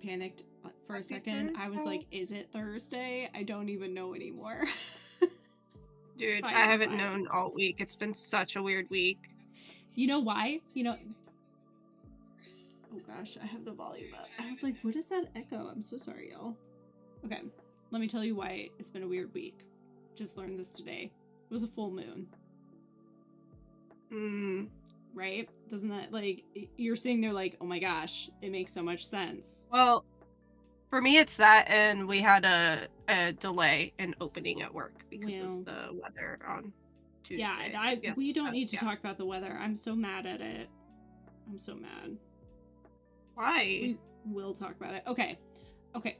panicked for a Happy second. I was Thursday. like, is it Thursday? I don't even know anymore. Dude, fine, I I'm haven't fine. known all week. It's been such a weird week. You know why? You know... Oh gosh, I have the volume up. I was like, what is that echo? I'm so sorry, y'all. Okay, let me tell you why it's been a weird week. Just learned this today. It was a full moon. Right? Doesn't that, like, you're sitting there like, oh my gosh, it makes so much sense. Well, for me it's that, and we had a delay in opening at work because of the weather on Tuesday. Yeah, we don't need to talk about the weather. I'm so mad at it. I'm so mad. Why? We will talk about it. Okay,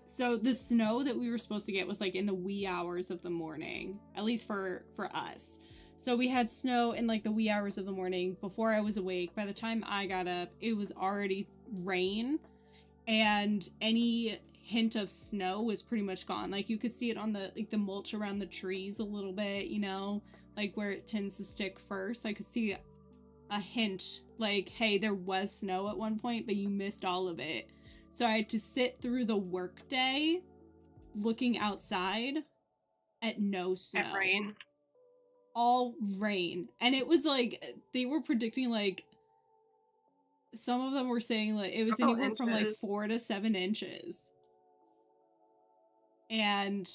so the snow that we were supposed to get was like in the wee hours of the morning, at least for us. So we had snow in like the wee hours of the morning before I was awake. By the time I got up, it was already rain, and any hint of snow was pretty much gone. Like you could see it on the like the mulch around the trees a little bit, you know, like where it tends to stick first. I could see a hint like, hey, there was snow at one point, but you missed all of it. So I had to sit through the workday looking outside at no snow. At rain. All rain. And it was like, they were predicting like, some of them were saying like, it was anywhere from like 4 to 7 inches. And...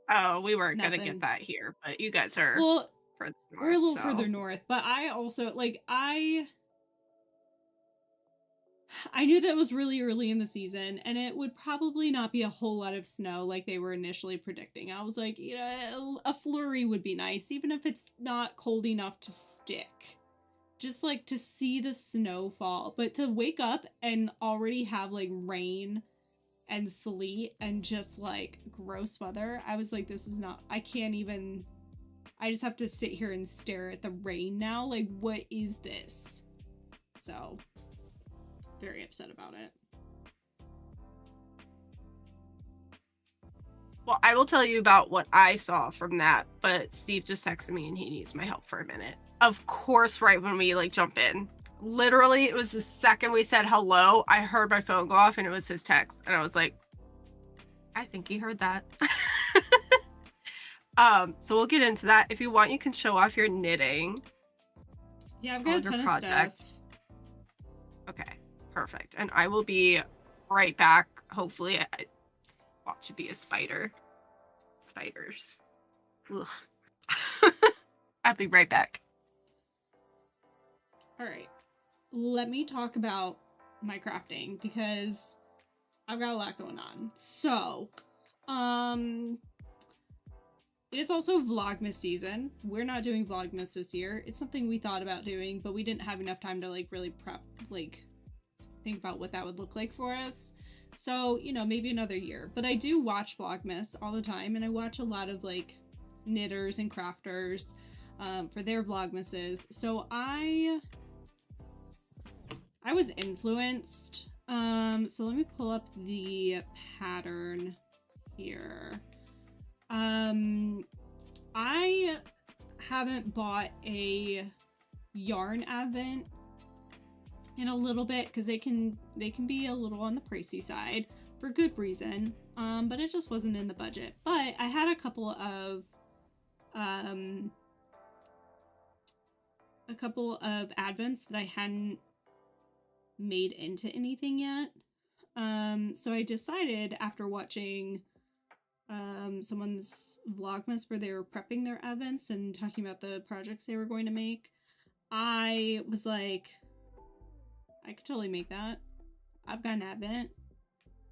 Oh, we weren't gonna get that here, but you guys are... Well, further north, we're a little further north, but I also, like, I knew that was really early in the season, and it would probably not be a whole lot of snow like they were initially predicting. I was like, you know, a flurry would be nice, even if it's not cold enough to stick. Just, like, to see the snow fall. But to wake up and already have, like, rain and sleet and just, like, gross weather, I was like, this is not... I can't even... I just have to sit here and stare at the rain now. Like, what is this? So... very upset about it. Well, I will tell you about what I saw from that, but Steve just texted me and he needs my help for a minute. Of course, right when we like jump in. Literally, it was the second we said hello, I heard my phone go off and it was his text. And I was like, I think he heard that. So we'll get into that. If you want, you can show off your knitting. Yeah, I've got a ton of stuff. Okay. Perfect. And I will be right back. Hopefully, watch it be a spider. Spiders. Ugh. I'll be right back. All right. Let me talk about my crafting because I've got a lot going on. So, it is also Vlogmas season. We're not doing Vlogmas this year. It's something we thought about doing, but we didn't have enough time to like really prep, like think about what that would look like for us. So, you know, maybe another year. But I do watch Vlogmas all the time, and I watch a lot of like knitters and crafters for their Vlogmases. So I was influenced. So let me pull up the pattern here. I haven't bought a yarn advent in a little bit because they can be a little on the pricey side for good reason. But it just wasn't in the budget. But I had a couple of advents that I hadn't made into anything yet. So I decided after watching someone's Vlogmas where they were prepping their advents and talking about the projects they were going to make, I was like, I could totally make that. I've got an advent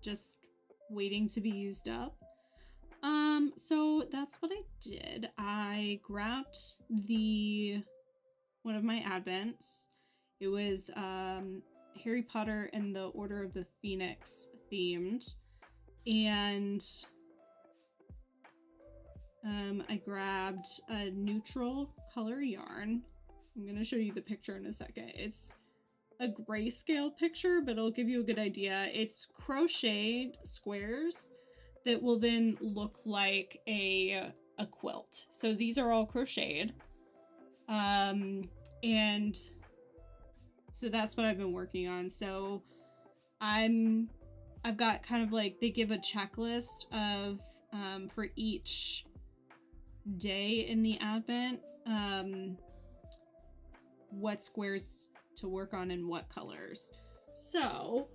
just waiting to be used up. So that's what I did. I grabbed one of my advents. It was Harry Potter and the Order of the Phoenix themed, and I grabbed a neutral color yarn. I'm gonna show you the picture in a second. It's a grayscale picture, but it'll give you a good idea. It's crocheted squares that will then look like a quilt. So these are all crocheted. And so that's what I've been working on. So I'm I've got kind of like, they give a checklist of, for each day in the Advent, what squares to work on and what colors. So,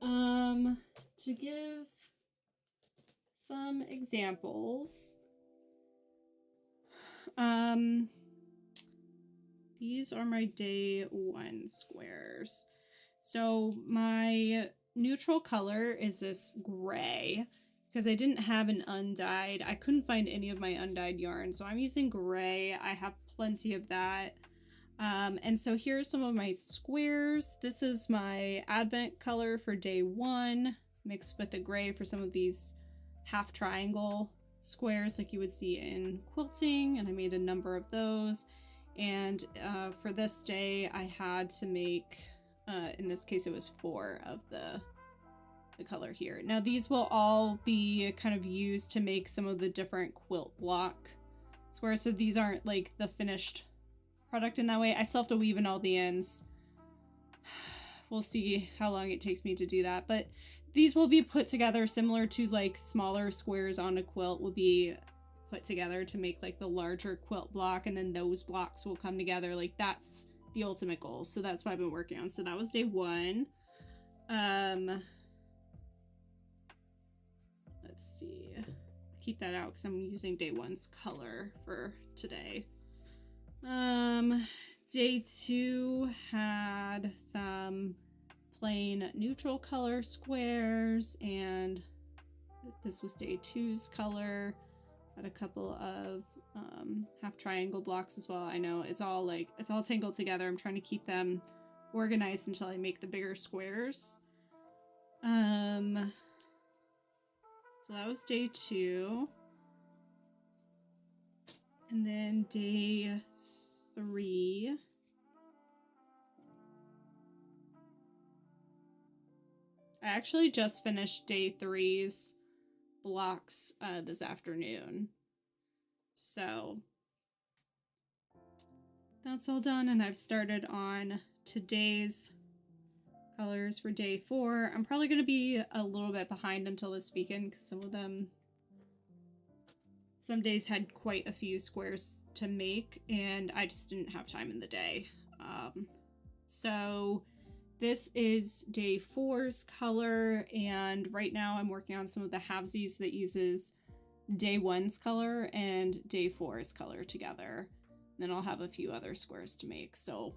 to give some examples, these are my day 1 squares. So my neutral color is this gray because I didn't have an undyed. I couldn't find any of my undyed yarn, so I'm using gray. I have plenty of that. And so here's some of my squares. This is my Advent color for day 1, mixed with the gray for some of these half triangle squares like you would see in quilting, and I made a number of those. And for this day, I had to make, in this case, it was 4 of the color here. Now these will all be kind of used to make some of the different quilt block squares, so these aren't like the finished product in that way. I still have to weave in all the ends. We'll see how long it takes me to do that, but these will be put together similar to like smaller squares on a quilt will be put together to make like the larger quilt block, and then those blocks will come together. Like that's the ultimate goal. So that's what I've been working on. So that was day 1. Let's see. Keep that out because I'm using day 1's color for today. Day 2 had some plain neutral color squares, and this was day 2's color. Had a couple of half triangle blocks as well. I know it's all tangled together. I'm trying to keep them organized until I make the bigger squares. So that was day 2. And then day 3. I actually just finished day 3's blocks this afternoon. So that's all done, and I've started on today's colors for day 4. I'm probably going to be a little bit behind until this weekend because some days had quite a few squares to make and I just didn't have time in the day. So this is day 4's color, and right now I'm working on some of the halvesies that uses day 1's color and day 4's color together. And then I'll have a few other squares to make. So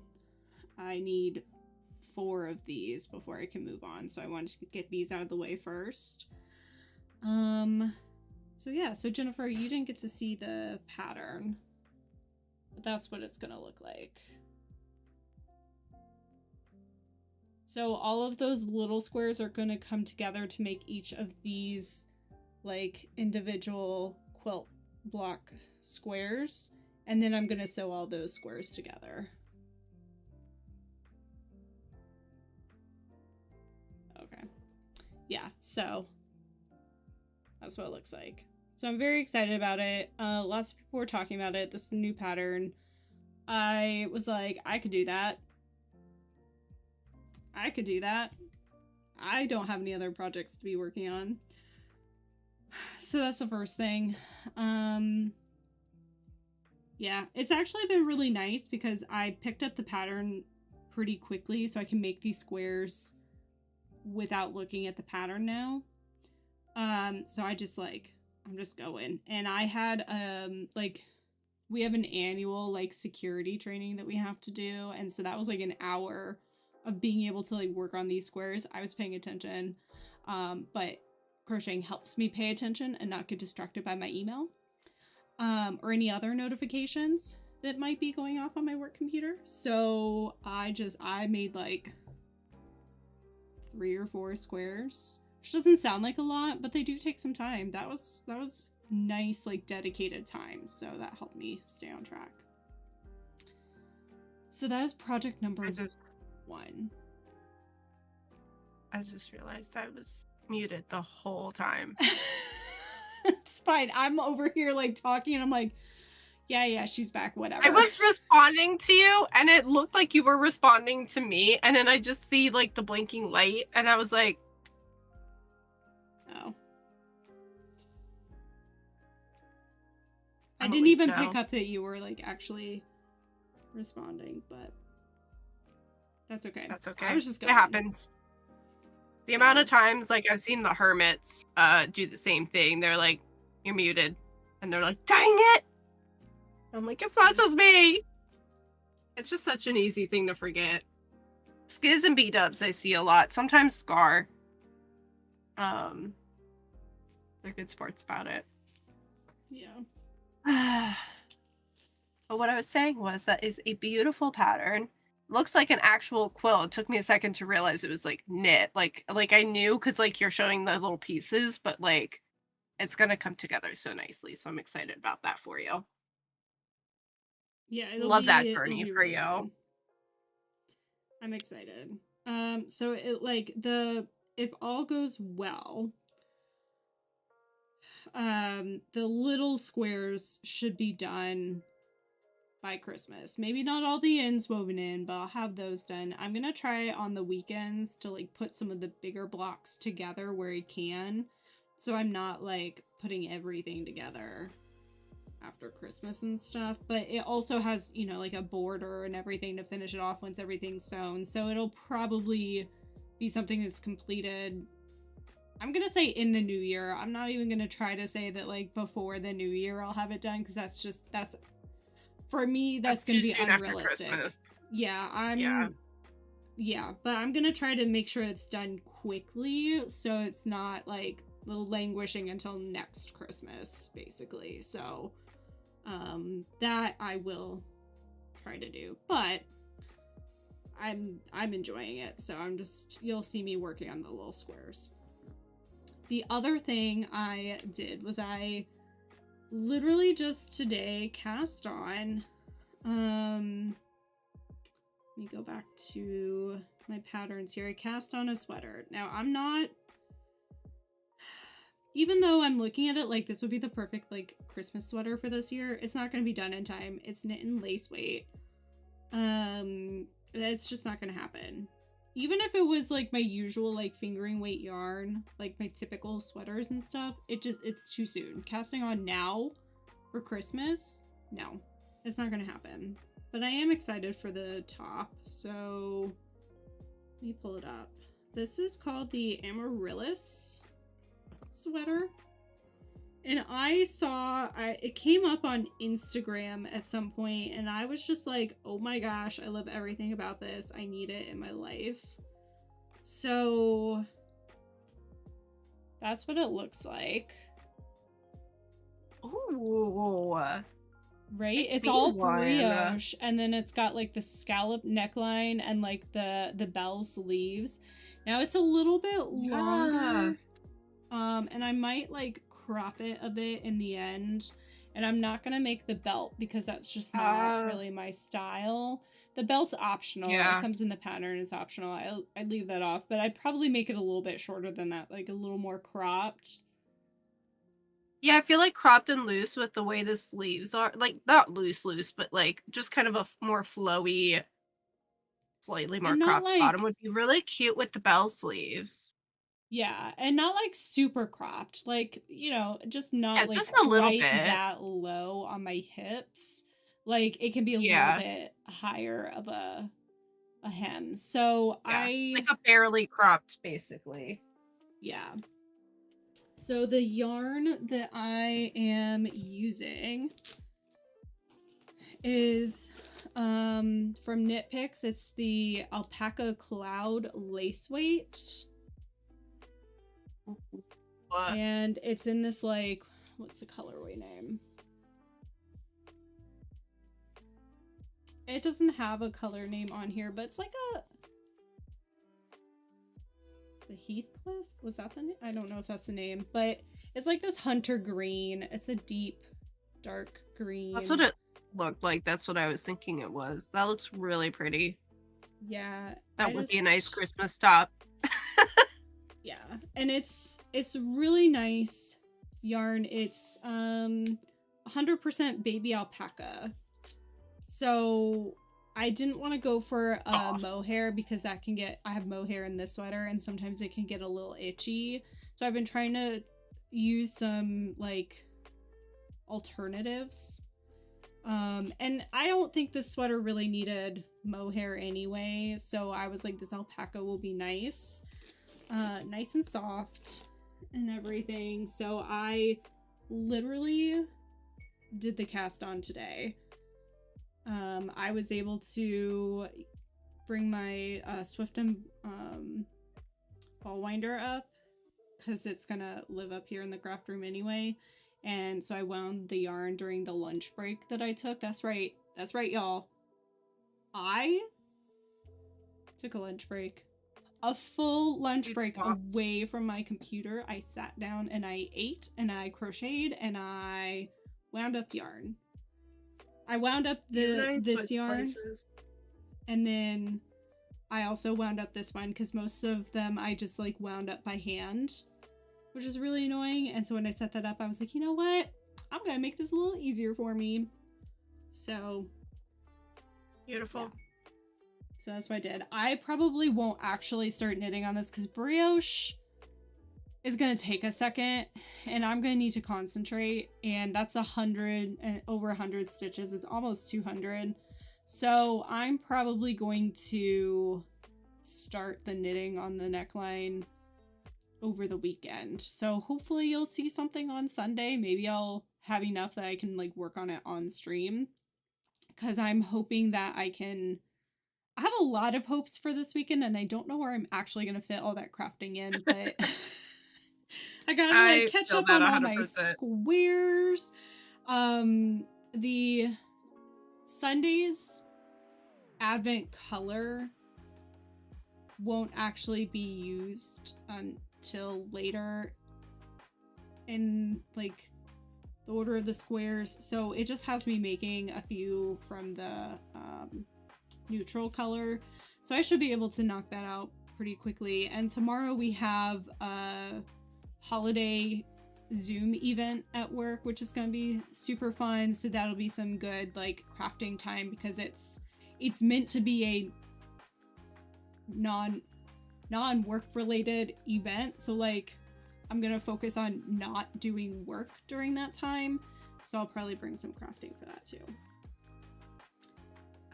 I need 4 of these before I can move on. So I wanted to get these out of the way first. So yeah, so Jennifer, you didn't get to see the pattern, but that's what it's gonna look like. So all of those little squares are going to come together to make each of these like individual quilt block squares. And then I'm going to sew all those squares together. Okay. Yeah, so that's what it looks like. So I'm very excited about it. Lots of people were talking about it. This is a new pattern. I was like, I could do that. I could do that. I don't have any other projects to be working on. So that's the first thing. Yeah, it's actually been really nice because I picked up the pattern pretty quickly so I can make these squares without looking at the pattern now. So I'm just going. And I had, we have an annual, security training that we have to do. And so that was, an hour of being able to, work on these squares. I was paying attention. But crocheting helps me pay attention and not get distracted by my email. Or any other notifications that might be going off on my work computer. So I made, 3 or 4 squares. Which doesn't sound like a lot, but they do take some time. That was nice, dedicated time. So that helped me stay on track. So that is project number 1. I just realized I was muted the whole time. It's fine. I'm over here talking and I'm like, yeah, she's back, whatever. I was responding to you and it looked like you were responding to me. And then I just see the blinking light and I was like, I didn't even pick up that you were like actually responding, but that's okay. That's okay. I was just going. going. It happens. The amount of times, like, I've seen the hermits do the same thing. They're like, you're muted. And they're like, dang it! I'm like, it's not just me. It's just such an easy thing to forget. Skiz and B-dubs I see a lot. Sometimes Scar. They're good sports about it. Yeah. But what I was saying was that is a beautiful pattern. Looks like an actual quilt. It took me a second to realize it was like knit. Like I knew because like you're showing the little pieces, but like it's gonna come together so nicely. So I'm excited about that for you. Yeah, love that journey for you. Good. I'm excited. So it like if all goes well, the little squares should be done by Christmas. Maybe not all the ends woven in, but I'll have those done. I'm gonna try on the weekends to like put some of the bigger blocks together where I can, so I'm not like putting everything together after Christmas and stuff. But it also has, you know, like a border and everything to finish it off once everything's sewn, so it'll probably be something that's completed, I'm gonna say in the new year. I'm not even gonna try to say that like before the new year I'll have it done, because that's for me, that's gonna be unrealistic. Yeah, yeah, but I'm gonna try to make sure it's done quickly, so it's not like languishing until next Christmas, basically. So that I will try to do, but I'm enjoying it, so you'll see me working on the little squares. The other thing I did was I literally just today cast on, let me go back to my patterns here. I cast on a sweater. Now I'm not, even though I'm looking at it like this would be the perfect like Christmas sweater for this year, it's not going to be done in time. It's knit and lace weight. It's just not going to happen. Even if it was like my usual like fingering weight yarn, like my typical sweaters and stuff, it's too soon. Casting on now for Christmas, no, it's not gonna happen. But I am excited for the top, so let me pull it up. This is called the Amaryllis sweater. And I saw, it came up on Instagram at some point, and I was just like, oh my gosh, I love everything about this. I need it in my life. So that's what it looks like. Ooh. Right? It's all brioche, and then it's got like the scallop neckline and like the bell sleeves. Now it's a little bit longer. And I might like crop it a bit in the end, and I'm not gonna make the belt because that's just not really my style. The belt's optional. It comes in the pattern as optional. I'd leave that off, but I'd probably make it a little bit shorter than that, like a little more cropped. Yeah, I feel like cropped and loose with the way the sleeves are, like not loose, but like just kind of a more flowy, slightly more cropped like, bottom would be really cute with the bell sleeves. Yeah, and not like super cropped, like, you know, just not like just a little bit that low on my hips. Like it can be a little bit higher of a hem. So like a barely cropped, basically. Yeah. So the yarn that I am using is from Knit Picks. It's the Alpaca Cloud Lace Weight. And it's in this like, what's the colorway name? It doesn't have a color name on here, but it's like it's a Heathcliff? Was that the name? I don't know if that's the name, but it's like this hunter green. It's a deep, dark green. That's what it looked like. That's what I was thinking it was. That looks really pretty. Yeah. That would be a nice Christmas top. Yeah, and it's really nice yarn. It's 100% baby alpaca. So I didn't want to go for mohair because that can get, I have mohair in this sweater and sometimes it can get a little itchy. So I've been trying to use some like alternatives. And I don't think this sweater really needed mohair anyway, so I was like, this alpaca will be nice. Nice and soft and everything. So I literally did the cast on today. I was able to bring my Swift and ball winder up because it's gonna live up here in the craft room anyway. And so I wound the yarn during the lunch break that I took. That's right, y'all. I took a lunch break. A full lunch break away from my computer. I sat down and I ate and I crocheted and I wound up yarn. I wound up this yarn places. And then I also wound up this one because most of them I just like wound up by hand, which is really annoying. And so when I set that up, I was like, you know what? I'm gonna make this a little easier for me. So beautiful. Yeah. So that's what I did. I probably won't actually start knitting on this because brioche is gonna take a second and I'm gonna need to concentrate, and that's 100 and over 100 stitches. It's almost 200. So I'm probably going to start the knitting on the neckline over the weekend. So hopefully you'll see something on Sunday. Maybe I'll have enough that I can like work on it on stream, because I'm hoping that I have a lot of hopes for this weekend, and I don't know where I'm actually going to fit all that crafting in, but I gotta like catch up on all my squares. The Sunday's Advent color won't actually be used until later in like the order of the squares, so it just has me making a few from the neutral color, so I should be able to knock that out pretty quickly. And tomorrow we have a holiday Zoom event at work, which is going to be super fun, so that'll be some good like crafting time, because it's meant to be a non-work related event, so like I'm gonna focus on not doing work during that time, so I'll probably bring some crafting for that too.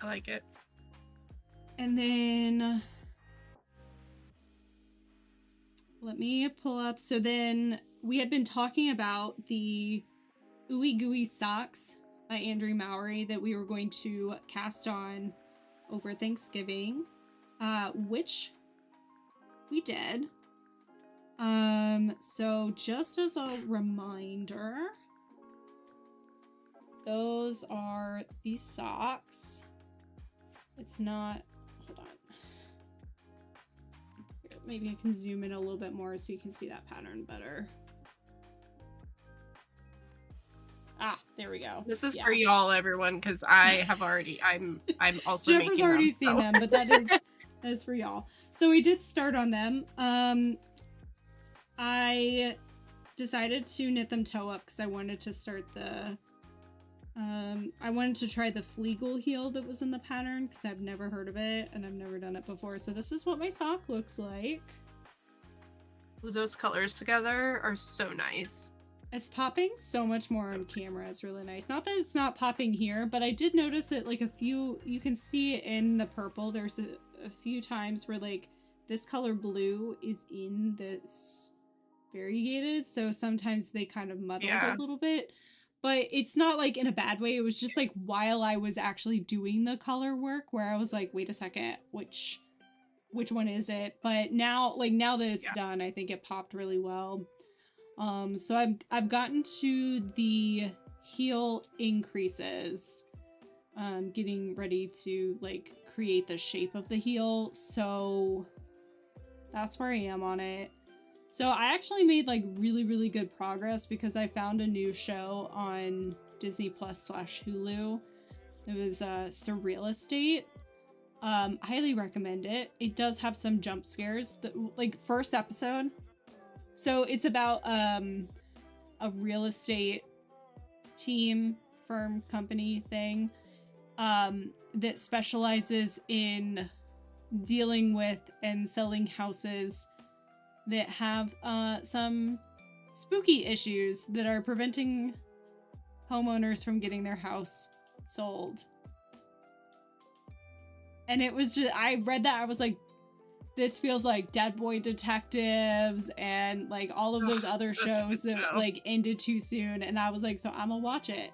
I like it. And then let me pull up. So then we had been talking about the Ooey Gooey Socks by Andrew Mowry that we were going to cast on over Thanksgiving, which we did. So just as a reminder, those are the socks. It's not, hold on. Here, maybe I can zoom in a little bit more so you can see that pattern better. Ah, there we go. This is for y'all, everyone, because I have already, I'm also Jennifer's making already them, seen them, but that is for y'all. So we did start on them. I decided to knit them toe up because I wanted to start the I wanted to try the Fleagle heel that was in the pattern because I've never heard of it and I've never done it before. So this is what my sock looks like. Ooh, those colors together are so nice. It's popping so much more on camera. It's really nice. Not that it's not popping here, but I did notice that like a few, you can see in the purple, there's a few times where like this color blue is in this variegated, so sometimes they kind of muddled a little bit, but it's not like in a bad way. It was just like while I was actually doing the color work where I was like, wait a second, which one is it? But now, like now that it's done, I think it popped really well. So I've gotten to the heel increases, getting ready to like create the shape of the heel, so that's where I am on it. So I actually made like really good progress because I found a new show on Disney Plus / Hulu. It was Surreal Estate. Highly recommend it. It does have some jump scares. Like first episode. So it's about a real estate team, firm, company thing that specializes in dealing with and selling houses that have some spooky issues that are preventing homeowners from getting their house sold. And it was just, I read that, I was like, this feels like Dead Boy Detectives and like all of those other shows that like ended too soon. And I was like, so I'm gonna watch it.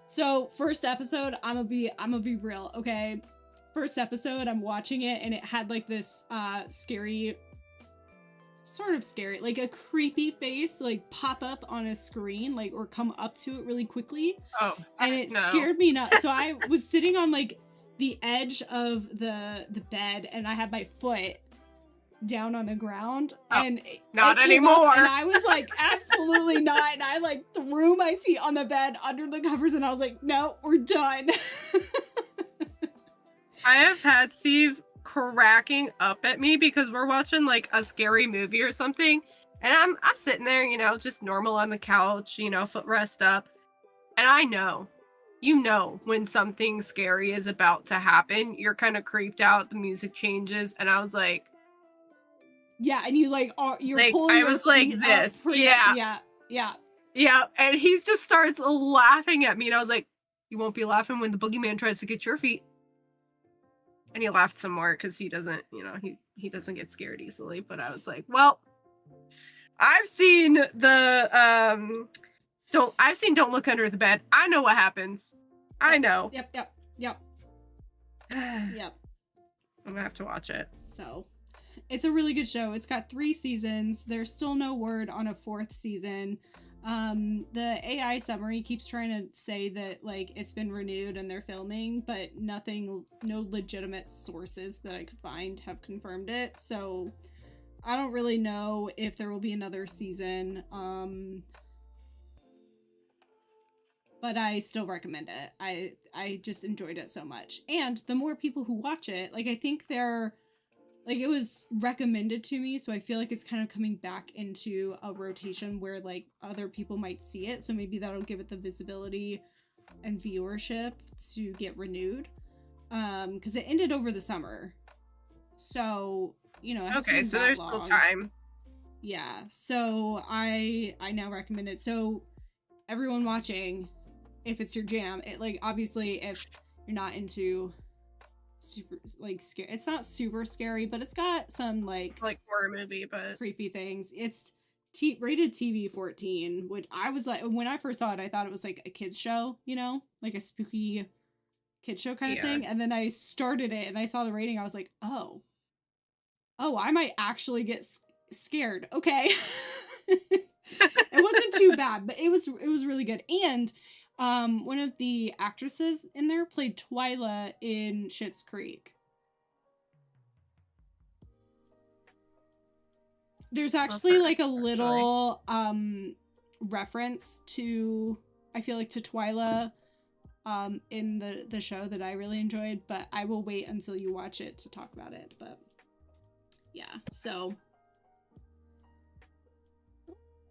So first episode, I'm gonna be real, okay? First episode, I'm watching it and it had like this scary, sort of scary, like a creepy face like pop up on a screen, like, or come up to it really quickly. Oh, and it scared me nuts. So I was sitting on like the edge of the bed and I had my foot down on the ground, and not anymore. And I was like, absolutely not. And I like threw my feet on the bed under the covers and I was like, no, we're done. I have had Steve cracking up at me because we're watching like a scary movie or something, and I'm sitting there, you know, just normal on the couch, you know, footrest up, and I know, you know, when something scary is about to happen, you're kind of creeped out, the music changes, and I was like, yeah, and you like you're like, pulling I was like this, yeah, and he just starts laughing at me, and I was like, you won't be laughing when the boogeyman tries to get your feet. And he laughed some more because he doesn't, you know, he doesn't get scared easily. But I was like, well, I've seen the Don't Look Under the Bed. I know what happens. I know. Yep. I'm gonna have to watch it. So it's a really good show. It's got 3 seasons. There's still no word on a 4th season. The AI summary keeps trying to say that like it's been renewed and they're filming, but no legitimate sources that I could find have confirmed it. So I don't really know if there will be another season. But I still recommend it. I just enjoyed it so much. And the more people who watch it, like I think it was recommended to me, so I feel like it's kind of coming back into a rotation where like other people might see it, so maybe that'll give it the visibility and viewership to get renewed, because it ended over the summer, so you know, okay, so there's still time. Yeah, so I now recommend it. So everyone watching, if it's your jam, it like obviously if you're not into super like scary, it's not super scary, but it's got some like horror movie but creepy things. It's rated TV 14, which I was like, when I first saw it I thought it was like a kids show, you know, like a spooky kids show kind of thing, and then I started it and I saw the rating. I was like, oh I might actually get scared. Okay. It wasn't too bad, but it was really good. And one of the actresses in there played Twyla in Schitt's Creek. There's actually like a little reference to, I feel like, to Twyla in the show that I really enjoyed, but I will wait until you watch it to talk about it. But yeah, so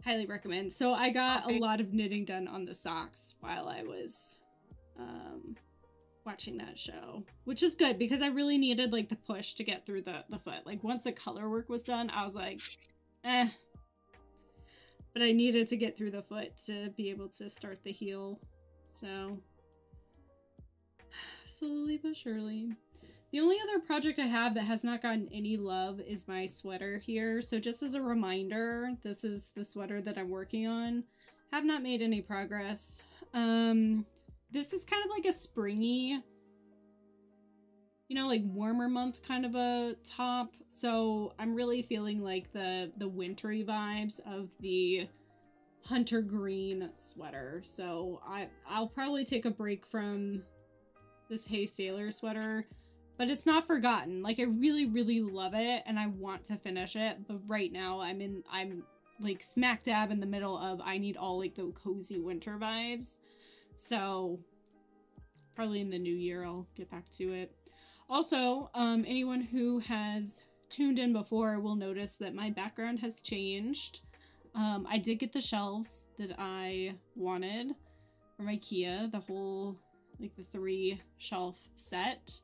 highly recommend. So I got a lot of knitting done on the socks while I was watching that show, which is good because I really needed like the push to get through the foot. Like once the color work was done, I was like, but I needed to get through the foot to be able to start the heel. So slowly but surely. The only other project I have that has not gotten any love is my sweater here. So just as a reminder, this is the sweater that I'm working on. Have not made any progress. This is kind of like a springy, you know, like warmer month kind of a top. So I'm really feeling like the wintry vibes of the hunter green sweater. So I'll probably take a break from this Hey Sailor sweater. But it's not forgotten. Like I really, really love it and I want to finish it. But right now I'm like smack dab in the middle of I need all like the cozy winter vibes. So probably in the new year I'll get back to it. Also, anyone who has tuned in before will notice that my background has changed. I did get the shelves that I wanted from IKEA, the whole like the 3 shelf set.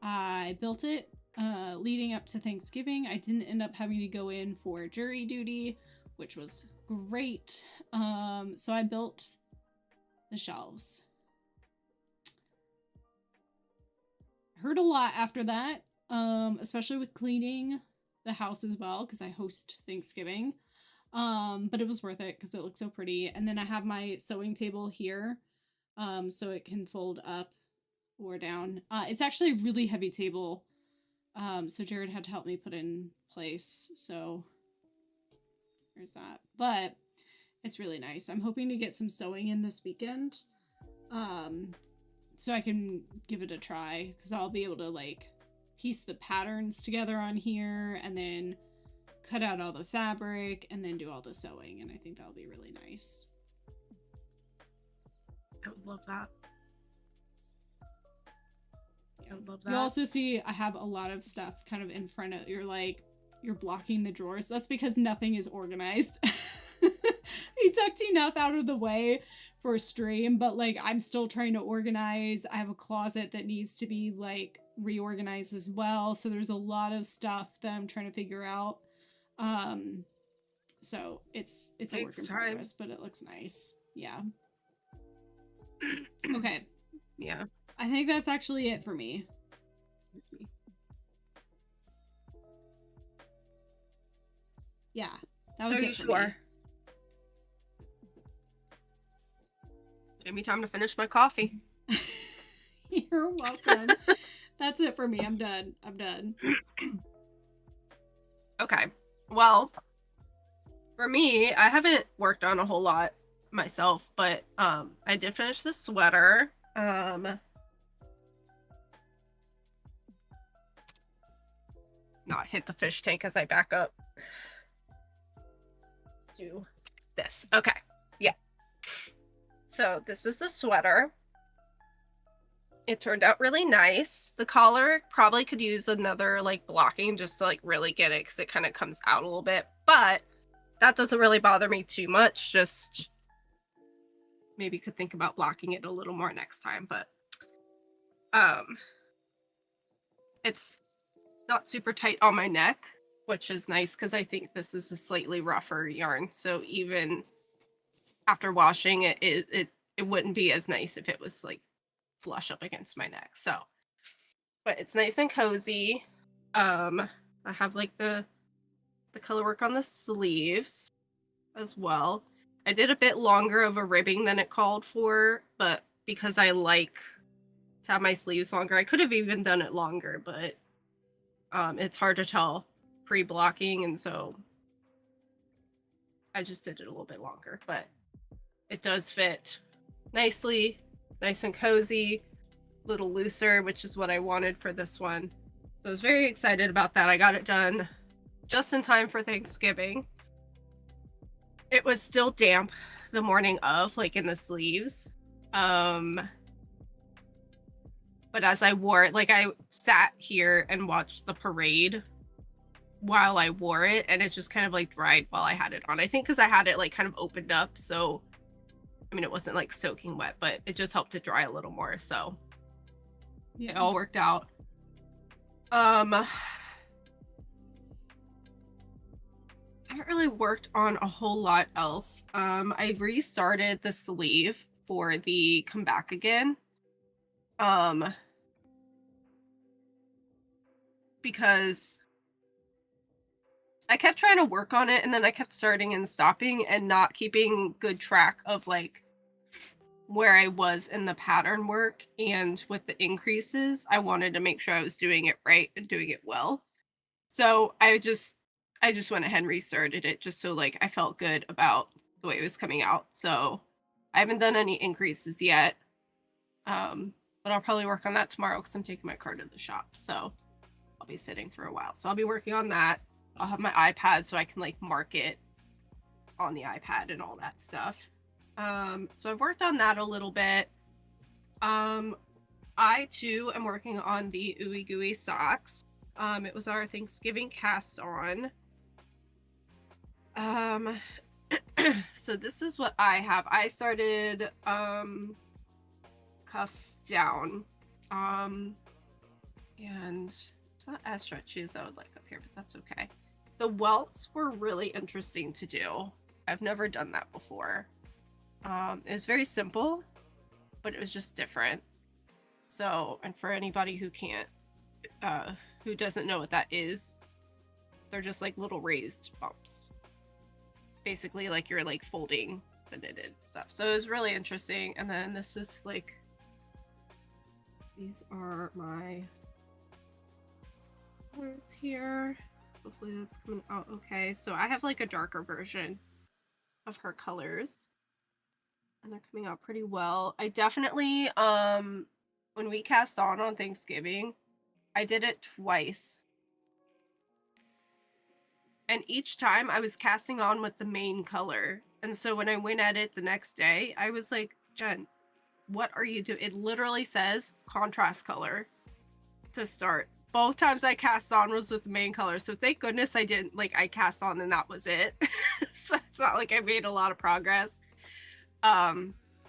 I built it leading up to Thanksgiving. I didn't end up having to go in for jury duty, which was great. So I built the shelves. Heard a lot after that, especially with cleaning the house as well, because I host Thanksgiving. But it was worth it because it looks so pretty. And then I have my sewing table here, so it can fold up or down. It's actually a really heavy table, so Jared had to help me put in place. So there's that. But it's really nice. I'm hoping to get some sewing in this weekend, so I can give it a try, because I'll be able to like piece the patterns together on here and then cut out all the fabric and then do all the sewing, and I think that'll be really nice. I would love that. Yeah. I would love that. You also see I have a lot of stuff kind of in front of, you're blocking the drawers. That's because nothing is organized. I tucked enough out of the way for a stream, but like I'm still trying to organize. I have a closet that needs to be like reorganized as well, so there's a lot of stuff that I'm trying to figure out. So it's a work in progress, but it looks nice. Yeah. Okay. Yeah. I think that's actually it for me. Yeah. That was it for me. Give me time to finish my coffee. You're welcome. That's it for me. I'm done. Okay. Well, for me, I haven't worked on a whole lot myself, but I did finish the sweater. Not hit the fish tank as I back up to this. Okay. Yeah. So this is the sweater. It turned out really nice. The collar probably could use another like blocking just to like really get it, because it kind of comes out a little bit, but that doesn't really bother me too much. Just maybe could think about blocking it a little more next time. But it's not super tight on my neck, which is nice because I think this is a slightly rougher yarn, so even after washing it, it wouldn't be as nice if it was like flush up against my neck. So, but it's nice and cozy. I have like the color work on the sleeves as well. I did a bit longer of a ribbing than it called for, but because I like to have my sleeves longer, I could have even done it longer, but it's hard to tell pre-blocking, and so I just did it a little bit longer, but it does fit nicely, nice and cozy, a little looser, which is what I wanted for this one. So I was very excited about that. I got it done just in time for Thanksgiving. It was still damp the morning of, like in the sleeves. But as I wore it, like I sat here and watched the parade while I wore it, and it just kind of like dried while I had it on. I think because I had it like kind of opened up, so I mean it wasn't like soaking wet, but it just helped it dry a little more, so yeah, it all worked out. I haven't really worked on a whole lot else. I restarted the sleeve for the Come Back Again. Because I kept trying to work on it, and then I kept starting and stopping and not keeping good track of like where I was in the pattern work, and with the increases, I wanted to make sure I was doing it right and doing it well. So I just went ahead and restarted it just so like I felt good about the way it was coming out. So I haven't done any increases yet. But I'll probably work on that tomorrow because I'm taking my car to the shop. So I'll be sitting for a while. So I'll be working on that. I'll have my iPad so I can like mark it on the iPad and all that stuff. So I've worked on that a little bit. I too am working on the Ooey Gooey socks. It was our Thanksgiving cast on. So this is what I have. I started cuff down. And it's not as stretchy as I would like up here, but that's okay. The welts were really interesting to do. I've never done that before. It was very simple. but it was just different. So, and for anybody who can't, who doesn't know what that is, they're just like little raised bumps. Basically, like you're like folding the knitted stuff. So it was really interesting. And then this is like, these are my colors here. Hopefully that's coming out okay. So I have like a darker version of her colors, and they're coming out pretty well. I definitely, when we cast on Thanksgiving, I did it twice. And each time I was casting on with the main color. And so when I went at it the next day, I was like, Jen, what are you doing? It literally says contrast color to start. Both times I cast on was with the main color. So thank goodness I didn't, like, I cast on and that was it. So it's not like I made a lot of progress.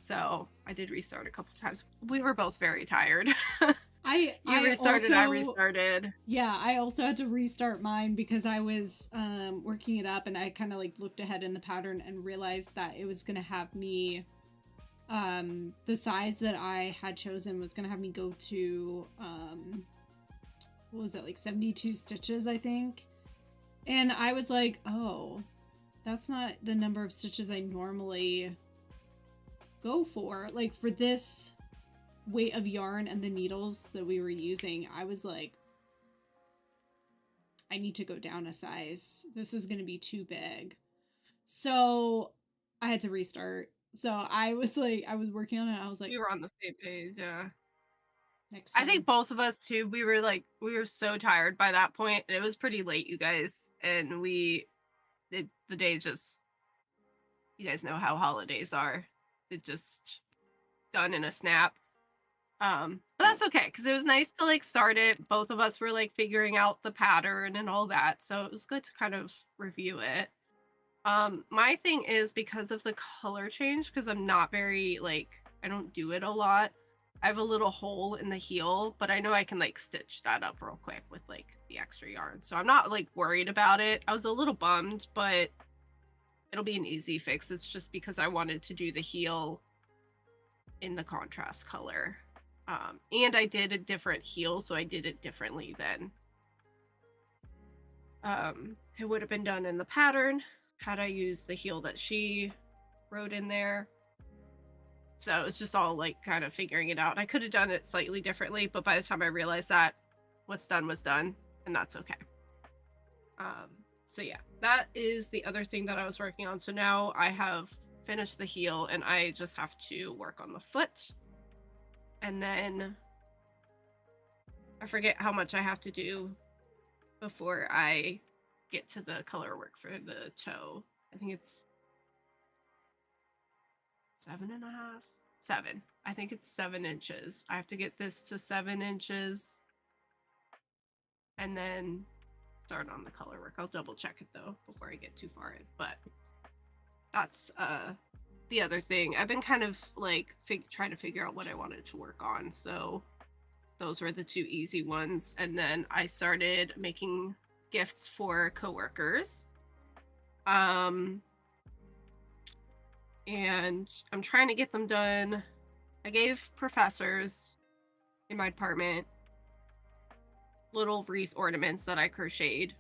So I did restart a couple times. We were both very tired. I restarted. Yeah, I also had to restart mine because I was working it up, and I kind of like looked ahead in the pattern and realized that it was going to have me, the size that I had chosen was going to have me go to, what was it, like 72 stitches, I think. And I was like, oh, that's not the number of stitches I normally go for. Like for this weight of yarn and the needles that we were using, I was like, I need to go down a size. This is going to be too big. So I had to restart. So I was like, I was working on it. I was like, we were on the same page. Yeah. Next time. I think both of us too, we were so tired by that point. It was pretty late, you guys. And the day just, you guys know how holidays are. It just done in a snap. But that's okay, because it was nice to like start it. Both of us were like figuring out the pattern and all that, so it was good to kind of review it. My thing is, because of the color change, because I'm not very like, I don't do it a lot, I have a little hole in the heel, but I know I can like stitch that up real quick with like the extra yarn, so I'm not like worried about it. I was a little bummed, but it'll be an easy fix. It's just because I wanted to do the heel in the contrast color. And I did a different heel, so I did it differently than it would have been done in the pattern had I used the heel that she wrote in there. So it's just all like kind of figuring it out. I could have done it slightly differently, but by the time I realized that, what's done was done, and that's okay. So yeah, that is the other thing that I was working on. So now I have finished the heel, and I just have to work on the foot. And then I forget how much I have to do before I get to the color work for the toe. I think it's 7.5, 7. I think it's 7 inches. I have to get this to 7 inches and then start on the color work. I'll double check it though before I get too far in, but that's the other thing. I've been kind of like trying to figure out what I wanted to work on, so those were the 2 easy ones. And then I started making gifts for coworkers, and I'm trying to get them done. I gave professors in my department little wreath ornaments that I crocheted,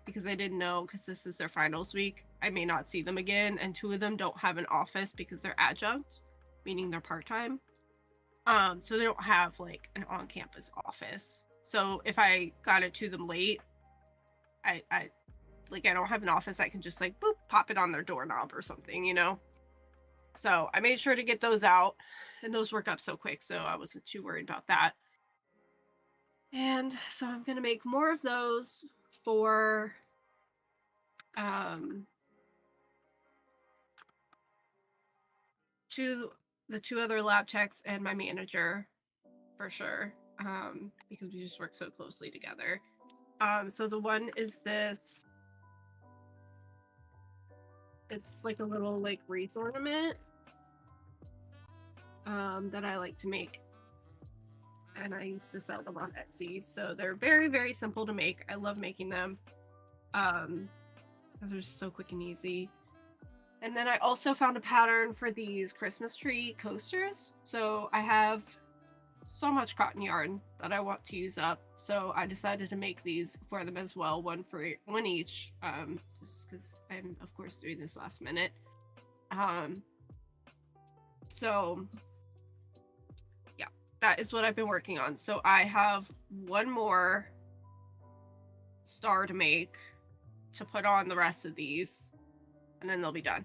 because I didn't know, because this is their finals week, I may not see them again, and 2 of them don't have an office because they're adjunct, meaning they're part-time. So they don't have like an on-campus office. So if I got it to them late, I don't have an office I can just like boop, pop it on their doorknob or something, you know? So I made sure to get those out, and those work up so quick, so I wasn't too worried about that. And so I'm gonna make more of those for the 2 other lab techs and my manager, for sure, because we just work so closely together. So the one is this, it's like a little like wreath ornament that I like to make, and I used to sell them on Etsy. So they're very, very simple to make. I love making them because they're just so quick and easy. And then I also found a pattern for these Christmas tree coasters. So I have so much cotton yarn that I want to use up. So I decided to make these for them as well, one each. Just because I'm of course doing this last minute. So yeah, that is what I've been working on. So I have one more star to make to put on the rest of these, and then they'll be done.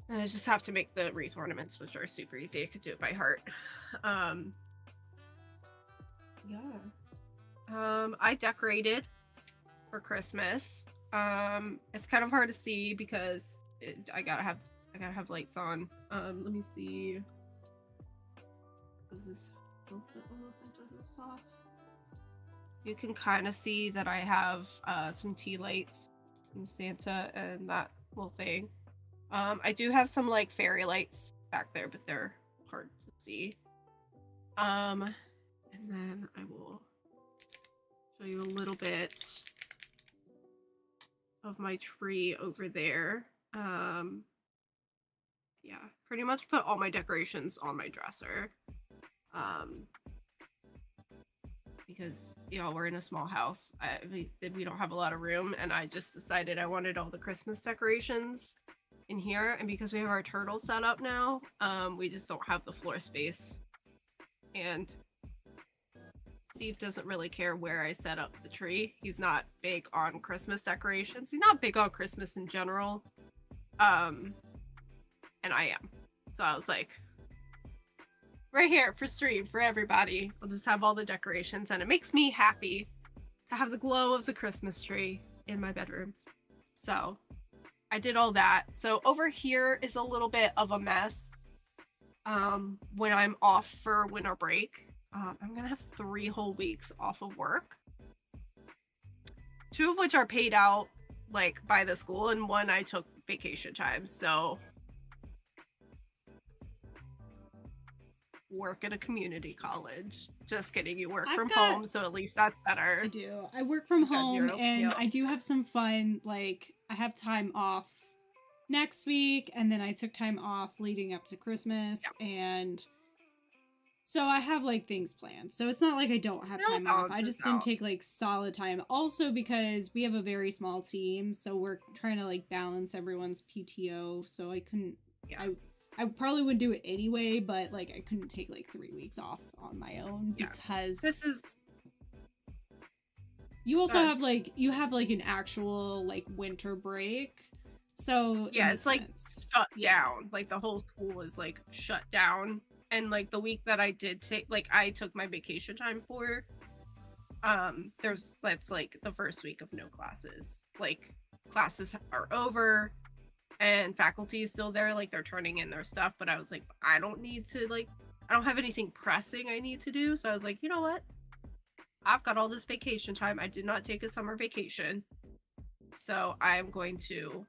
And I just have to make the wreath ornaments, which are super easy. I could do it by heart. I decorated for Christmas. It's kind of hard to see because I gotta have lights on. Let me see. Is this soft? You can kind of see that I have some tea lights and Santa and that little thing. I do have some like fairy lights back there, but they're hard to see. And then I will show you a little bit of my tree over there. Yeah, pretty much put all my decorations on my dresser. Because, you know, we're in a small house. We don't have a lot of room, and I just decided I wanted all the Christmas decorations in here, and because we have our turtle set up now, we just don't have the floor space. And Steve doesn't really care where I set up the tree. He's not big on Christmas decorations. He's not big on Christmas in general. And I am. So I was like, right here for stream for everybody. I'll just have all the decorations, and it makes me happy to have the glow of the Christmas tree in my bedroom. So I did all that. So over here is a little bit of a mess. When I'm off for winter break, I'm gonna have 3 whole weeks off of work. 2 of which are paid out like by the school, and 1 I took vacation time. So work at a community college. Just kidding, you work from home, so at least that's better. I do. I work from home, and I do have some fun, like, I have time off next week, and then I took time off leading up to Christmas, and so I have, like, things planned. So it's not like I don't have time off. I just didn't take, like, solid time. Also because we have a very small team, so we're trying to, like, balance everyone's PTO, so I couldn't, I probably would do it anyway, but, like, I couldn't take, like, 3 weeks off on my own because this is... You also have, like, an actual, like, winter break. So yeah, it's like shut down. Like the whole school is like shut down. And like the week that I did take, like I took my vacation time for, that's like the first week of no classes. Like classes are over and faculty is still there, like they're turning in their stuff, but I was like, I don't have anything pressing I need to do. So I was like, you know what? I've got all this vacation time. I did not take a summer vacation. So I'm going to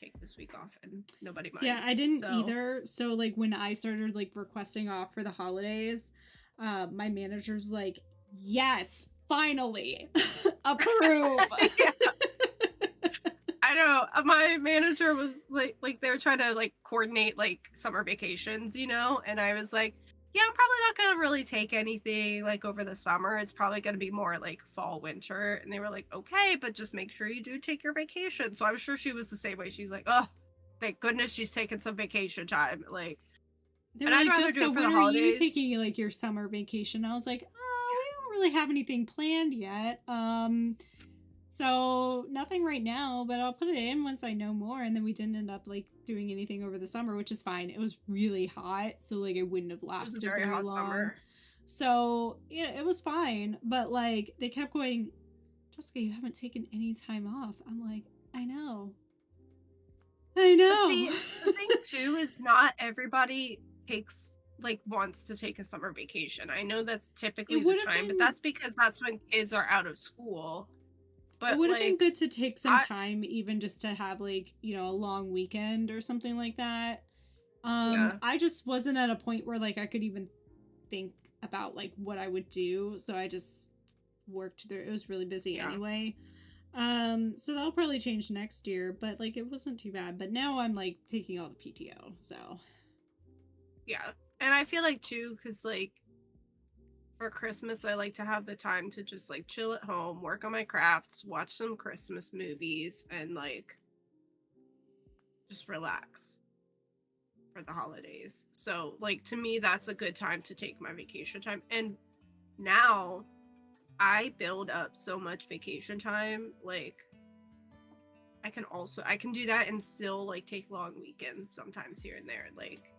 take this week off and nobody minds. Yeah, I didn't either. So like when I started like requesting off for the holidays, my manager's like, yes, finally approve. I know my manager was like they were trying to like coordinate like summer vacations, you know, and I was like, yeah, I'm probably not gonna really take anything like over the summer. It's probably gonna be more like fall, winter. And they were like, okay, but just make sure you do take your vacation. So I'm sure she was the same way. She's like, oh, thank goodness she's taking some vacation time. Like, and I'd rather do it for the holidays. Are you taking like your summer vacation? I was like, oh, we don't really have anything planned yet. So nothing right now, but I'll put it in once I know more. And then we didn't end up like doing anything over the summer, which is fine. It was really hot, so like it wouldn't have lasted very long. Summer. So yeah, it was fine. But like they kept going, Jessica, you haven't taken any time off. I'm like, I know. But see, the thing too is not everybody wants to take a summer vacation. I know that's typically the time, but that's because that's when kids are out of school. But it would have been good to take some time, even just to have like, you know, a long weekend or something like that. I just wasn't at a point where like I could even think about like what I would do, so I just worked through. It was really busy anyway. So that'll probably change next year, but like it wasn't too bad. But now I'm like taking all the PTO, so Yeah. And I feel like too, because like for Christmas, I like to have the time to just like chill at home, work on my crafts, watch some Christmas movies, and like just relax for the holidays. So, like, to me, that's a good time to take my vacation time. And now I build up so much vacation time. Like, I can do that and still like take long weekends sometimes here and there. Like,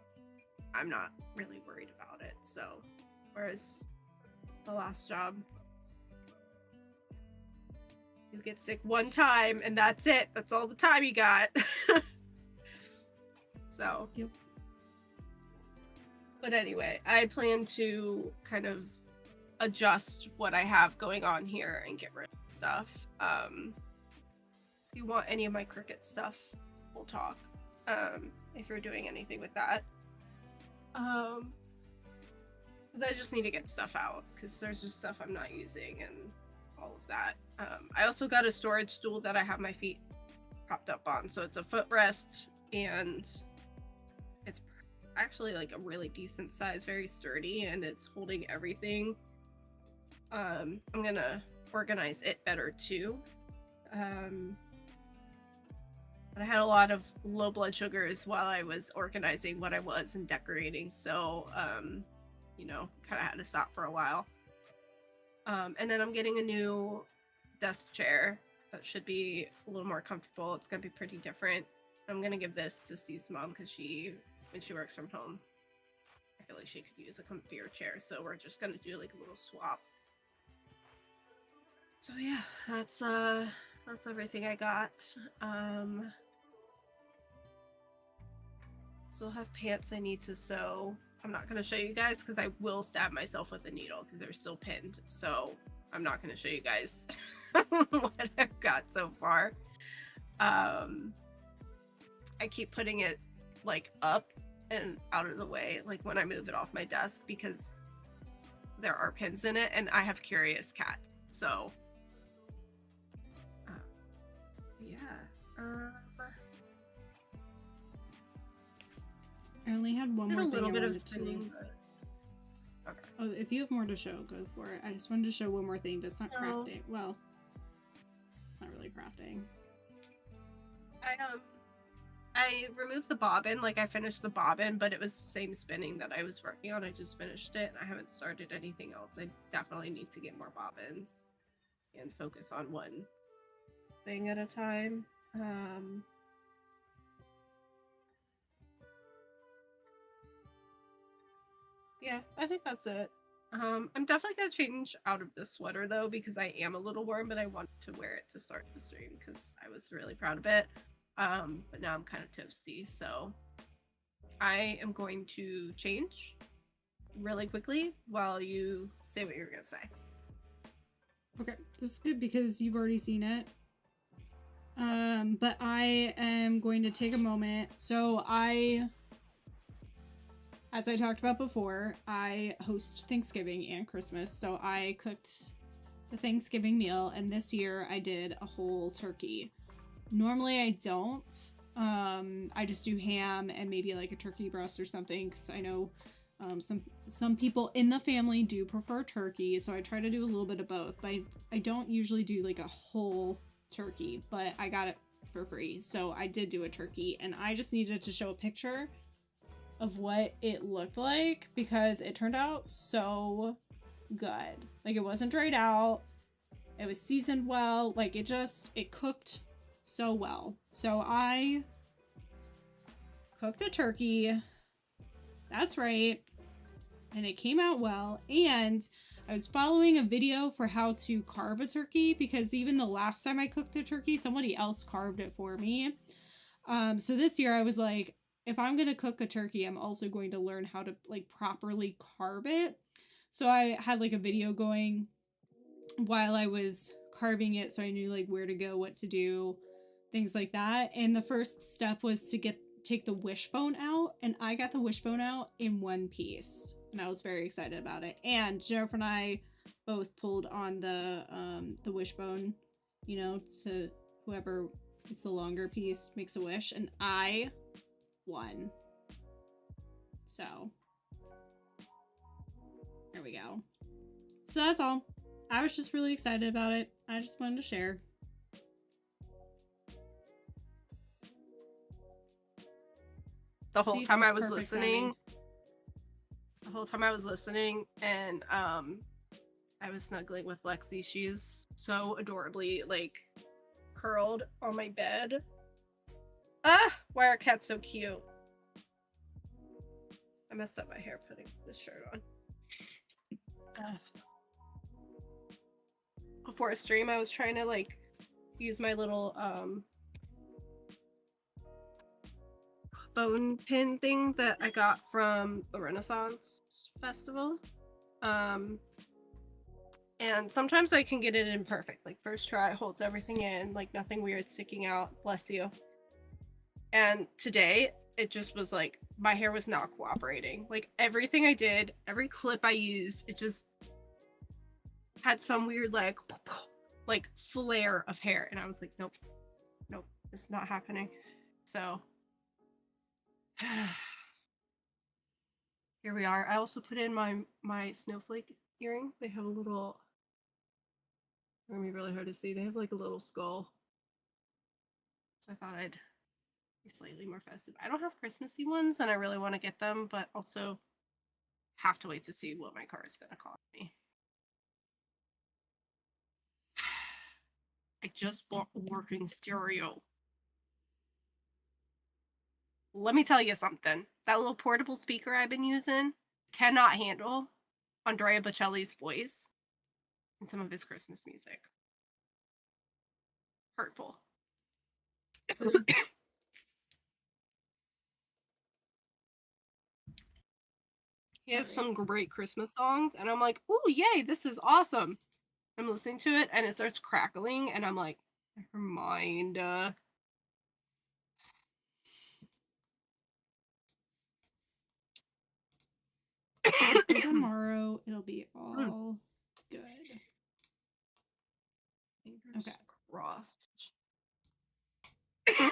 I'm not really worried about it. So, whereas the last job, you get sick one time and that's it. That's all the time you got. So, yep. But anyway, I plan to kind of adjust what I have going on here and get rid of stuff. If you want any of my Cricut stuff, we'll talk. If you're doing anything with that. Because I just need to get stuff out because there's just stuff I'm not using and all of that. I also got a storage stool that I have my feet propped up on. So it's a footrest and it's actually like a really decent size, very sturdy, and it's holding everything. I'm gonna organize it better too. But I had a lot of low blood sugars while I was organizing what I was and decorating, so you know, kind of had to stop for a while. And then I'm getting a new desk chair that should be a little more comfortable. It's gonna be pretty different. I'm gonna give this to Steve's mom because when she works from home, I feel like she could use a comfier chair. So we're just gonna do like a little swap. So yeah, that's everything I got. Still have pants I need to sew. I'm not gonna show you guys because I will stab myself with a needle because they're still pinned. So I'm not gonna show you guys what I've got so far. I keep putting it like up and out of the way, like when I move it off my desk because there are pins in it, and I have curious cat. So yeah. I only had one more a thing little I bit of wanted spinning, to. But... okay. Oh, if you have more to show, go for it. I just wanted to show one more thing, but it's not crafting. Well, it's not really crafting. I removed the bobbin, like I finished the bobbin, but it was the same spinning that I was working on. I just finished it. I haven't started anything else. I definitely need to get more bobbins and focus on one thing at a time. Yeah, I think that's it. I'm definitely gonna change out of this sweater though because I am a little warm, but I wanted to wear it to start the stream because I was really proud of it. But now I'm kind of toasty, so I am going to change really quickly while you say what you're gonna say. Okay, this is good because you've already seen it. But I am going to take a moment. So as I talked about before, I host Thanksgiving and Christmas. So I cooked the Thanksgiving meal, and this year I did a whole turkey. Normally I don't. I just do ham and maybe like a turkey breast or something because I know some people in the family do prefer turkey, so I try to do a little bit of both. But I don't usually do like a whole turkey, but I got it for free, so I did do a turkey, and I just needed to show a picture of what it looked like because it turned out so good. Like, it wasn't dried out, it was seasoned well, like it cooked so well. So I cooked a turkey, that's right, and it came out well. And I was following a video for how to carve a turkey because even the last time I cooked a turkey, somebody else carved it for me. So this year I was like, if I'm going to cook a turkey, I'm also going to learn how to like properly carve it. So I had like a video going while I was carving it, so I knew like where to go, what to do, things like that. And the first step was to take the wishbone out, and I got the wishbone out in one piece, and I was very excited about it. And Jennifer and I both pulled on the wishbone you know, to whoever gets the longer piece makes a wish, and I won. So there we go. So that's all. I was just really excited about it. I just wanted to share. The whole time I was listening. The whole time I was listening, and I was snuggling with Lexi. She is so adorably like curled on my bed. Ah, why are cats so cute? I messed up my hair putting this shirt on. Before a stream, I was trying to like use my little bone pin thing that I got from the Renaissance Festival. And sometimes I can get it imperfect. Like first try holds everything in, like nothing weird sticking out. Bless you. And today it just was like my hair was not cooperating. Like everything I did, every clip I used, it just had some weird like flare of hair, and I was like, nope, it's not happening. So here we are. I also put in my snowflake earrings. They have a little, it's gonna be really hard to see. They have like a little skull. So I thought I'd be slightly more festive. I don't have Christmassy ones and I really want to get them, but also have to wait to see what my car is gonna cost me. I just bought a working stereo. Let me tell you something. That little portable speaker I've been using cannot handle Andrea Bocelli's voice and some of his Christmas music. Hurtful. He has some great Christmas songs, and I'm like, "Ooh, yay, this is awesome." I'm listening to it, and it starts crackling, and I'm like, never mind. Tomorrow it'll be all good. Fingers crossed.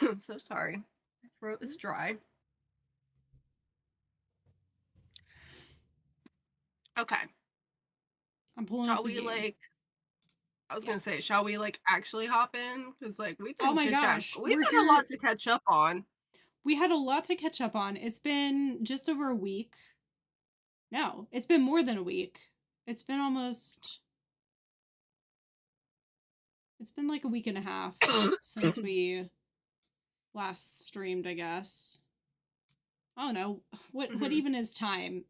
I'm so sorry. My throat is dry. Okay. I'm pulling Shall up the we game. like? I was gonna say, shall we like actually hop in? Because like we've been oh my gosh, we've got a lot to catch up on. We had a lot to catch up on. It's been just over a week. No, it's been more than a week. It's been almost. It's been like a week and a half since we last streamed, I guess. I don't know. What even is time?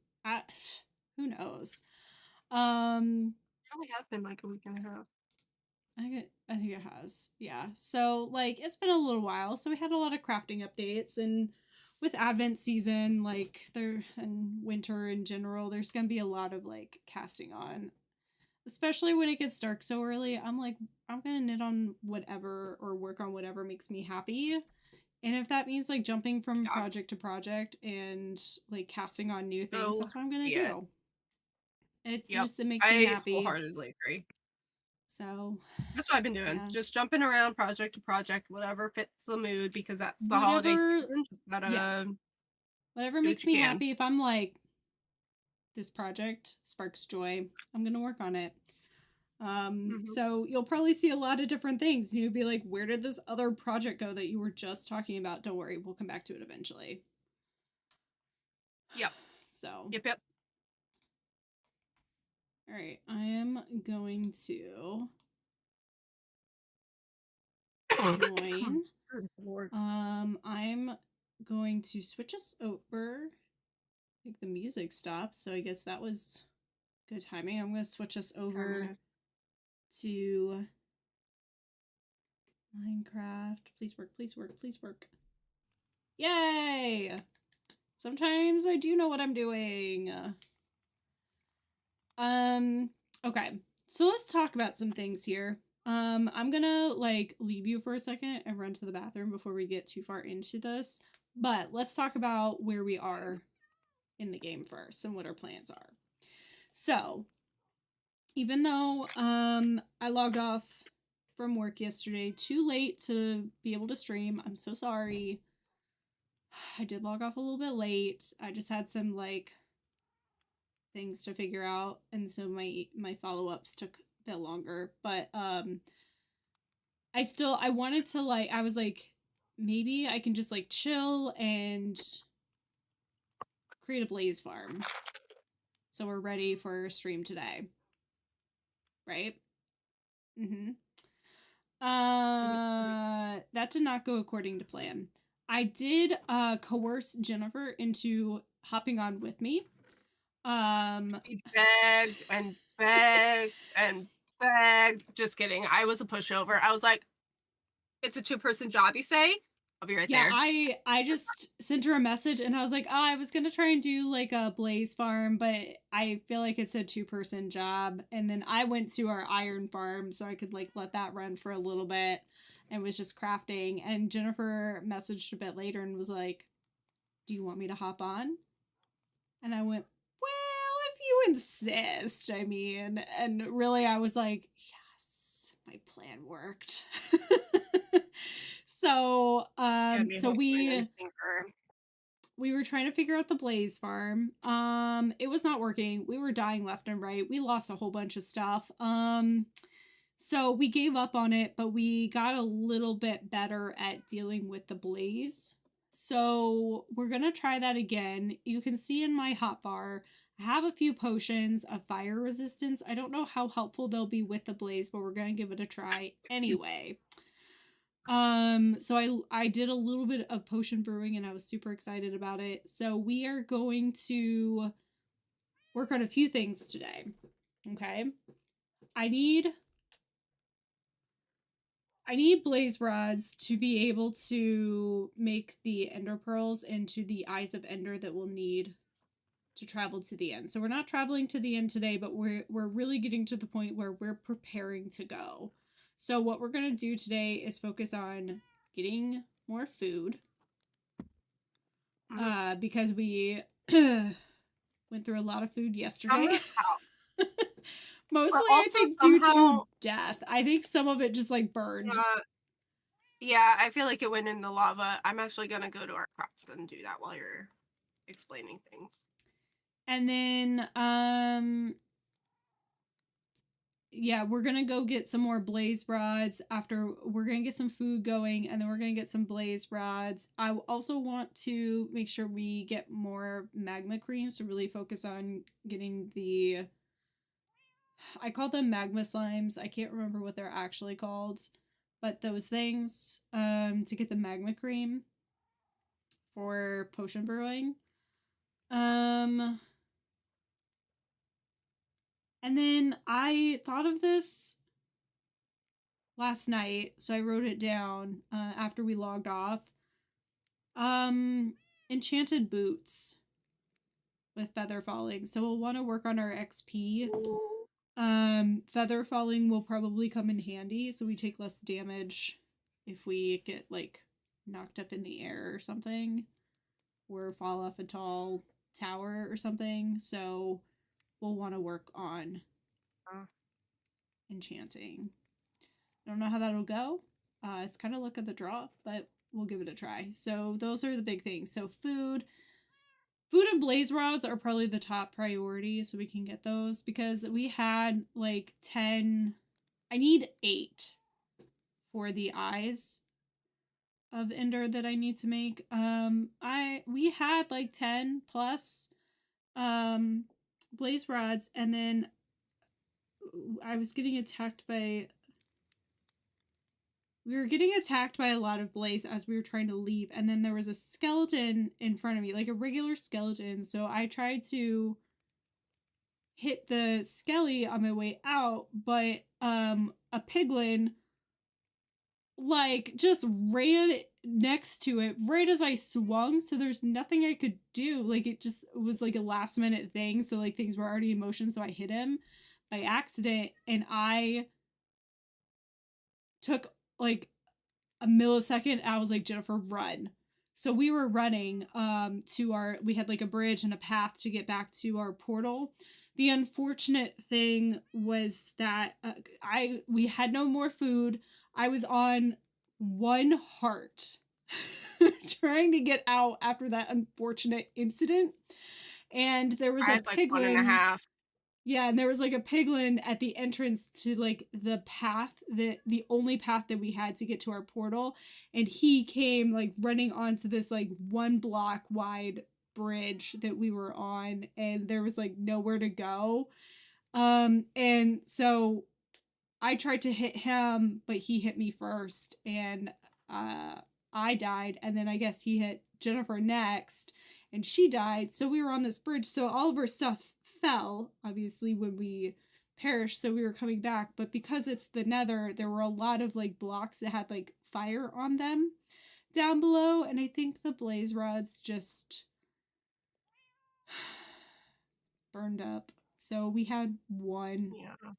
Who knows? Probably has been like a week and a half. I think it has. Yeah. So like it's been a little while. So we had a lot of crafting updates, and with Advent season, like there and winter in general, there's gonna be a lot of like casting on. Especially when it gets dark so early. I'm like, I'm gonna knit on whatever or work on whatever makes me happy. And if that means like jumping from project to project and like casting on new things, that's what I'm gonna do. It's just, it makes me happy. I wholeheartedly agree. So that's what I've been doing. Yeah. Just jumping around project to project, whatever fits the mood, because that's the holiday season. Just gotta whatever makes me happy. If I'm like, this project sparks joy, I'm gonna work on it. So you'll probably see a lot of different things. You'll be like, where did this other project go that you were just talking about? Don't worry, we'll come back to it eventually. Yep. So. Yep. All right, I am going to join. I'm going to switch us over. I think the music stopped, so I guess that was good timing. I'm going to switch us over to Minecraft. Please work, please work, please work. Yay! Sometimes I do know what I'm doing. Okay. So let's talk about some things here. I'm gonna like leave you for a second and run to the bathroom before we get too far into this. But let's talk about where we are in the game first and what our plans are. So, even though I logged off from work yesterday too late to be able to stream. I'm so sorry. I did log off a little bit late. I just had some like things to figure out, and so my follow-ups took a bit longer. But I wanted to like, I was like, maybe I can just like chill and create a blaze farm. So we're ready for a stream today. Right? Mm-hmm. That did not go according to plan. I did coerce Jennifer into hopping on with me. He begged and begged and begged. Just kidding. I was a pushover. I was like, it's a 2-person job, you say? I'll be right there. I just sent her a message and I was like, oh, I was gonna try and do like a blaze farm, but I feel like it's a 2-person job. And then I went to our iron farm so I could like let that run for a little bit and was just crafting. And Jennifer messaged a bit later and was like, do you want me to hop on? And I went, well, if you insist. I mean, and really I was like, yes, my plan worked. So we were trying to figure out the blaze farm. It was not working. We were dying left and right. We lost a whole bunch of stuff. So we gave up on it, but we got a little bit better at dealing with the blaze. So we're gonna try that again. You can see in my hotbar, I have a few potions of fire resistance. I don't know how helpful they'll be with the blaze, but we're gonna give it a try anyway. So I did a little bit of potion brewing and I was super excited about it. So we are going to work on a few things today. Okay. I need blaze rods to be able to make the ender pearls into the eyes of ender that we'll need to travel to the end. So we're not traveling to the end today, but we're really getting to the point where we're preparing to go. So what we're going to do today is focus on getting more food. Because we went through a lot of food yesterday. Mostly, I think, due to death. I think some of it just, like, burned. Yeah, I feel like it went in the lava. I'm actually going to go to our crops and do that while you're explaining things. And then, yeah, we're gonna go get some more blaze rods after we're gonna get some food going, and then we're gonna get some blaze rods. I also want to make sure we get more magma creams to really focus on getting the, I call them magma slimes. I can't remember what they're actually called, but those things, to get the magma cream for potion brewing. And then I thought of this last night, so I wrote it down after we logged off. Enchanted boots with feather falling. So we'll want to work on our XP. Feather falling will probably come in handy, so we take less damage if we get like knocked up in the air or something, or fall off a tall tower or something. So we'll want to work on enchanting. I don't know how that'll go. It's kind of luck of the draw, but we'll give it a try. So those are the big things. So food and blaze rods are probably the top priority, so we can get those, because we had like 10. I need 8 for the eyes of ender that I need to make. We had like 10 plus blaze rods, and then I was getting attacked by we were getting attacked by a lot of blaze as we were trying to leave, and then there was a skeleton in front of me, like a regular skeleton, so I tried to hit the skelly on my way out, but a piglin like just ran next to it right as I swung, so there's nothing I could do. Like, it just was like a last minute thing, so like things were already in motion, so I hit him by accident, and I took like a millisecond. I was like, Jennifer, run. So we were running to we had like a bridge and a path to get back to our portal. The unfortunate thing was that we had no more food. I was on one heart trying to get out after that unfortunate incident. And there was I a had like one and a piglin. half. Yeah, and there was like a piglin at the entrance to like the path, the only path that we had to get to our portal, and he came like running onto this like 1 block wide bridge that we were on, and there was like nowhere to go. And so I tried to hit him, but he hit me first, and I died. And then I guess he hit Jennifer next, and she died. So we were on this bridge. So all of our stuff fell, obviously, when we perished. So we were coming back. But because it's the Nether, there were a lot of like blocks that had like fire on them down below. And I think the blaze rods just burned up. So we had one. Yeah.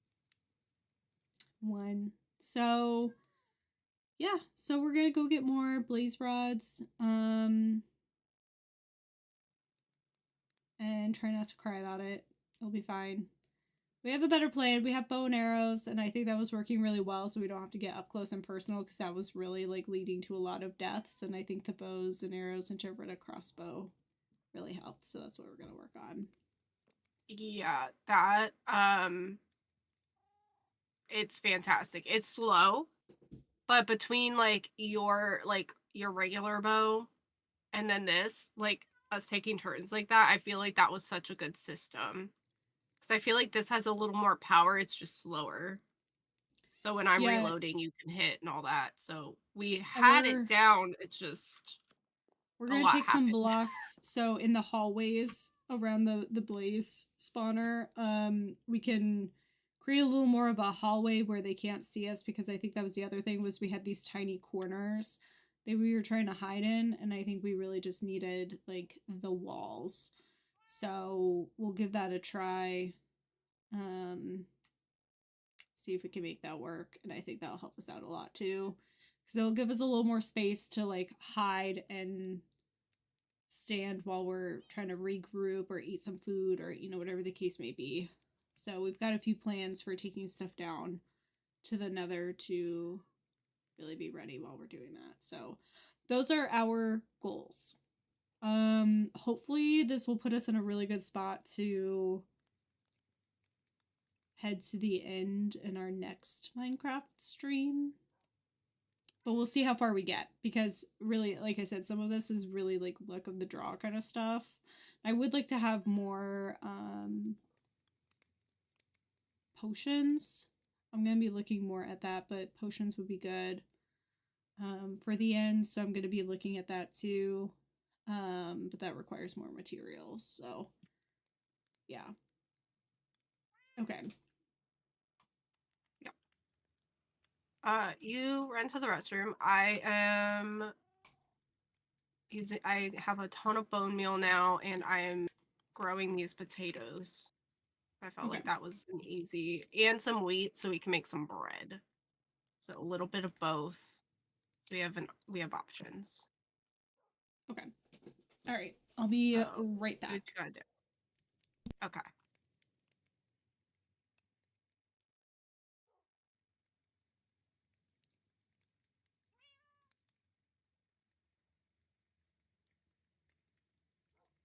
One. So yeah, so we're gonna go get more blaze rods, and try not to cry about it. It'll be fine. We have a better plan. We have bow and arrows, and I think that was working really well, so we don't have to get up close and personal, because that was really like leading to a lot of deaths. And I think the bows and arrows and a crossbow really helped. So that's what we're gonna work on. Yeah, that it's fantastic. It's slow, but between like your regular bow and then this, like us taking turns like that, I feel like that was such a good system. Because I feel like this has a little more power, it's just slower. So when I'm Yeah, reloading, you can hit and all that. So we yeah, had it down. It's just we're a gonna lot take some happened. blocks. So in the hallways around the blaze spawner, we can create a little more of a hallway where they can't see us, because I think that was the other thing, was we had these tiny corners that we were trying to hide in, and I think we really just needed like the walls. So we'll give that a try. See if we can make that work, and I think that'll help us out a lot too, because it'll give us a little more space to like hide and stand while we're trying to regroup or eat some food, or whatever the case may be. So we've got a few plans for taking stuff down to the Nether to really be ready while we're doing that. So those are our goals. Hopefully this will put us in a really good spot to head to the end in our next Minecraft stream. But we'll see how far we get, because really, like I said, some of this is really like luck of the draw kind of stuff. I would like to have more potions. I'm gonna be looking more at that, but potions would be good for the end. So I'm gonna be looking at that too. But that requires more materials. So yeah. Okay. Yeah. You ran to the restroom. I have a ton of bone meal now, and I am growing these potatoes. I felt Okay. like that was an easy, and some wheat so we can make some bread. So a little bit of both. So we have options. Okay. All right. I'll be So right do what back. you gotta do. Okay.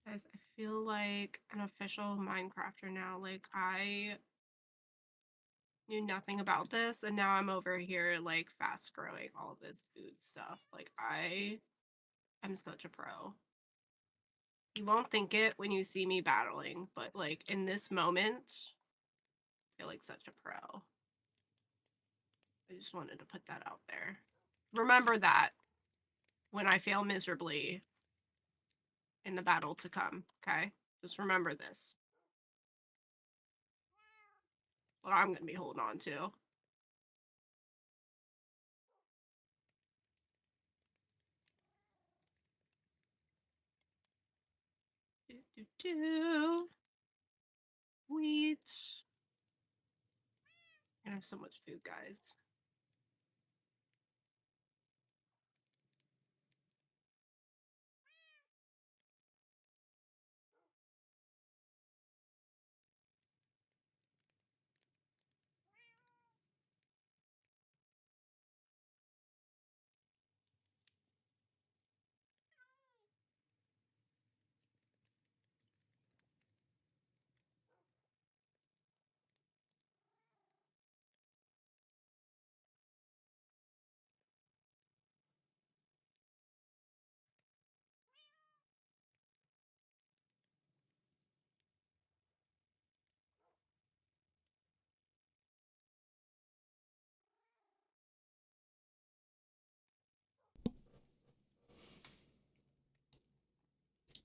Guys, I feel like an official Minecrafter now. Like I knew nothing about this, and now I'm over here like fast growing all of this food stuff. Like I am such a pro. You won't think it when you see me battling, but like in this moment, I feel like such a pro. I just wanted to put that out there. Remember that when I fail miserably in the battle to come, okay? Just remember this. What I'm going to be holding on to. Do, do, do. Wheat. I have so much food, guys.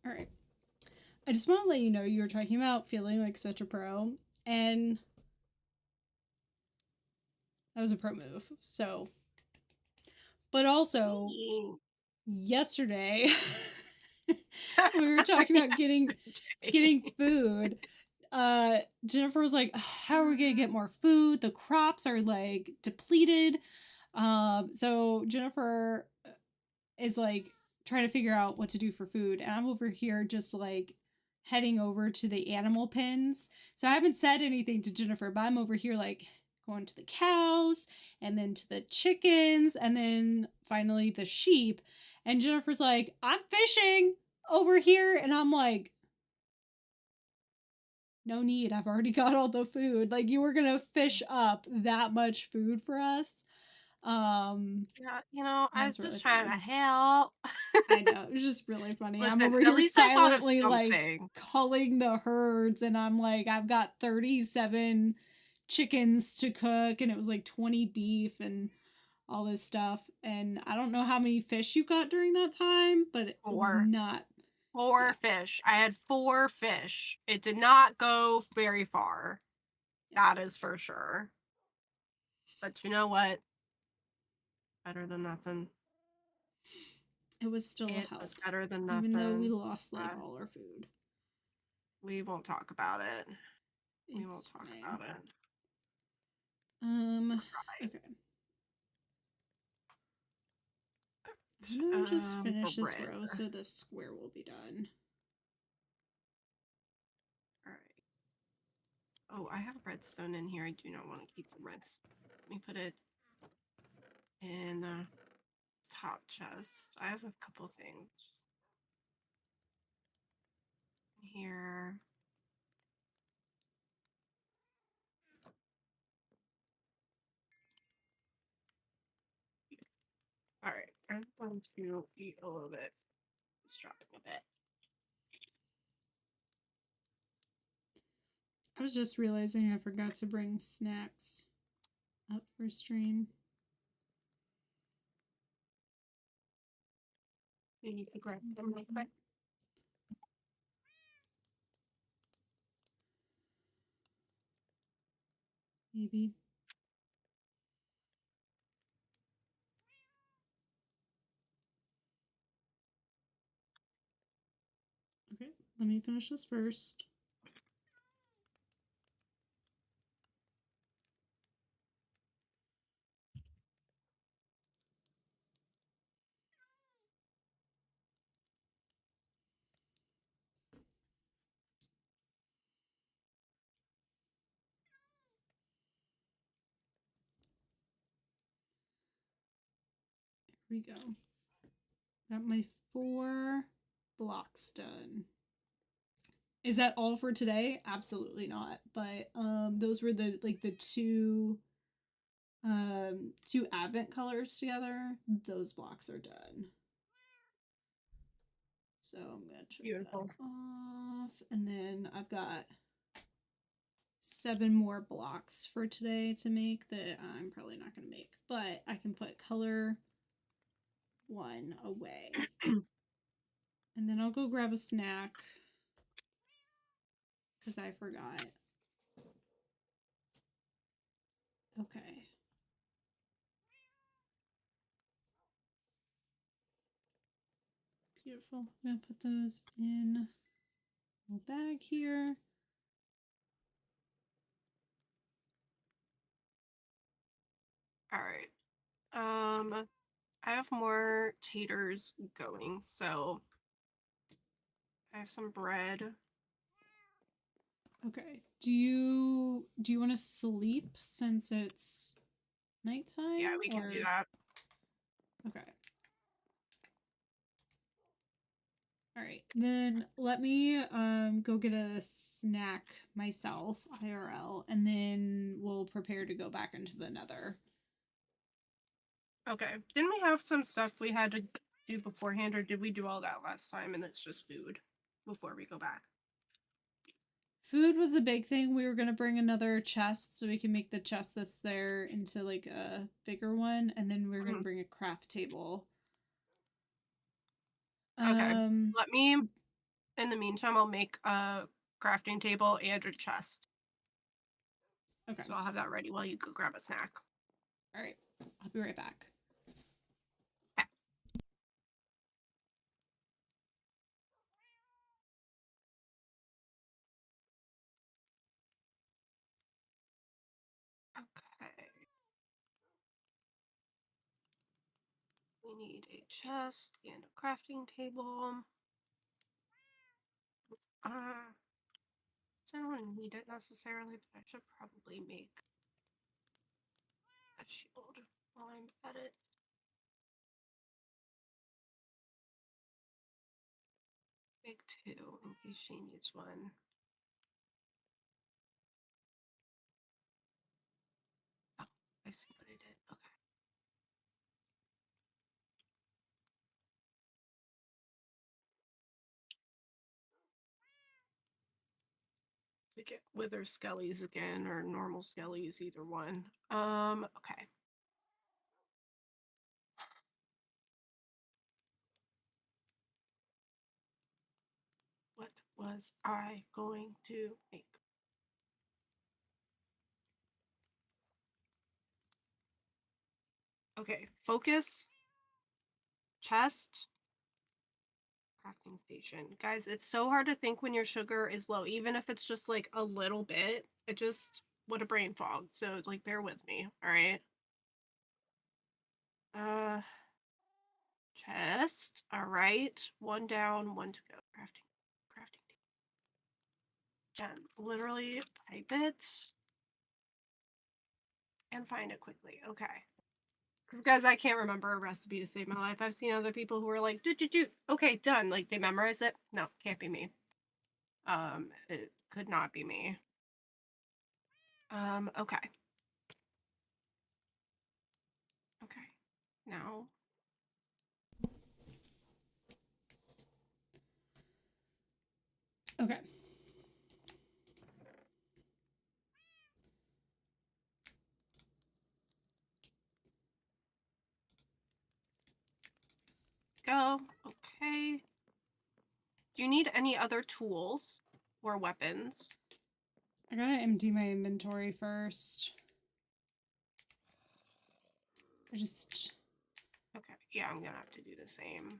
All right. I just want to let you know you were talking about feeling like such a pro, and that was a pro move. So, but also yesterday we were talking about getting food. Jennifer was like, how are we gonna get more food? The crops are like depleted. So Jennifer is like trying to figure out what to do for food, and I'm over here just like heading over to the animal pens. So I haven't said anything to Jennifer, but I'm over here like going to the cows and then to the chickens and then finally the sheep. And Jennifer's like, I'm fishing over here. And I'm like, no need. I've already got all the food. Like, you were going to fish up that much food for us. Yeah, you know, I was really just trying to funny. help. I know. It was just really funny. I'm Listen, over at here least I thought of silently like something. culling the herds, and I'm like, I've got 37 chickens to cook, and it was like 20 beef and all this stuff. And I don't know how many fish you got during that time, but it was 4. not 4 fish. I had 4 fish. It did not go very far. That is for sure. But you know what? Better than nothing. It was still a It help. was better than nothing. Even though we lost like all our food. We won't talk about it. We won't It's talk fine. about it. Okay. I'm gonna just finish this bread. row so this square will be done. All right. Oh, I have a redstone in here. I do not want to keep the redstone. Let me put it in the top chest. I have a couple things here. All right, I'm going to eat a little bit. It's dropping a bit. I was just realizing I forgot to bring snacks up for stream. You need to grab them real quick. Maybe. Okay, let me finish this first. Here we go. Got my 4 blocks done. Is that all for today? Absolutely not. But those were the two advent colors together. Those blocks are done. So I'm gonna turn that off, and then I've got 7 more blocks for today to make that I'm probably not gonna make, but I can put color 1 away. And then I'll go grab a snack because I forgot. Okay. Beautiful. I'm gonna put those in a little bag here. All right. I have more taters going, so I have some bread. Okay. Do you want to sleep since it's nighttime? Yeah, we can do that. Okay. All right. Then let me go get a snack myself, IRL, and then we'll prepare to go back into the Nether. Okay. Didn't we have some stuff we had to do beforehand, or did we do all that last time and it's just food before we go back? Food was a big thing. We were going to bring another chest so we can make the chest that's there into like a bigger one, and then we're going to bring a craft table. Okay. Let me In the meantime, I'll make a crafting table and a chest. Okay. So I'll have that ready while you go grab a snack. All right. I'll be right back. Okay. We need a chest and a crafting table. Uh, I don't need it necessarily, but I should probably make a shield while I'm at it. Make 2 in case she needs one. Oh, I see what I did. Okay. To get wither skellies again or normal skellies, either one. Okay. What was I going to make? Okay, focus, chest, crafting station. Guys, it's so hard to think when your sugar is low, even if it's just like a little bit. It just, what a brain fog. So, like, bear with me, all right? Uh, chest, all right. 1 down, 1 to go. Crafting. Jen, literally type it and find it quickly. Okay. Because guys, I can't remember a recipe to save my life. I've seen other people who are like, do. Okay, done. Like they memorize it. No, can't be me. It could not be me. Okay. Okay. Now. Okay. Go. Okay. Do you need any other tools or weapons? I gotta empty my inventory first. I just. Okay. Yeah, I'm gonna have to do the same.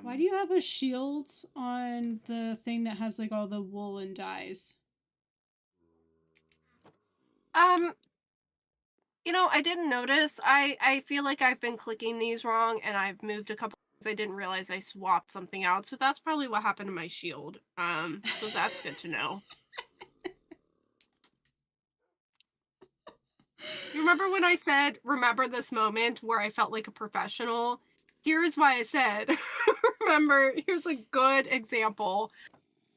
Why do you have a shield on the thing that has like all the woolen dyes? You know, I didn't notice. I feel like I've been clicking these wrong and I've moved a couple things. I didn't realize I swapped something out. So that's probably what happened to my shield. So that's good to know. You remember when I said, remember this moment where I felt like a professional? Here's why I said, remember, here's a good example.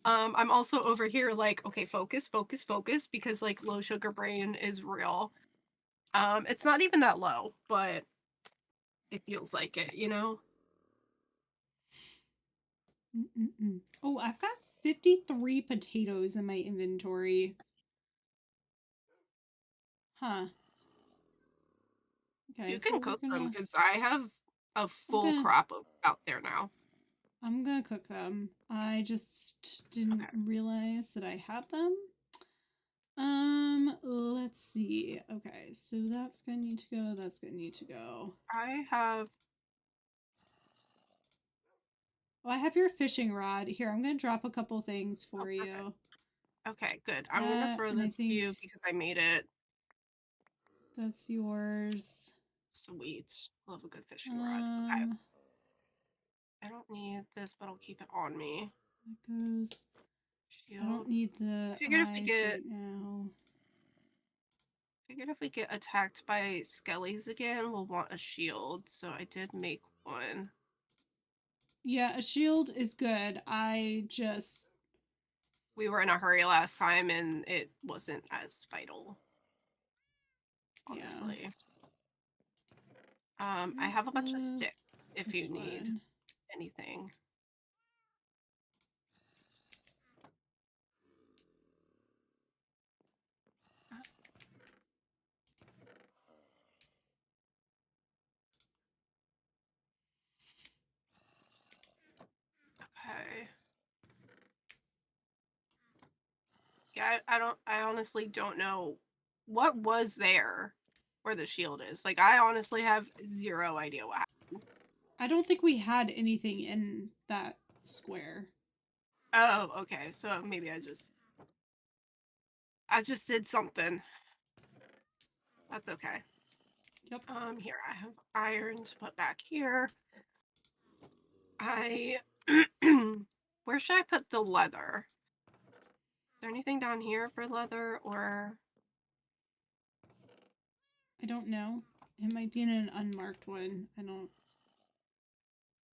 I'm also over here like, okay, focus, because like low sugar brain is real. It's not even that low, but it feels like it, you know? Oh, I've got 53 potatoes in my inventory. Huh. Okay, You can well, we're cook them gonna. because I have a I'm full gonna. crop of out there now. I'm gonna cook them. I just didn't Okay. realize that I had them. Let's see. Okay, so that's gonna need to go. That's gonna need to go. I have. Oh, I have your fishing rod. Here, I'm gonna drop a couple things Oh, for perfect. you. Okay, good. I'm gonna throw And I this to think you because I made it. that's yours. Sweet. Love a good fishing rod. Okay. Um, I don't need this, but I'll keep it on me. that goes. I don't Shield. need the Figured if we eyes get right now. figured if we get attacked by skellies again, we'll want a shield. So I did make one. Yeah, a shield is good. I just. We were in a hurry last time and it wasn't as vital. Yeah. Honestly. I Where's have a bunch of sticks if you this need one? anything. Okay. Yeah, I honestly don't know what was there where the shield is. Like, I honestly have zero idea what happened. I don't think we had anything in that square. Oh, okay. So maybe I just did something. That's okay. Yep. Here I have iron to put back here. Where should I put the leather? Is there anything down here for leather or? I don't know. It might be in an unmarked one. I don't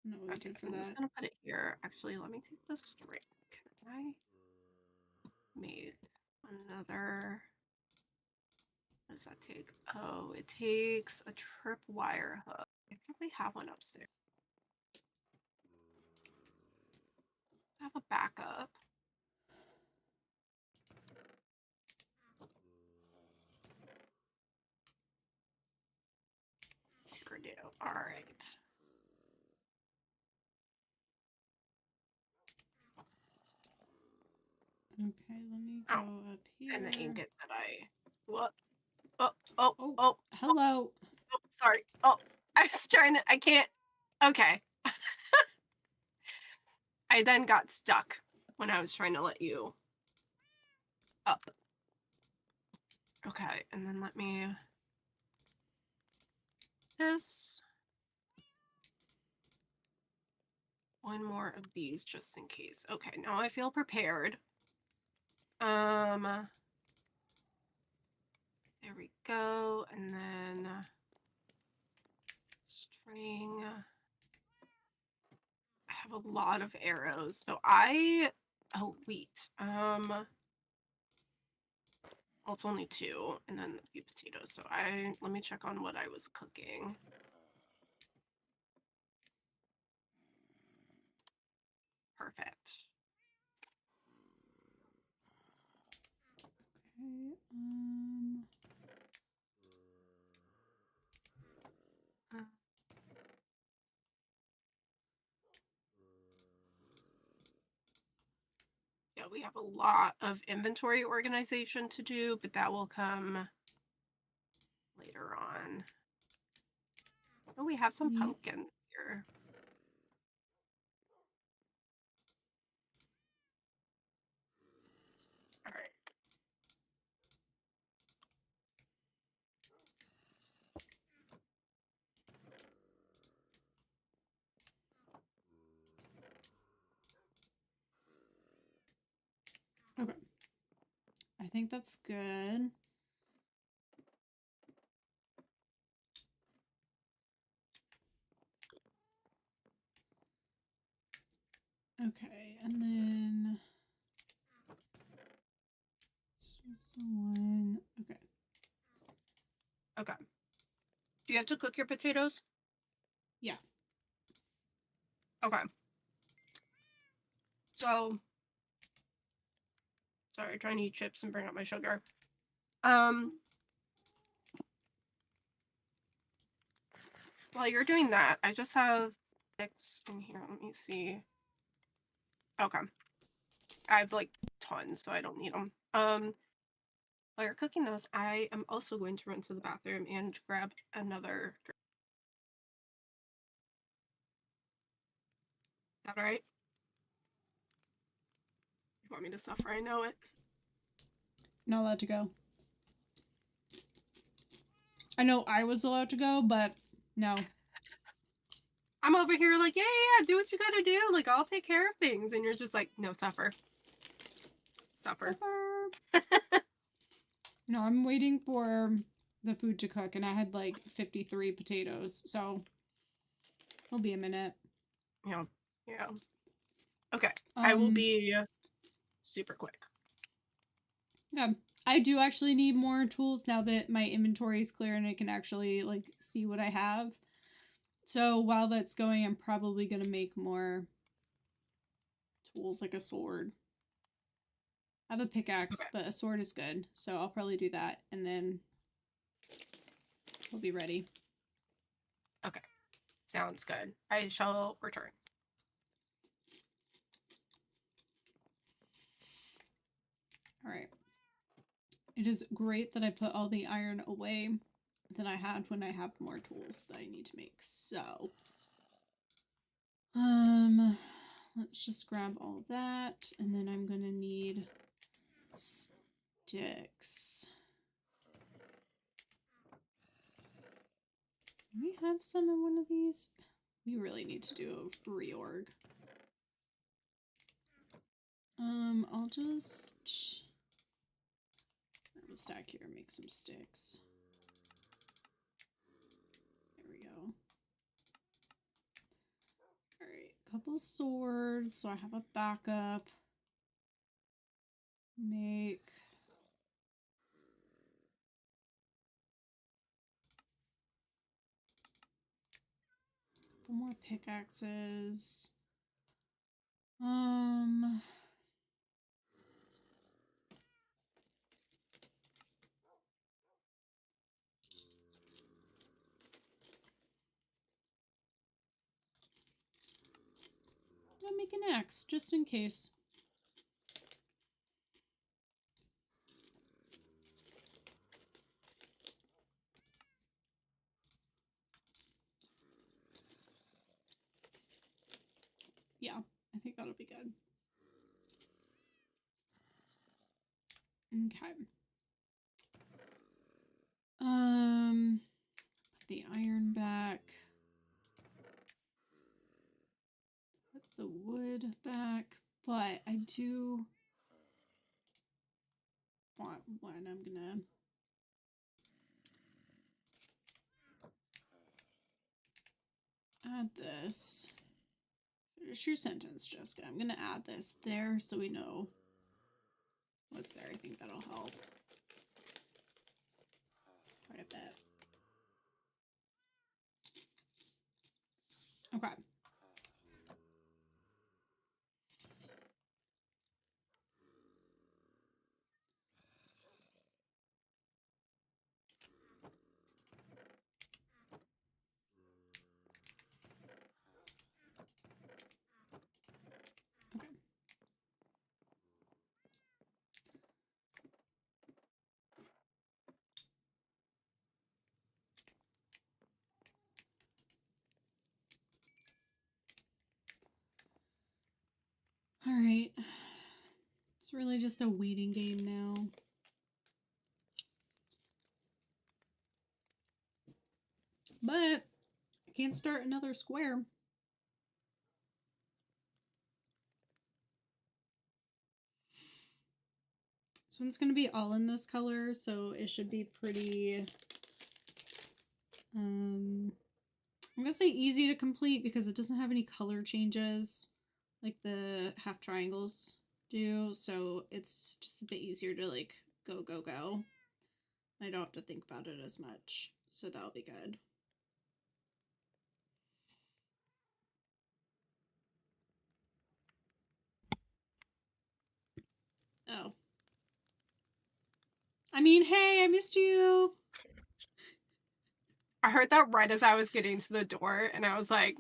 know what we did for I'm that. just gonna put it here. Actually, let me take this string. Can I make another? What does that take? Oh, it takes a tripwire hook. I think we have one upstairs. Let's have a backup. Sure do. All right. Okay, let me go up here. And the ingot that I. What? Hello. Oh, sorry. Oh, I was trying to. I can't. Okay. I then got stuck when I was trying to let you up. Okay, and then let me. This. One more of these just in case. Okay, now I feel prepared. There we go, and then string. I have a lot of arrows, so oh wheat. Well, it's only 2, and then a few potatoes. So let me check on what I was cooking. Perfect. Okay. Yeah, we have a lot of inventory organization to do, but that will come later on. Oh, we have some pumpkins here. All right. Okay. I think that's good. Okay, and then this was the one. Okay. Okay. Do you have to cook your potatoes? Yeah. Okay. So, sorry, trying to eat chips and bring up my sugar. While you're doing that, I just have 6 in here. Let me see. Okay. I have like tons, so I don't need them. While you're cooking those, I am also going to run to the bathroom and grab another drink. Is that all right? You want me to suffer? I know it. Not allowed to go. I know I was allowed to go, but no. I'm over here like, yeah, do what you gotta do. Like, I'll take care of things. And you're just like, no, suffer. Suffer. No, I'm waiting for the food to cook, and I had like 53 potatoes, so it'll be a minute. Yeah. Okay. I will be super quick. Yeah. I do actually need more tools now that my inventory is clear and I can actually like see what I have. So while that's going, I'm probably going to make more tools like a sword. I have a pickaxe, but a sword is good. So I'll probably do that and then we'll be ready. Okay. Sounds good. I shall return. All right. it is great that I put all the iron away that I had when I have more tools that I need to make. So, let's just grab all that, and then I'm gonna need sticks. Do we have some in one of these? We really need to do a reorg. I'll just grab a stack here and make some sticks. There we go. Alright, couple swords, so I have a backup. Make a couple more pickaxes. I'll make an axe just in case. Yeah, I think that'll be good. Okay. Put the iron back. Put the wood back, but I do want one. I'm gonna add this. Finish your sentence, Jessica. I'm gonna add this there so we know what's there. I think that'll help quite a bit. Okay. Okay. All right. It's really just a waiting game now. But I can't start another square. This one's going to be all in this color, so it should be pretty, I'm going to say easy to complete because it doesn't have any color changes like the half triangles do, so it's just a bit easier to like go, go, go. I don't have to think about it as much, so that'll be good. Oh. I mean, hey, I missed you. I heard that right as I was getting to the door, and I was like,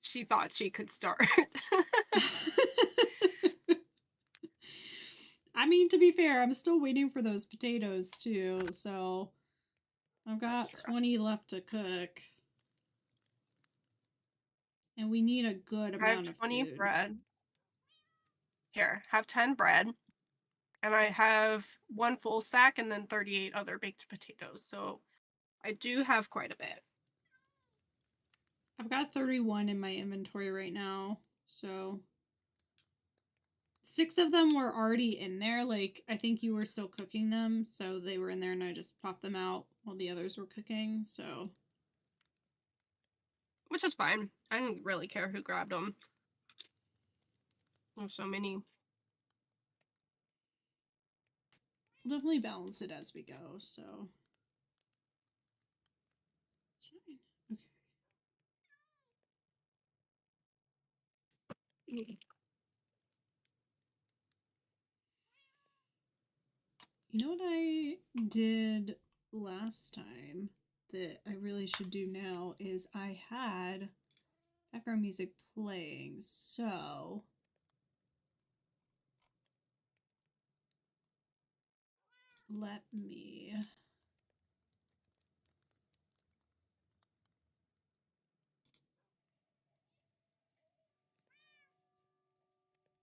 she thought she could start. I mean, to be fair, I'm still waiting for those potatoes too, so I've got 20 left to cook. And we need a good amount of 20 food. bread. Here, have 10 bread. And I have 1 full stack and then 38 other baked potatoes. So I do have quite a bit. I've got 31 in my inventory right now, so 6 of them were already in there. Like, I think you were still cooking them, so they were in there and I just popped them out while the others were cooking, so. Which is fine. I didn't really care who grabbed them. There's so many. We'll definitely balance it as we go, so. Okay. You know what I did last time that I really should do now is I had background music playing, so Let me...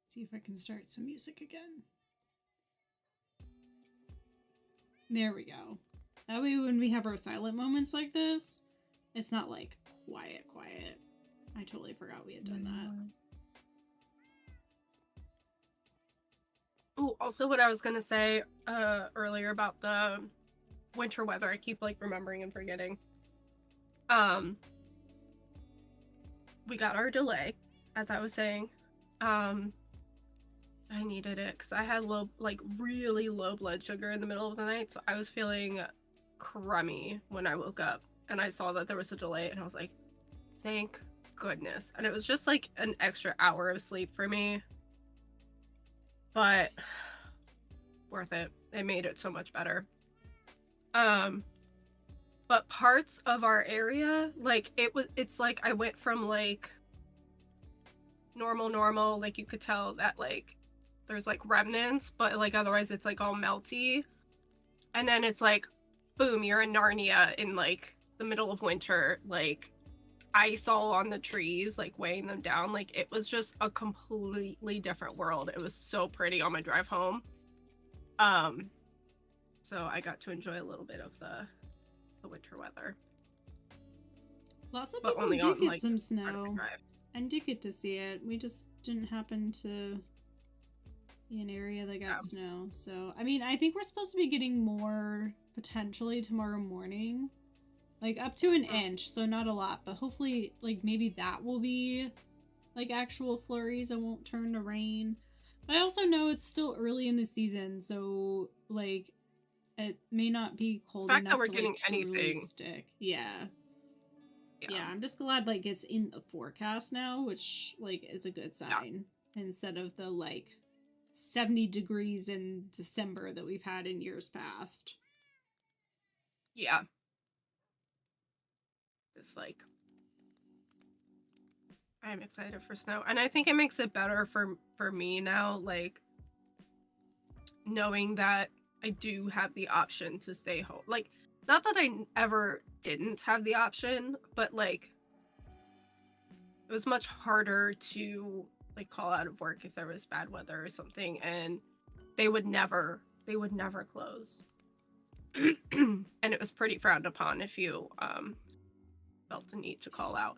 see if I can start some music again. There we go. That way when we have our silent moments like this, it's not like quiet. I totally forgot we had done that. Oh, also what I was gonna say earlier about the winter weather, I keep like remembering and forgetting. We got our delay, as I was saying. I needed it because I had really low blood sugar in the middle of the night, so I was feeling crummy when I woke up and I saw that there was a delay, and I was like, thank goodness. And it was just like an extra hour of sleep for me, but worth it. It made it so much better. But parts of our area, like it's like I went from like normal, like you could tell that like there's like remnants, but like otherwise it's like all melty. And then it's like, boom, you're in Narnia in like the middle of winter, like ice all on the trees, like weighing them down. Like it was just a completely different world. It was so pretty on my drive home. So I got to enjoy a little bit of the winter weather. Lots of people did get some snow. And did get to see it. We just didn't happen to be an area that got snow. So, I mean, I think we're supposed to be getting more potentially tomorrow morning. Like up to an inch, so not a lot. But hopefully, like maybe that will be like actual flurries and won't turn to rain. But I also know it's still early in the season, so like it may not be cold enough that we're to getting like truly anything. stick. Yeah, I'm just glad like it's in the forecast now, which like is a good sign instead of the like 70 degrees in December that we've had in years past. Yeah. It's like I'm excited for snow, and I think it makes it better for me now, like knowing that I do have the option to stay home. Like, not that I ever didn't have the option, but like it was much harder to like call out of work if there was bad weather or something, and they would never close. And it was pretty frowned upon if you felt the need to call out.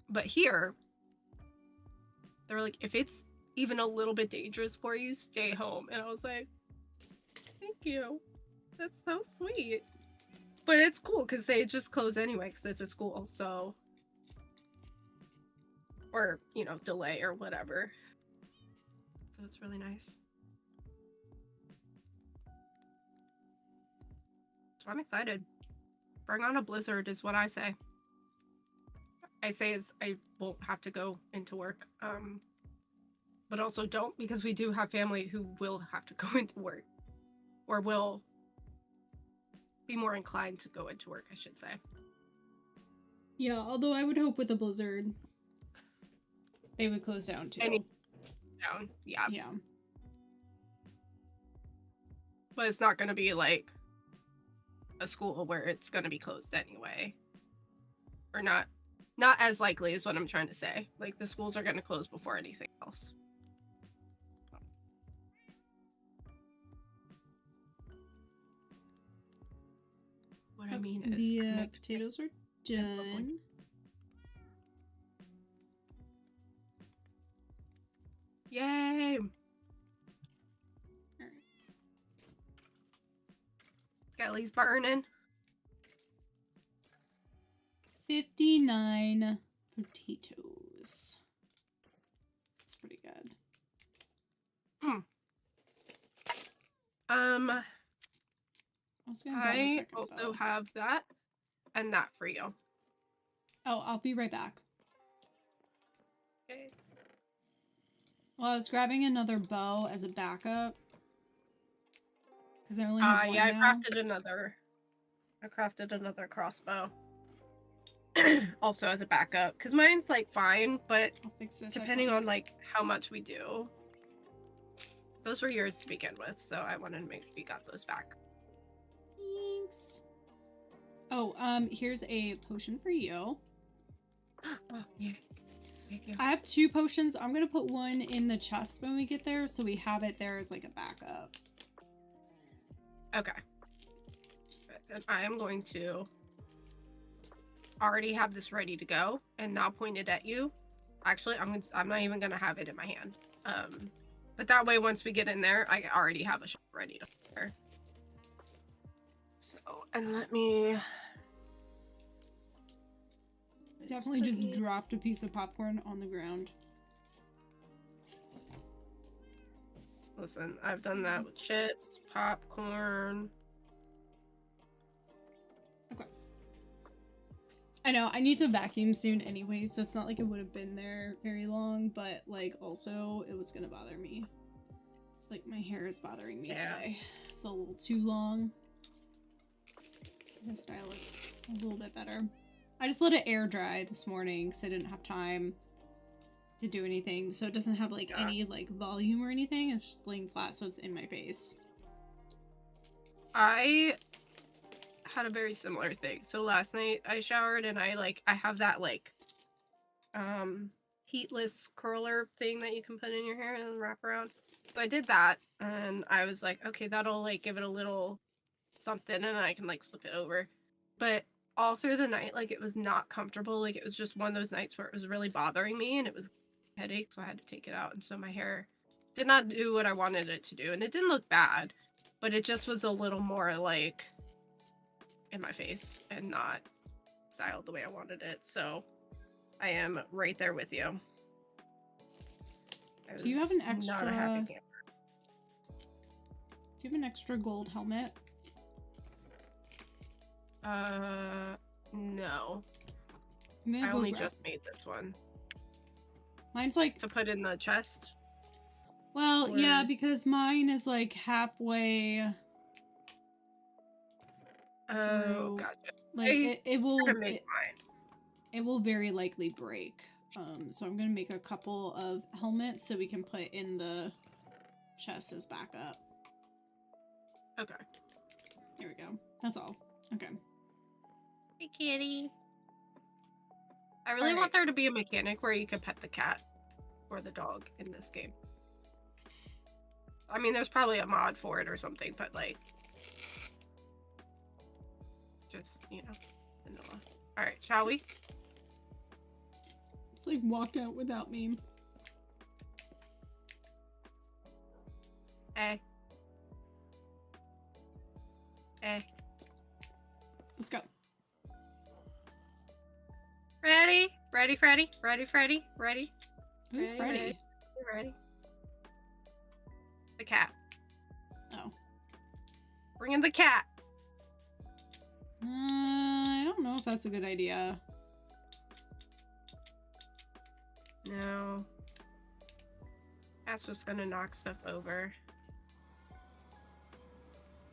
But here they're like, if it's even a little bit dangerous for you, stay home. And I was like, thank you, that's so sweet. But it's cool because they just close anyway because it's a school, so, or you know, delay or whatever. So it's really nice. So I'm excited. Bring on a blizzard is what I say. I say is I won't have to go into work. But also don't, because we do have family who will have to go into work, or will be more inclined to go into work, I should say. Yeah, although I would hope with a blizzard they would close down too. Down, yeah. Yeah. But it's not going to be like a school where it's going to be closed anyway. Or not as likely is what I'm trying to say. Like the schools are going to close before anything else. What I mean is the potatoes are done. Yay! Skelly's burning. 59 potatoes. That's pretty good. I also have that and that for you. Oh, I'll be right back. Okay. Well, I was grabbing another bow as a backup. Because I only have one now. I crafted another crossbow. Also as a backup. Because mine's like fine, but depending on like how much we do. Those were yours to begin with, so I wanted to make sure you got those back. Thanks. Oh, here's a potion for you. Oh, yeah. Thank you. I have 2 potions. I'm gonna put one in the chest when we get there, so we have it there as like a backup. Okay. And I am going to already have this ready to go and not pointed at you. Actually, I'm not even gonna have it in my hand. But that way, once we get in there, I already have a shot ready to fire. So, and let me Definitely just dropped a piece of popcorn on the ground. Listen, I've done that with chips, popcorn. Okay. I know, I need to vacuum soon anyway, so it's not like it would have been there very long, but like also it was gonna bother me. It's like my hair is bothering me today. It's a little too long. I'm gonna style it a little bit better. I just let it air dry this morning because I didn't have time to do anything, so it doesn't have like any like volume or anything. It's just laying flat, so it's in my face. I had a very similar thing. So last night I showered and I have that like heatless curler thing that you can put in your hair and wrap around. So I did that and I was like, okay, that'll like give it a little something and then I can like flip it over. But all through the night, like it was not comfortable. Like it was just one of those nights where it was really bothering me and it was a headache, so I had to take it out. And so my hair did not do what I wanted it to do. And it didn't look bad, but it just was a little more like in my face and not styled the way I wanted it. So I am right there with you. Do you have an extra? Not a happy camper. Do you have an extra gold helmet? No. I only just made this one. Mine's like to put in the chest. Well, or... yeah, because mine is like halfway. Oh, gotcha. Like it will make mine. It will very likely break. So I'm gonna make a couple of helmets so we can put in the chest as backup. Okay. There we go. That's all. Okay. Hey, kitty. I really want there to be a mechanic where you can pet the cat or the dog in this game. I mean, there's probably a mod for it or something, but like, just, you know, vanilla. All right, shall we? It's like walked out without me. Eh. Let's go. Ready? Ready, Freddy? Ready, Freddy? Ready? Who's Freddy? Ready? The cat. Oh. Bring in the cat. I don't know if that's a good idea. No. That's just gonna knock stuff over.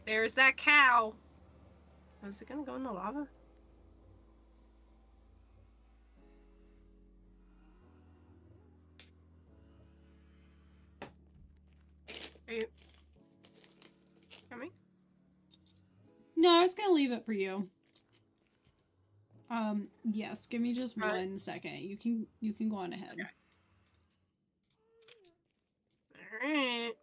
There's that cow. Is it gonna go in the lava? Are you coming? No, I was gonna leave it for you. Yes, give me just 1 second. You can go on ahead. Okay. Alright.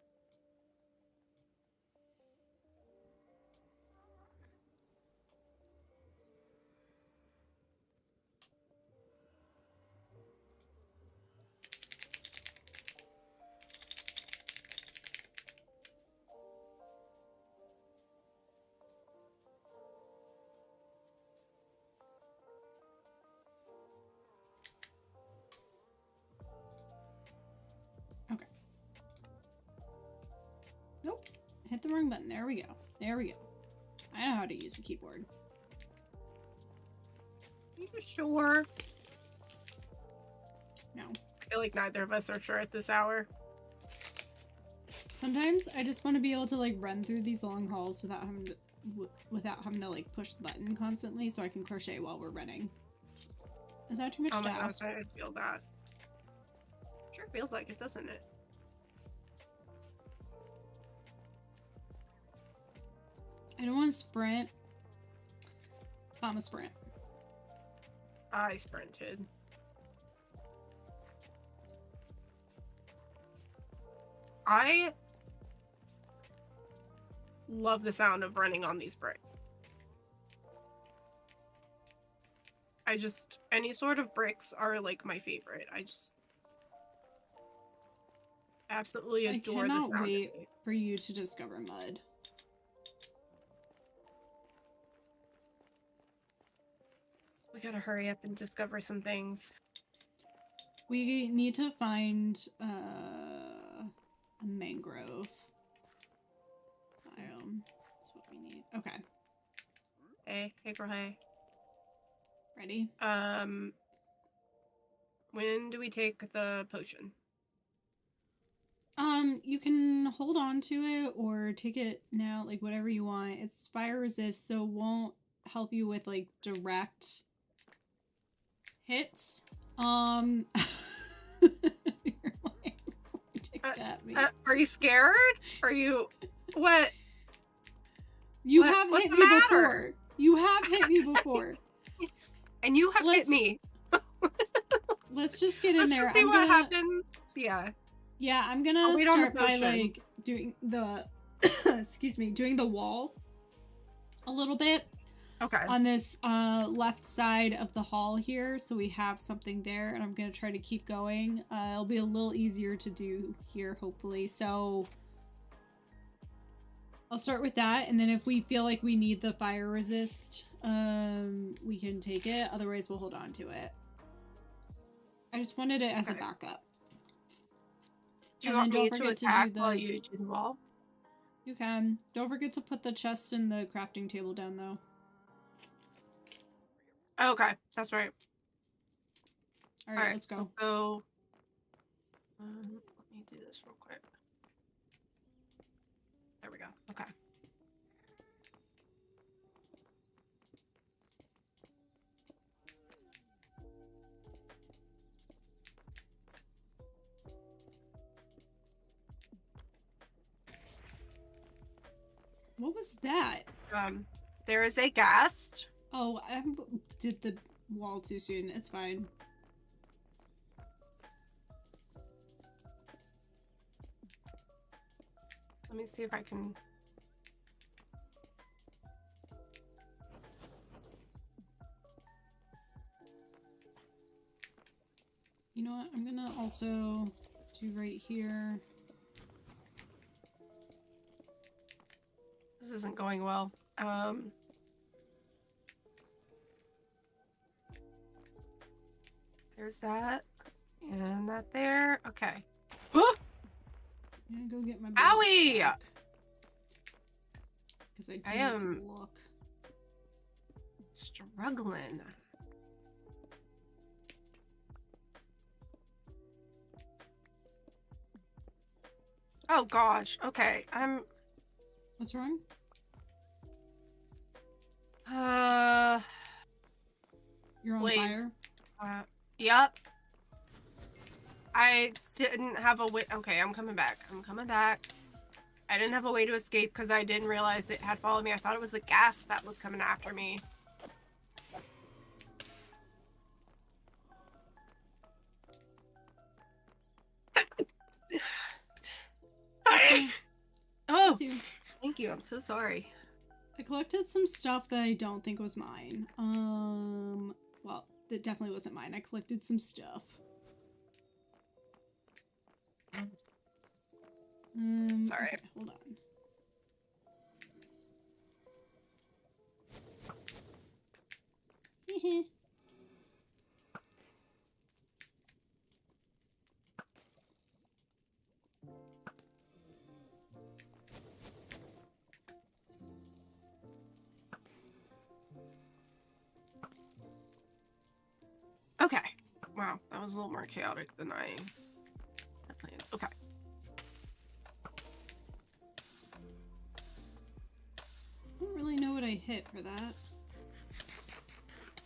Okay. Nope. Hit the wrong button. There we go. There we go. I know how to use a keyboard. Are you sure? No. I feel like neither of us are sure at this hour. Sometimes I just want to be able to like run through these long halls without having to like push the button constantly, so I can crochet while we're running. Is that too much to ask? I feel that. Sure feels like it, doesn't it? I don't want to sprint. I'm a sprint. I sprinted. I love the sound of running on these bricks. Any sort of bricks are like my favorite. I just absolutely adore the sound. I cannot wait for you to discover mud. We gotta hurry up and discover some things. We need to find a mangrove biome. That's what we need. Okay. Hey girl, hey. Ready? When do we take the potion? You can hold on to it or take it now, like whatever you want. It's fire resist, so it won't help you with like direct hits. You're like pointing at me. Are you scared? Are you what? You have hit me before. You have hit me before. And you have hit me. Let's just get in there. Let's see what happens. Yeah. Yeah, I'm gonna start by like doing the excuse me, doing the wall a little bit. Okay. On this left side of the hall here, so we have something there, and I'm gonna try to keep going. It'll be a little easier to do here, hopefully. So I'll start with that, and then if we feel like we need the fire resist, we can take it. Otherwise, we'll hold on to it. I just wanted it as a backup. Do you want me to attack while you do the wall? You can. Don't forget to put the chest and the crafting table down, though. Okay, that's right. All right, let's go. So, let me do this real quick. There we go. Okay. What was that? There is a ghast. Oh, I did the wall too soon. It's fine. Let me see if I can... You know what? I'm gonna also do right here. This isn't going well. There's that. And that there. Okay. I'm gonna go get my owie! Because I am look struggling. Oh gosh. Okay. What's wrong? You're on fire? Yep. I didn't have a way. Okay, I'm coming back. I didn't have a way to escape because I didn't realize it had followed me. I thought it was the gas that was coming after me. Oh, thank you. I'm so sorry. I collected some stuff that I don't think was mine. Well, that definitely wasn't mine. I collected some stuff. Sorry. Okay, hold on. Okay. Wow, that was a little more chaotic than I planned. Okay. I don't really know what I hit for that.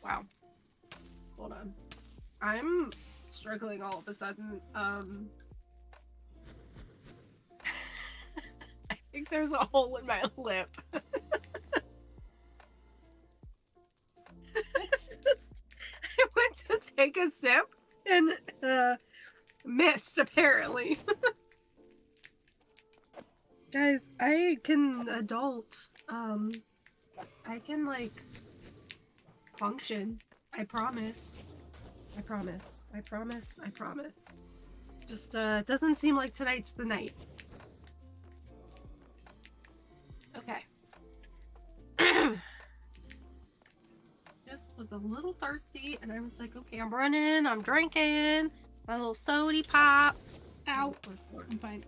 Wow. Hold on. I'm struggling all of a sudden. I think there's a hole in my lip. I went to take a sip and missed apparently. Guys, I can adult. I can like function. I promise. I promise. I promise. I promise. Just doesn't seem like tonight's the night. Okay. Just was a little thirsty and I was like, okay, I'm running, I'm drinking, my little sody pop. Ow. I'm fine.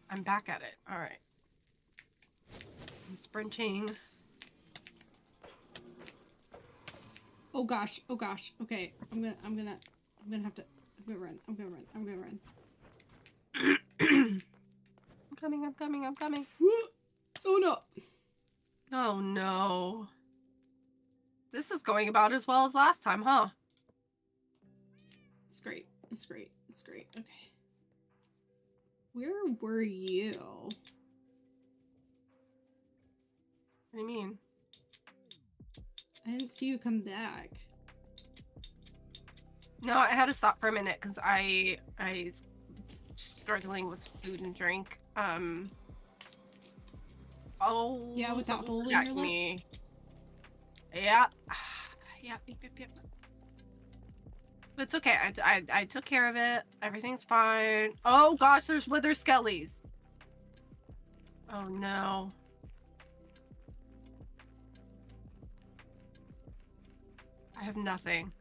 I'm back at it. All right. I'm sprinting. Oh gosh. Oh gosh. Okay. I'm gonna run. I'm gonna run. I'm coming. Oh no. Oh no. This is going about as well as last time, huh? It's great. It's great. It's great. Okay. Where were you? What do you mean? I didn't see you come back. No, I had to stop for a minute because I was struggling with food and drink. Oh, Yeah, with that hole in attacked your lip? me. Yeah. Yep. But it's okay. I took care of it. Everything's fine. Oh gosh, there's wither skellies. Oh no. I have nothing.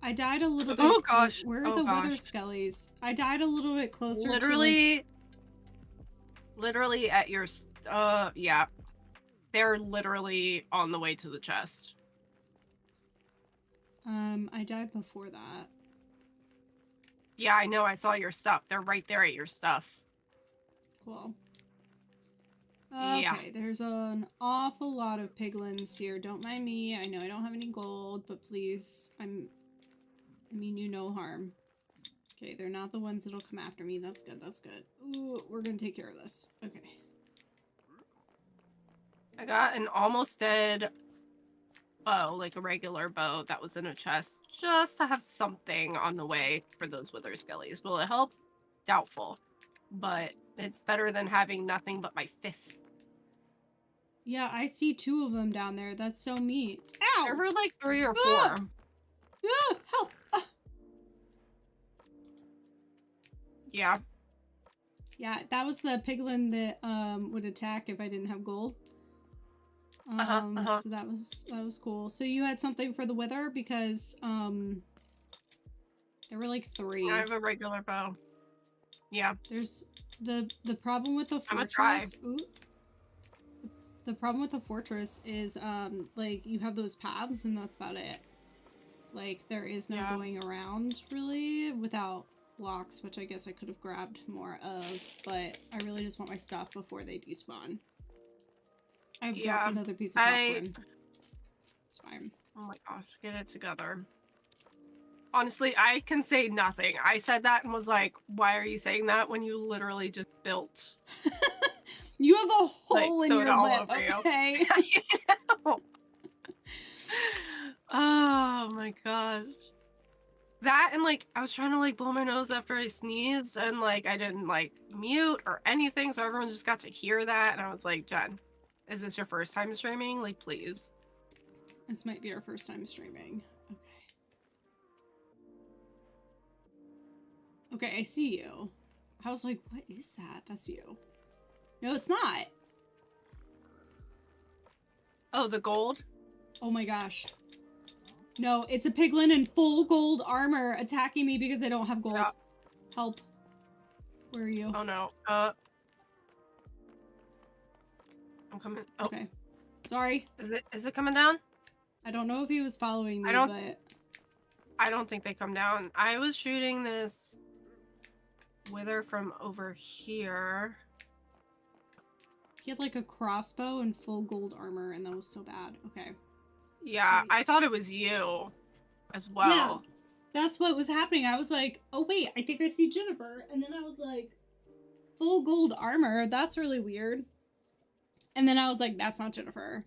I died a little bit. Oh gosh. Where are the wither skellies? I died a little bit closer. Literally at your yeah. They're literally on the way to the chest. I died before that. Yeah, I know. I saw your stuff. They're right there at your stuff. Cool. Okay, Yeah. there's an awful lot of piglins here. Don't mind me. I know I don't have any gold, but please, I mean you no harm. Okay, they're not the ones that'll come after me. That's good. That's good. Ooh, we're gonna take care of this. Okay. I got an almost dead bow, like a regular bow that was in a chest, just to have something on the way for those wither skellies. Will it help? Doubtful. But it's better than having nothing but my fist. Yeah, I see 2 of them down there. That's so mean. Ow! There were like 3 or 4. Ah! Help! Ah! Yeah. Yeah, that was the piglin that would attack if I didn't have gold. So that was cool. So you had something for the wither because there were like 3. I have a regular bow. Yeah. There's the problem with the fortress. I'm gonna try. Ooh, the problem with the fortress is like you have those paths and that's about it. Like there is no going around really without blocks, which I guess I could have grabbed more of, but I really just want my stuff before they despawn. I've dropped another piece of popcorn. It's fine. Oh my gosh, get it together. Honestly, I can say nothing. I said that and was like, why are you saying that when you literally just built? You have a hole in your all lip, over okay? You. Oh my gosh. That and like, I was trying to like blow my nose after I sneezed and like, I didn't like mute or anything. So everyone just got to hear that. And I was like, Jen, is this your first time streaming? Like, please. This might be our first time streaming. Okay. Okay, I see you. I was like, what is that? That's you. No, it's not. Oh, the gold? Oh my gosh. No, it's a piglin in full gold armor attacking me because I don't have gold. Yeah. Help. Where are you? Oh no. I'm coming. Oh. Okay. Sorry. Is it coming down? I don't know if he was following me, but I don't think they come down. I was shooting this wither from over here. He had like a crossbow and full gold armor, and that was so bad. Okay. Yeah, I thought it was you as well. Yeah, that's what was happening. I was like, oh wait, I think I see Jennifer. And then I was like, full gold armor. That's really weird. And then I was like, that's not Jennifer.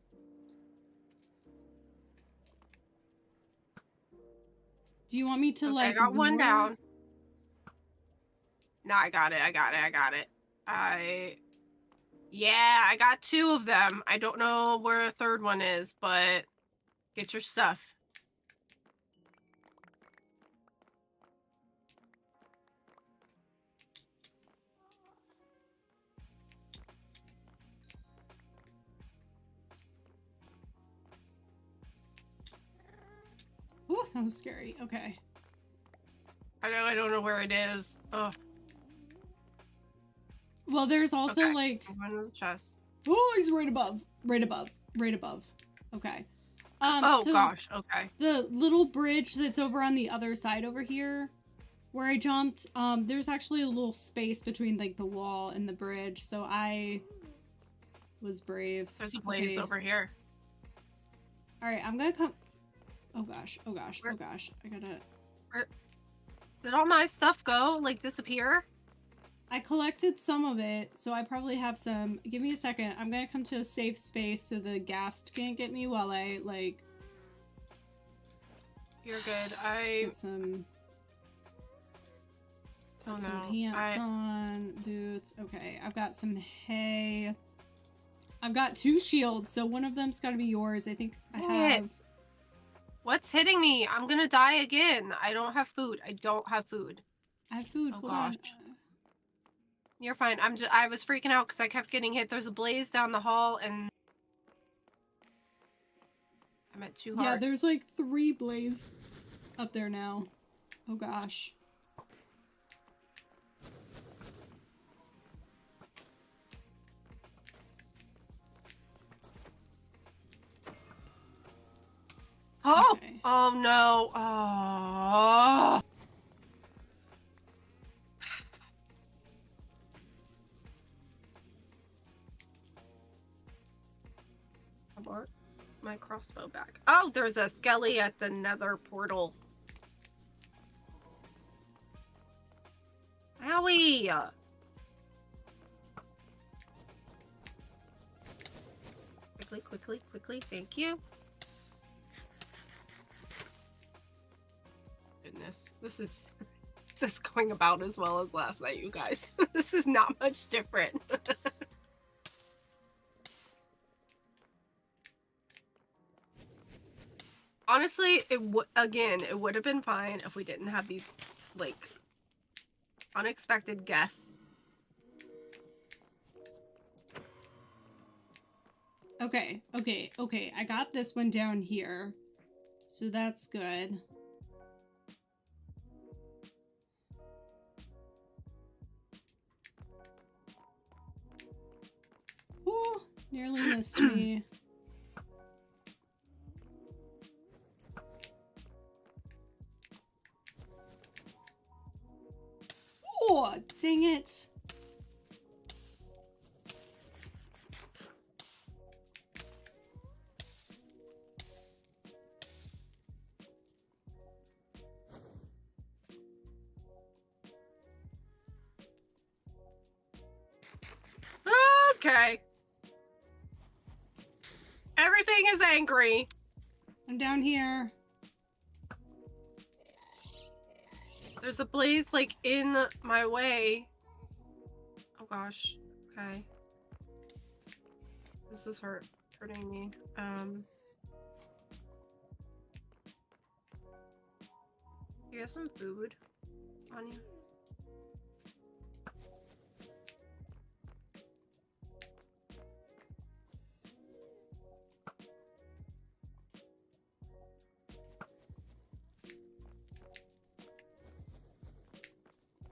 Do you want me to, Okay, like, I got one lure? down. No, I got it. Yeah, I got 2 of them. I don't know where a third one is, but get your stuff. Ooh, that was scary. Okay. I don't know where it is. Oh. Well, there's also, Okay. like... I'm going to the chest. Oh, he's right above. Right above. Right above. Okay. Oh, so gosh. Okay. the little bridge that's over on the other side over here, where I jumped, there's actually a little space between, like, the wall and the bridge, so I was brave. There's a blaze over here. Alright, I'm gonna come... Oh, gosh. Oh, gosh. Oh, gosh. I gotta... Did all my stuff go? Like, disappear? I collected some of it, so I probably have some... Give me a second. I'm gonna come to a safe space so the ghast can't get me while I, like... You're good. Get some... Oh, Put no. some pants on, boots. Okay, I've got some hay. I've got 2 shields, so one of them's gotta be yours. I think I have... What's hitting me? I'm gonna die again. I don't have food. I have food. I have food. Oh, Hold gosh. on. You're fine. I was freaking out because I kept getting hit. There's a blaze down the hall and I'm at 2 hearts. Yeah, there's like 3 blaze up there now. Oh gosh. Oh! Okay. Oh no. Oh. I want my crossbow back. Oh, there's a skelly at the nether portal. Owie! Quickly. Thank you. Goodness. This is going about as well as last night, you guys. This is not much different. Honestly, it would have been fine if we didn't have these, like, unexpected guests. Okay. I got this one down here. So that's good. Ooh, nearly missed me. Oh, dang it. Okay. Everything is angry. I'm down here. There's a blaze, like, in my way. Oh gosh. Okay. This is hurting me. Do you have some food on you?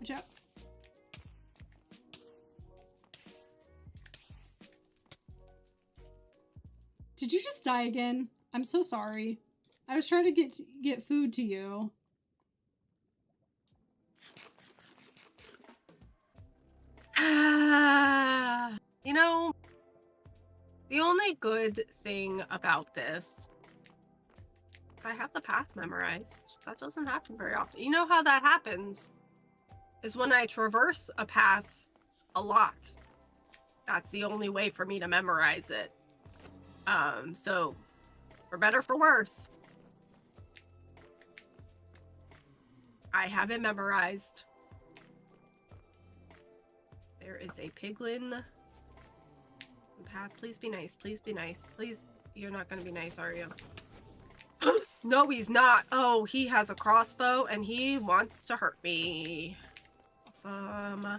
Watch out. Did you just die again? I'm so sorry. I was trying to get food to you. You know, the only good thing about this is I have the path memorized. That doesn't happen very often. You know how that happens is when I traverse a path a lot. That's the only way for me to memorize it. So for better for worse, I have it memorized. There is a piglin path. Please be nice. Please be nice. Please. You're not going to be nice, are you? No, he's not. Oh, he has a crossbow and he wants to hurt me. Awesome.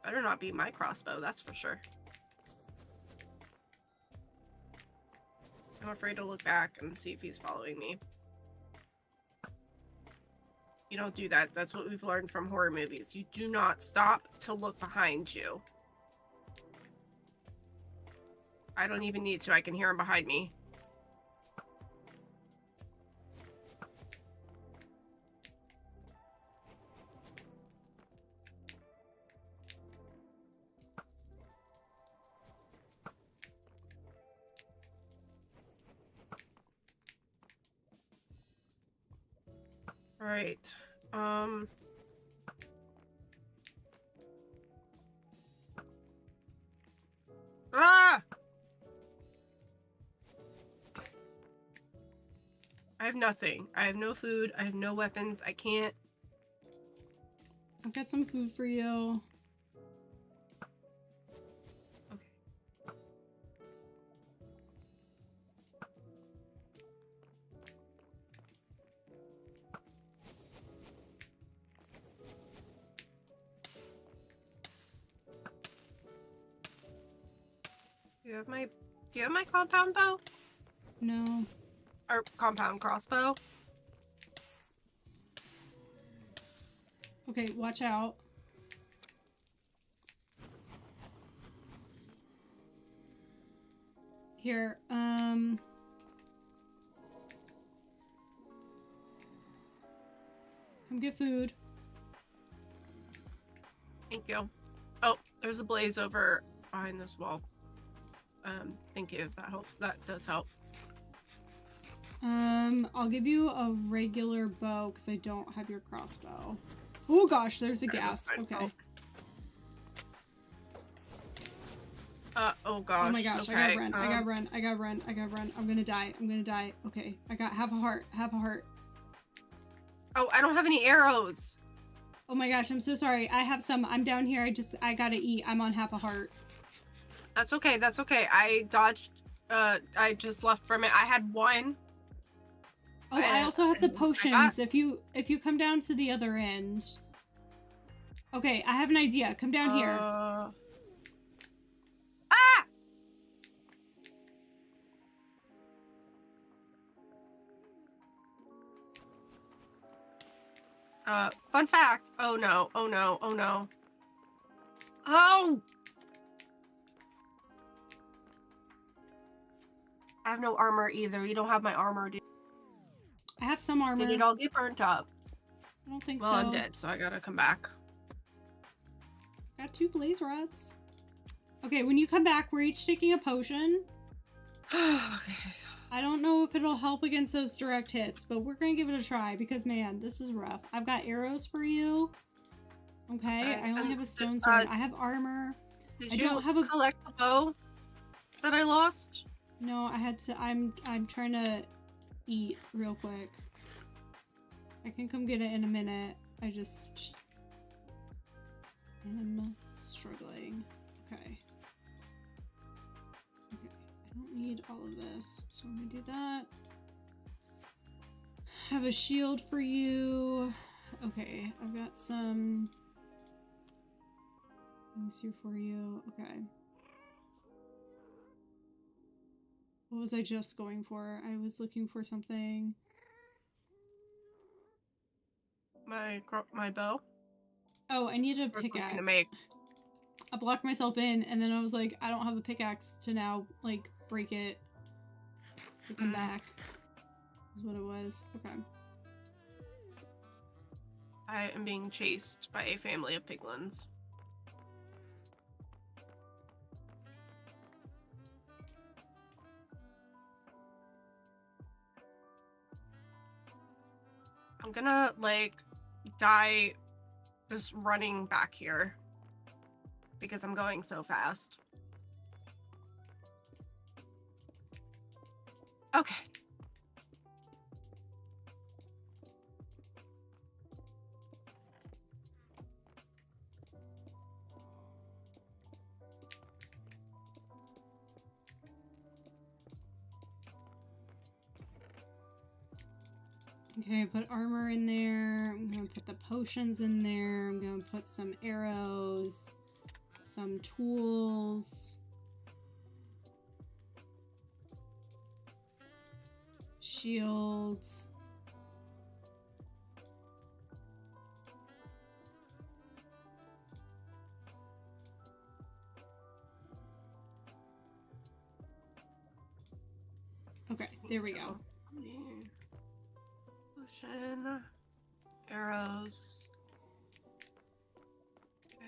Better not be my crossbow, that's for sure. I'm afraid to look back and see if he's following me. You don't do that. That's what we've learned from horror movies. You do not stop to look behind you. I don't even need to. I can hear him behind me. All right. Ah! I have nothing. I have no food. I have no weapons. I can't. I've got some food for you. Okay. Do you have my compound bow? No. Or compound crossbow? Okay, watch out. Here, come get food. Thank you. Oh, there's a blaze over behind this wall. Thank you. That helps. That does help. I'll give you a regular bow because I don't have your crossbow. Oh gosh, there's a gas. Okay. Oh gosh. Oh my gosh, okay. I gotta run. I gotta run. I gotta run. I gotta run. I'm gonna die. I'm gonna die. Okay, I got half a heart. Half a heart. Oh, I don't have any arrows. Oh my gosh, I'm so sorry. I have some. I'm down here. I gotta eat. I'm on half a heart. That's okay. That's okay. I dodged. I just left from it. I had one. Oh, I also have the potions. If you come down to the other end. Okay, I have an idea. Come down here. Fun fact. Oh no. Oh no. Oh no. Oh! I have no armor either. You don't have my armor, dude. I have some armor. Did it all get burnt up? I don't think well, so. I'm dead, so I gotta come back. Got 2 blaze rods. Okay, when you come back, we're each taking a potion. Okay. I don't know if it'll help against those direct hits, but we're gonna give it a try because, man, this is rough. I've got arrows for you. Okay, I only have a stone sword. I have armor. Did I you don't have a collect the bow that I lost? No, I had to. I'm trying to eat real quick. I can come get it in a minute. I just am struggling. Okay. Okay. I don't need all of this, so I'm gonna do that. Have a shield for you. Okay, I've got some things here for you. Okay. What was I just going for? I was looking for something. My bow? Oh, I need a We're looking pickaxe. to make. I blocked myself in, and then I was like, I don't have a pickaxe to now, like, break it to come back. Is what it was. Okay. I am being chased by a family of piglins. I'm gonna, like, die just running back here because I'm going so fast. Okay. Okay, put armor in there. I'm gonna put the potions in there. I'm gonna put some arrows, some tools, shields. Okay, there we go. Potion, arrows. Okay.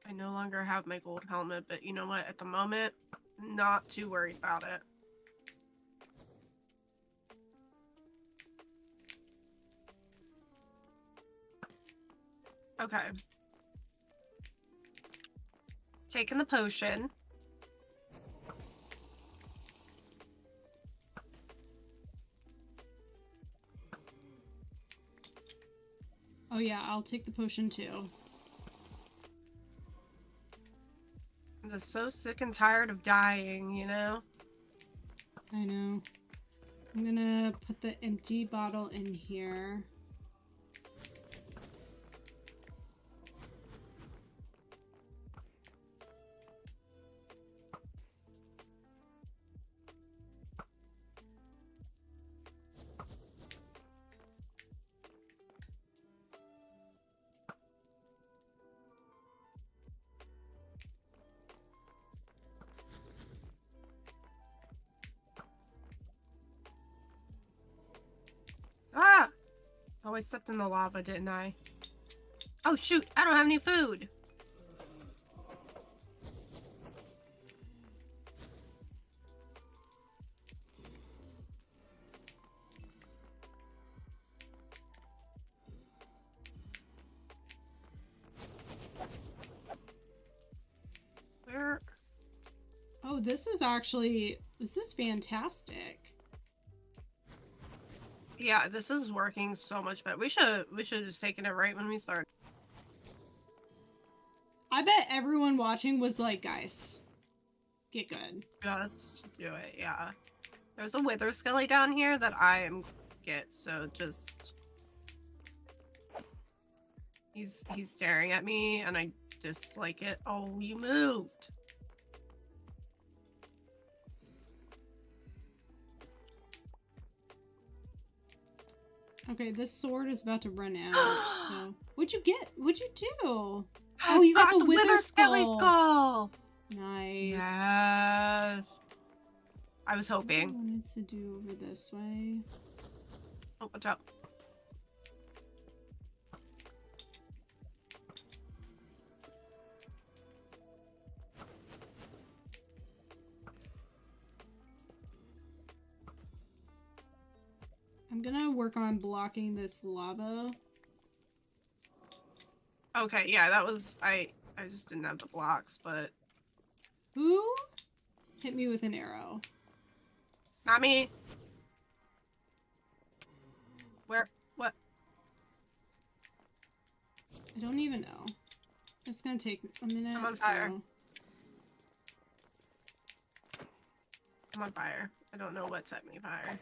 I no longer have my gold helmet, but you know what? At the moment, not too worried about it. Okay. Taking the potion. Oh yeah, I'll take the potion too. I'm just so sick and tired of dying, you know? I know. I'm gonna put the empty bottle in here. Ah! Oh, I stepped in the lava, didn't I? Oh, shoot! I don't have any food! Where? Oh, this is fantastic. Yeah, this is working so much better. We should just taken it right when we started. I bet everyone watching was like, guys, get good. Just do it, yeah. There's a wither skelly down here that I am going to get, so just... He's staring at me, and I dislike it. Oh, you moved! Okay, this sword is about to run out, so... What'd you get? What'd you do? Oh, you got the wither skelly skull! Nice. Yes. I was What I hoping. wanted to do over this way. Oh, watch out. I'm gonna work on blocking this lava. Okay, yeah, that was... I just didn't have the blocks, but... Who hit me with an arrow? Not me. Where? What? I don't even know. It's gonna take a minute. I'm on fire. So... I'm on fire. I don't know what set me fire.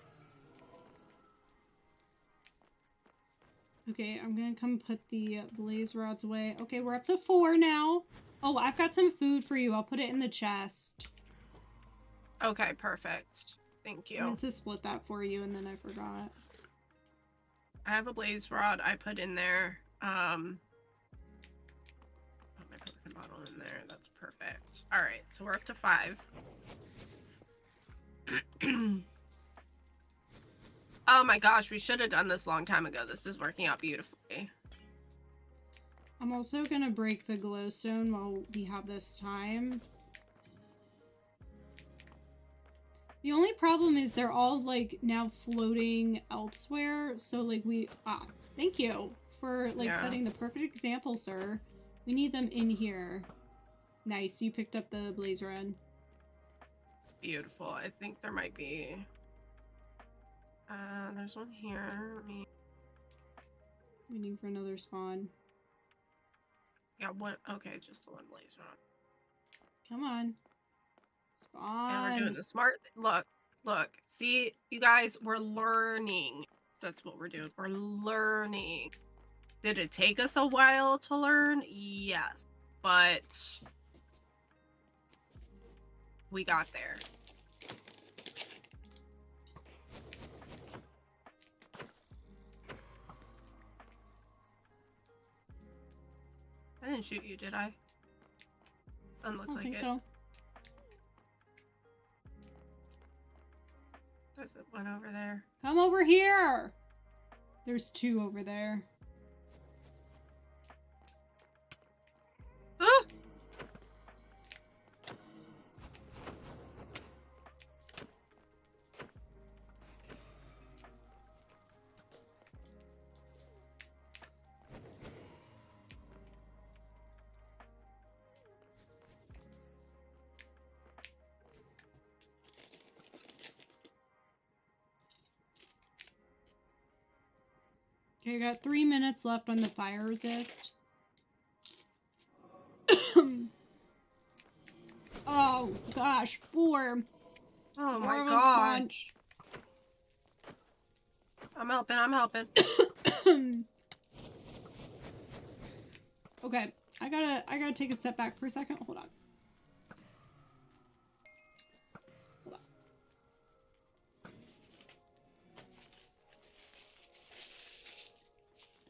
Okay, I'm gonna come put the blaze rods away. Okay, we're up to 4 now. Oh, I've got some food for you. I'll put it in the chest. Okay, perfect. Thank I you. meant to split that for you, and then I forgot. I have a blaze rod I put in there. Put my potion bottle in there. That's perfect. All right, so we're up to 5. Oh my gosh, we should have done this a long time ago. This is working out beautifully. I'm also gonna break the glowstone while we have this time. The only problem is they're all like now floating elsewhere. So like thank you for like setting the perfect example, sir. We need them in here. Nice, you picked up the blaze rod. Beautiful. I think there might be. There's one here. Waiting for another spawn. Yeah, one. Okay, just the one blaze rod. Come on. Spawn. And we're doing the smart. Look. See, you guys, we're learning. That's what we're doing. We're learning. Did it take us a while to learn? Yes, but we got there. I didn't shoot you, did I? Doesn't look like it. I don't think so. There's one over there. Come over here! There's two over there. Ah! Okay, I got 3 minutes left on the fire resist. Oh gosh, 4. Oh my gosh. I'm helping. Okay, I gotta take a step back for a second. Hold on.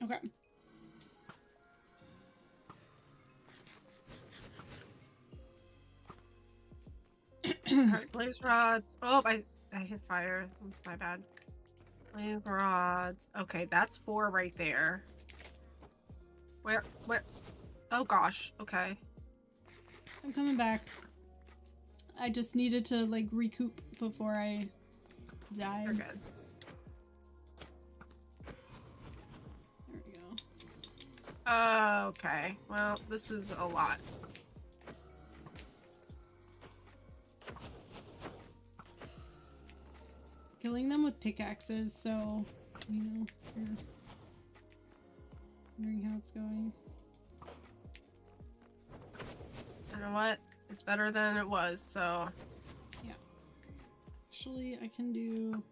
Okay. Alright, blaze rods. Oh, I hit fire. That's my bad. Blaze rods. Okay, that's 4 right there. Where? Oh gosh. Okay. I'm coming back. I just needed to like recoup before I died. You're good. There we go. Okay. Well, this is a lot. Killing them with pickaxes, so you know, you're wondering how it's going. You know what? It's better than it was, so. Yeah. Actually, I can do.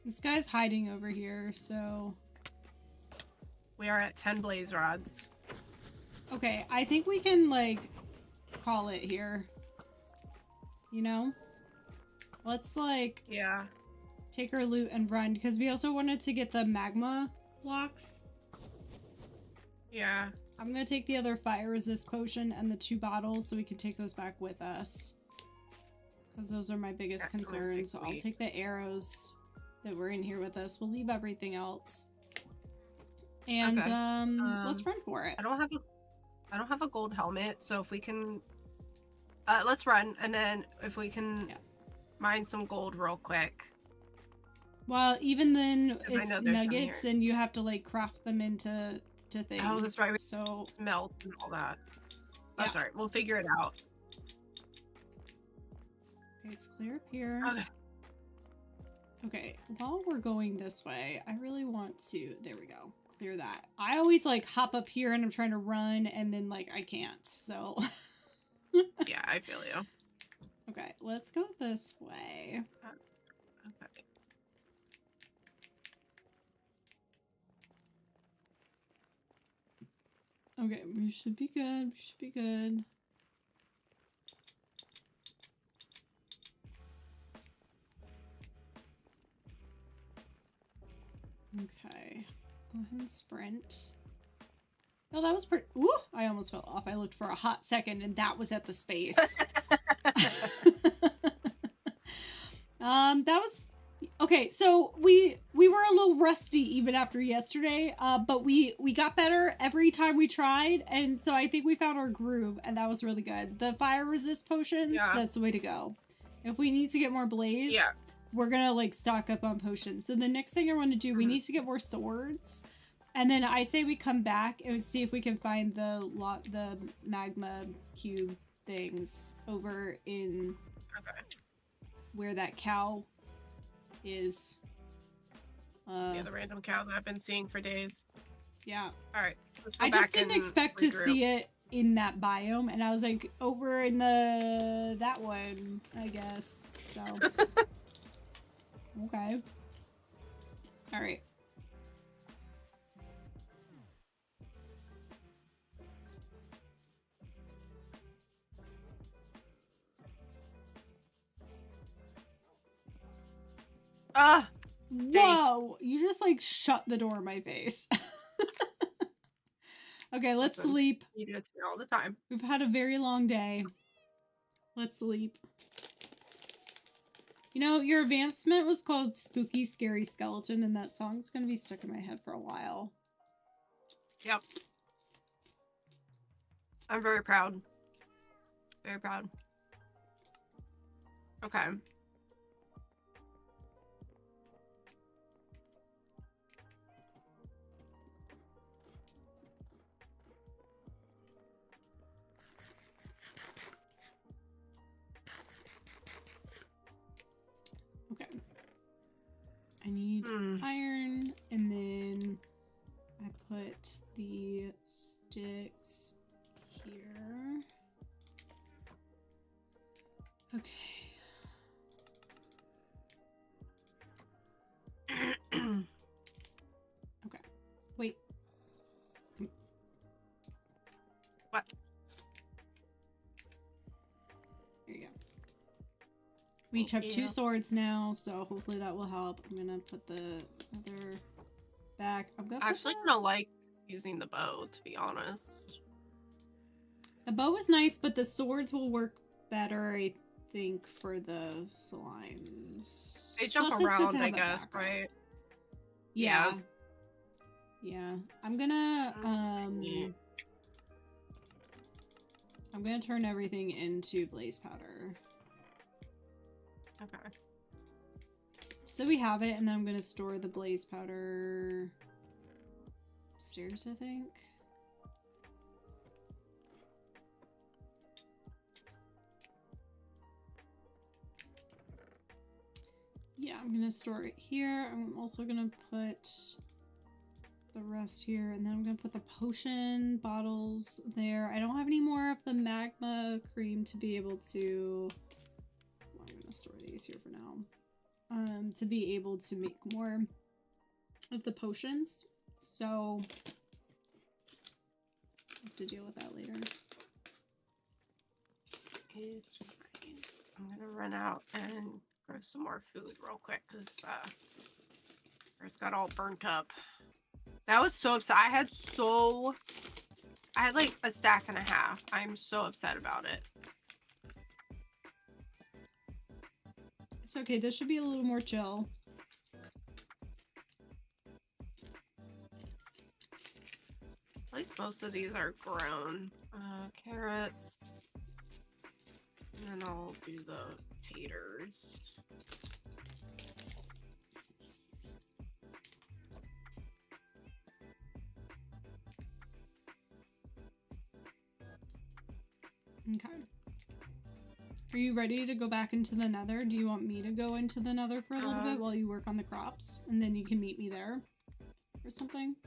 This guy's hiding over here, so. We are at 10 blaze rods. Okay, I think we can, like, call it here. You know? Let's, like... Yeah. Take our loot and run, because we also wanted to get the magma blocks. Yeah. I'm gonna take the other fire resist potion and the 2 bottles so we can take those back with us. Because those are my biggest concerns. So I'll take the arrows that were in here with us. We'll leave everything else. And let's run for it. I don't have a gold helmet, so if we can let's run, and then if we can mine some gold real quick. Well, even then it's nuggets and you have to like craft them into things. Oh, that's right. So melt and all that. Yeah. Oh, sorry. We'll figure it out. Okay, it's clear up here. Okay. Okay, while we're going this way, I really want to... There we go. Clear that. I always, like, hop up here and I'm trying to run and then, like, I can't, so... Yeah, I feel you. Okay, let's go this way. Okay. Okay, we should be good. We should be good. Okay, go ahead and sprint. No, that was pretty. Ooh, I almost fell off. I looked for a hot second, and that was at the space. That was okay. So we were a little rusty even after yesterday, but we got better every time we tried, and so I think we found our groove, and that was really good. The fire resist potions, that's the way to go. If we need to get more blaze, we're gonna like stock up on potions. So the next thing I want to do, we need to get more swords. And then I say we come back and see if we can find the magma cube things over in where that cow is. Yeah, the random cow that I've been seeing for days. Yeah. All right. I just didn't expect to see it in that biome, and I was like, over in that one, I guess. So. Okay. All right. Whoa! You just like shut the door in my face. Okay, let's sleep. You do it to me all the time. We've had a very long day. Let's sleep. You know, your advancement was called Spooky Scary Skeleton, and that song's gonna be stuck in my head for a while. Yep. I'm very proud. Very proud. Okay. Okay. I need iron, and then I put the sticks here. Okay. Okay. Wait. What? There you go. We each have 2 swords now, so hopefully that will help. I'm gonna put the other back. I'm actually gonna like using the bow, to be honest. The bow is nice, but the swords will work better, I think, for the slimes. They jump around, I guess, right? Yeah. Yeah. I'm gonna turn everything into blaze powder. Okay. So we have it, and then I'm gonna store the blaze powder upstairs, I think. Yeah, I'm gonna store it here. I'm also gonna put the rest here, and then I'm gonna put the potion bottles there. I don't have any more of the magma cream to be able to... Well, I'm gonna store these here for now. To be able to make more of the potions. So, I have to deal with that later. It's fine. I'm gonna run out and grow some more food real quick because it's got all burnt up. That was so upset. I had like a stack and a half. I'm so upset about it. It's okay. This should be a little more chill. At least most of these are grown. Carrots. And then I'll do the taters. Okay. Are you ready to go back into the nether? Do you want me to go into the nether for a little bit while you work on the crops? And then you can meet me there or something?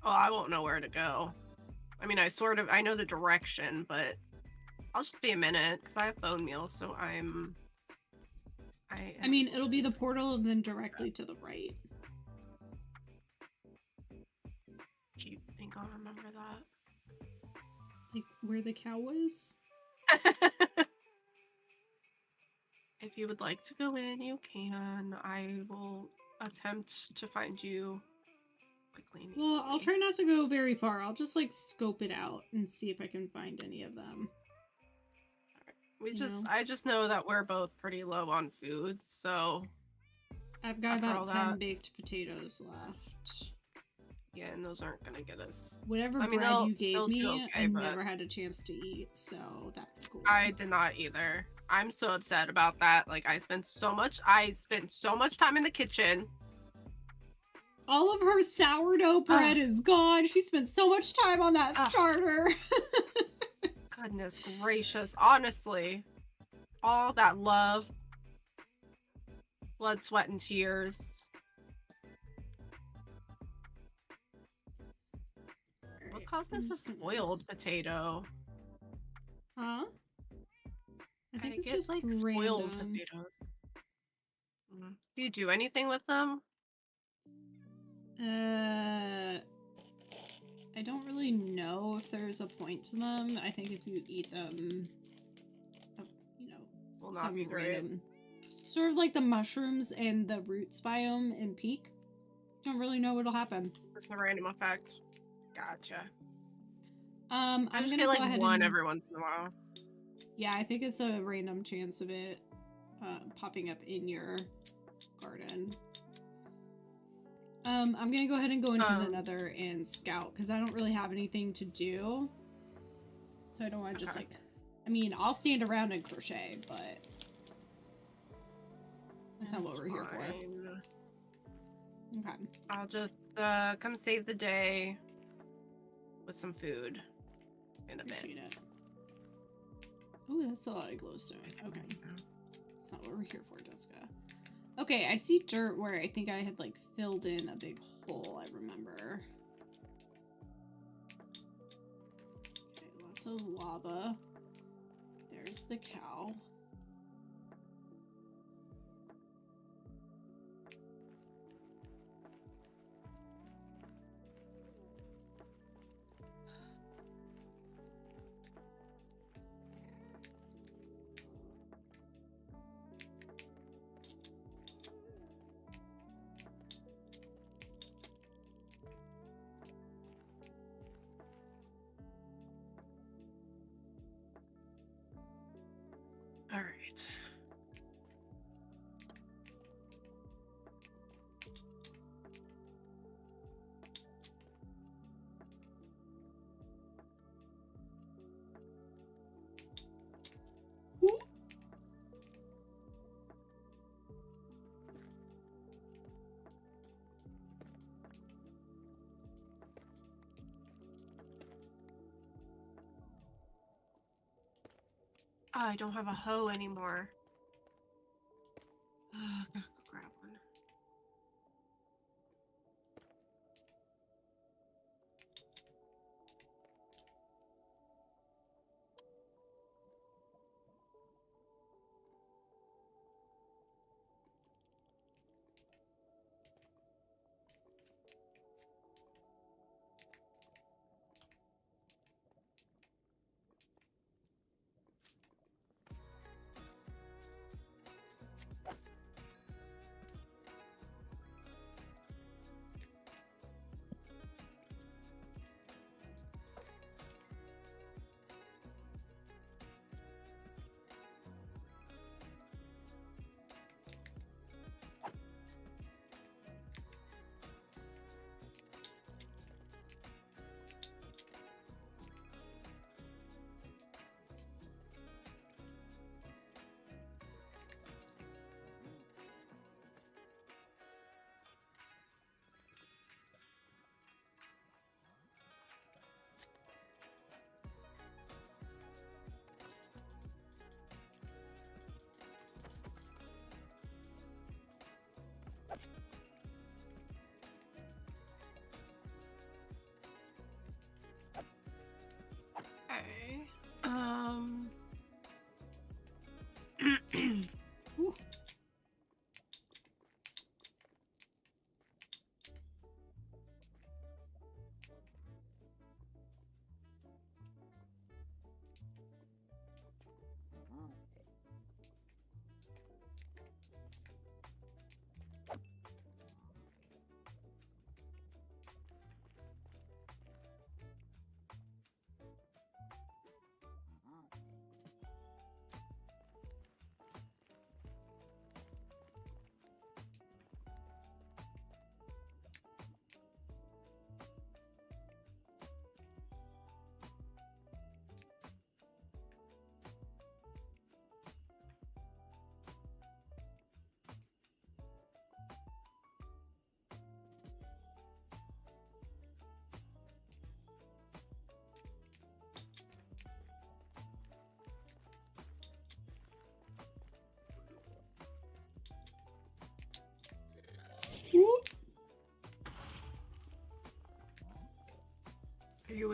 Oh, I won't know where to go. I mean, I know the direction, but I'll just be a minute because I have bone meal, so I mean, it'll be the portal and then directly to the right. Do you think I'll remember that? Like where the cow was? If you would like to go in, you can. I will attempt to find you quickly. Well, I'll try not to go very far. I'll just like scope it out and see if I can find any of them. I just know that we're both pretty low on food, so I've got about 10 baked potatoes left. Yeah, and those aren't gonna get us. Whatever bread you gave me, I never had a chance to eat, so that's cool. I did not either. I'm so upset about that. Like, I spent so much time in the kitchen. All of her sourdough bread is gone. She spent so much time on that starter. Goodness gracious. Honestly. All that love. Blood, sweat, and tears. What causes a spoiled potato? Huh? I think it's just like random. Spoiled potatoes. Do you do anything with them? I don't really know if there's a point to them. I think if you eat them, you know, will not be great. Random, sort of like the mushrooms and the roots biome in Peak. Don't really know what'll happen. It's a random effect. Gotcha. I'm just gonna get like go ahead one every once in a while. Yeah, I think it's a random chance of it popping up in your garden. I'm gonna go ahead and go into the nether and scout because I don't really have anything to do. So I don't want to just like, I mean, I'll stand around and crochet, but that's not what we're here for. Okay. I'll just come save the day with some food in a bit. Oh, that's a lot of glowstone. Okay. That's not what we're here for, Jessica. Okay, I see dirt where I think I had like filled in a big hole, I remember. Okay, lots of lava. There's the cow. All right. Oh, I don't have a hoe anymore. I gotta go grab one.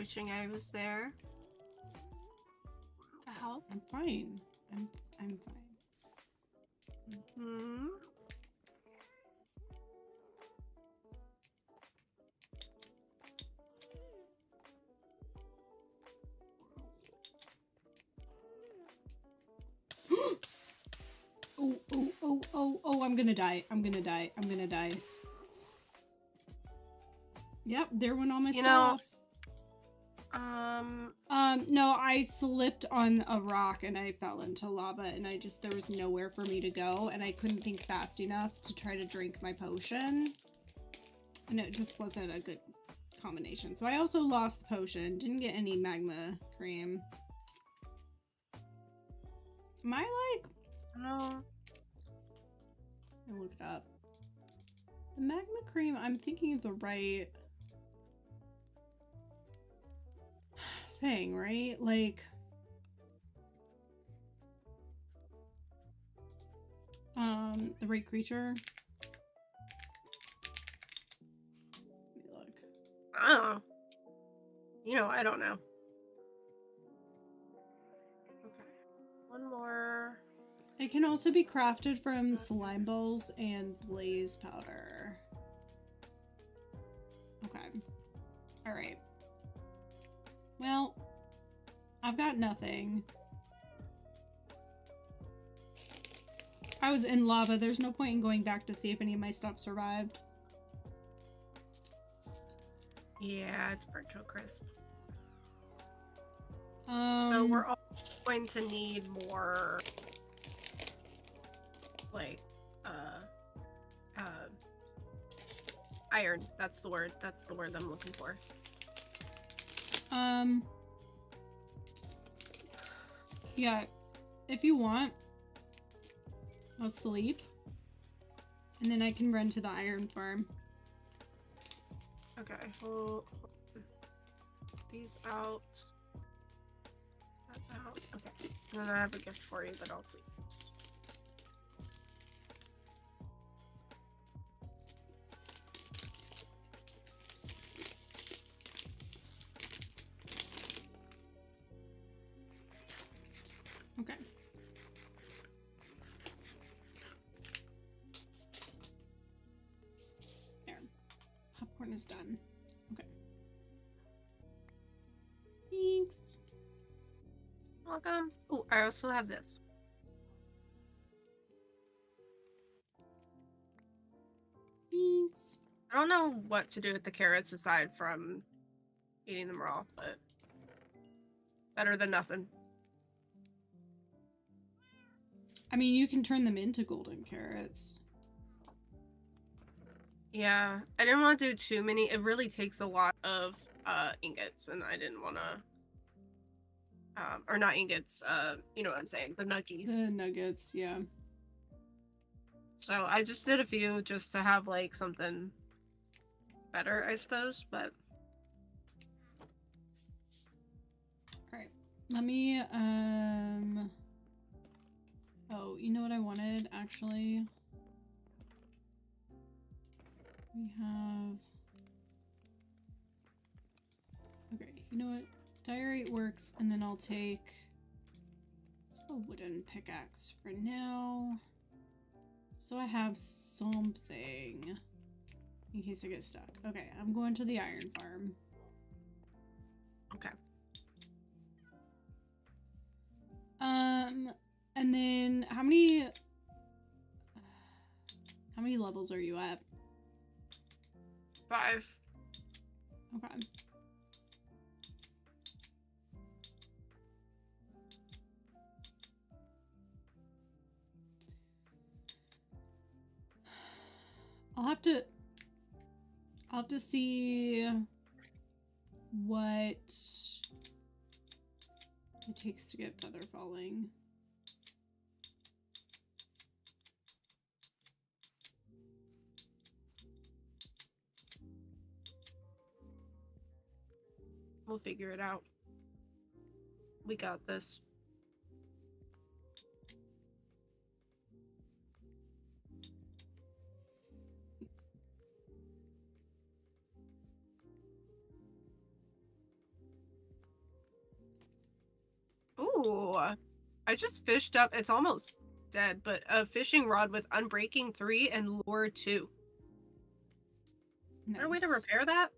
wishing I was there to help. I'm fine. I'm fine. Hmm. Oh, I'm gonna die. I'm gonna die. I'm gonna die. Yep, there went all my stuff. No, I slipped on a rock and I fell into lava and there was nowhere for me to go and I couldn't think fast enough to try to drink my potion. And it just wasn't a good combination. So I also lost the potion. Didn't get any magma cream. Am I like... No. I'll look it up. The magma cream, I'm thinking of the right thing, right? Like, the right creature. Let me look. I don't know. You know, I don't know. Okay. One more. It can also be crafted from slime balls and blaze powder. Okay. Alright. Well, I've got nothing. I was in lava. There's no point in going back to see if any of my stuff survived. Yeah, it's burnt to a crisp. So we're all going to need more, like, iron. That's the word. That's the word I'm looking for. Yeah, if you want, I'll sleep. And then I can run to the iron farm. Okay, well, these out. That out. Okay. And then I have a gift for you, but I'll sleep first. Okay. There. Popcorn is done. Okay. Thanks. Welcome. Oh, I also have this. Thanks. I don't know what to do with the carrots aside from eating them raw, but better than nothing. I mean, you can turn them into golden carrots. Yeah, I didn't want to do too many. It really takes a lot of ingots, and I didn't want to. Or not ingots. You know what I'm saying? The nuggies. The nuggets, yeah. So I just did a few just to have like something better, I suppose. But all right, let me. Oh, you know what I wanted actually? We have... Okay, you know what? Diorite works, and then I'll take just a wooden pickaxe for now. So I have something in case I get stuck. Okay, I'm going to the iron farm. okay. And then how many levels are you at? 5. Okay. I'll have to see what it takes to get feather falling. We'll figure it out. We got this. Ooh. I just fished up, it's almost dead, but a fishing rod with Unbreaking 3 and Lure 2. Is there a way to Nice. repair that?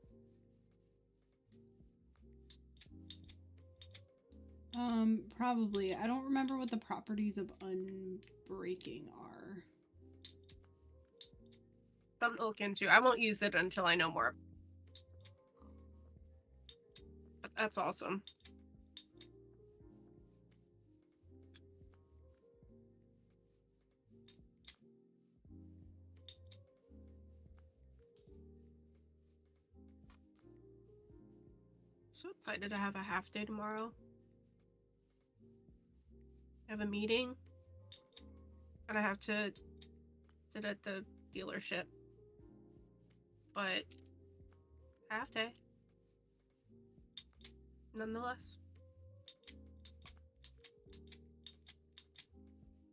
Probably. I don't remember what the properties of unbreaking are. Something to look into. I won't use it until I know more. But that's awesome. So excited to have a half day tomorrow. I have a meeting. And I have to sit at the dealership. But half day. Nonetheless.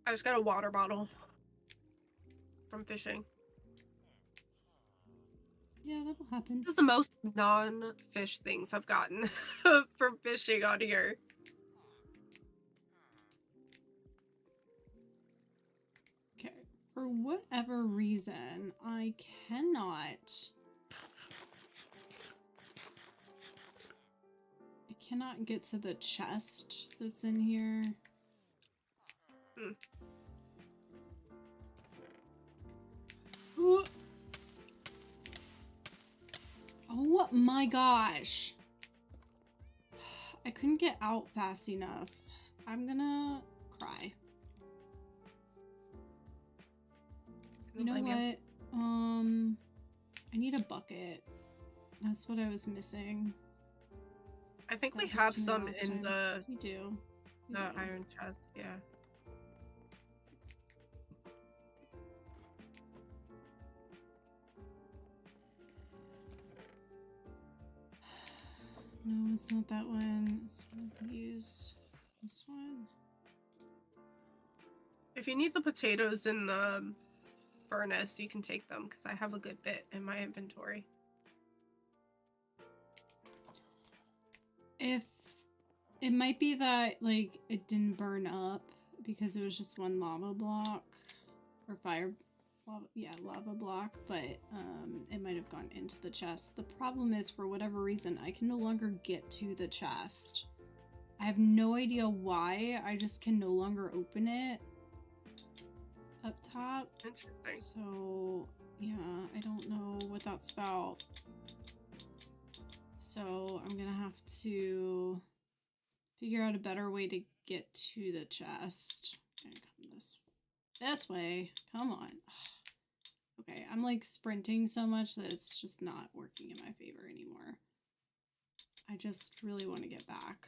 I just got a water bottle from fishing. Yeah, that'll happen. This is the most non-fish things I've gotten from fishing on here. Okay. For whatever reason, I cannot get to the chest that's in here. Oh my gosh. I couldn't get out fast enough. I'm gonna cry. You know what? I need a bucket. That's what I was missing. I think we have some in the We do. iron chest, yeah. No, it's not that one. It's one of these. This one. If you need the potatoes in the furnace, you can take them because I have a good bit in my inventory. If it might be that like it didn't burn up because it was just one lava block or lava block, but it might have gone into the chest. The problem is, for whatever reason, I can no longer get to the chest. I have no idea why. I just can no longer open it up top. Interesting. So yeah, I don't know what that's about. So I'm gonna have to figure out a better way to get to the chest. And come this way. Come on. Okay, I'm like sprinting so much that it's just not working in my favor anymore. I just really want to get back.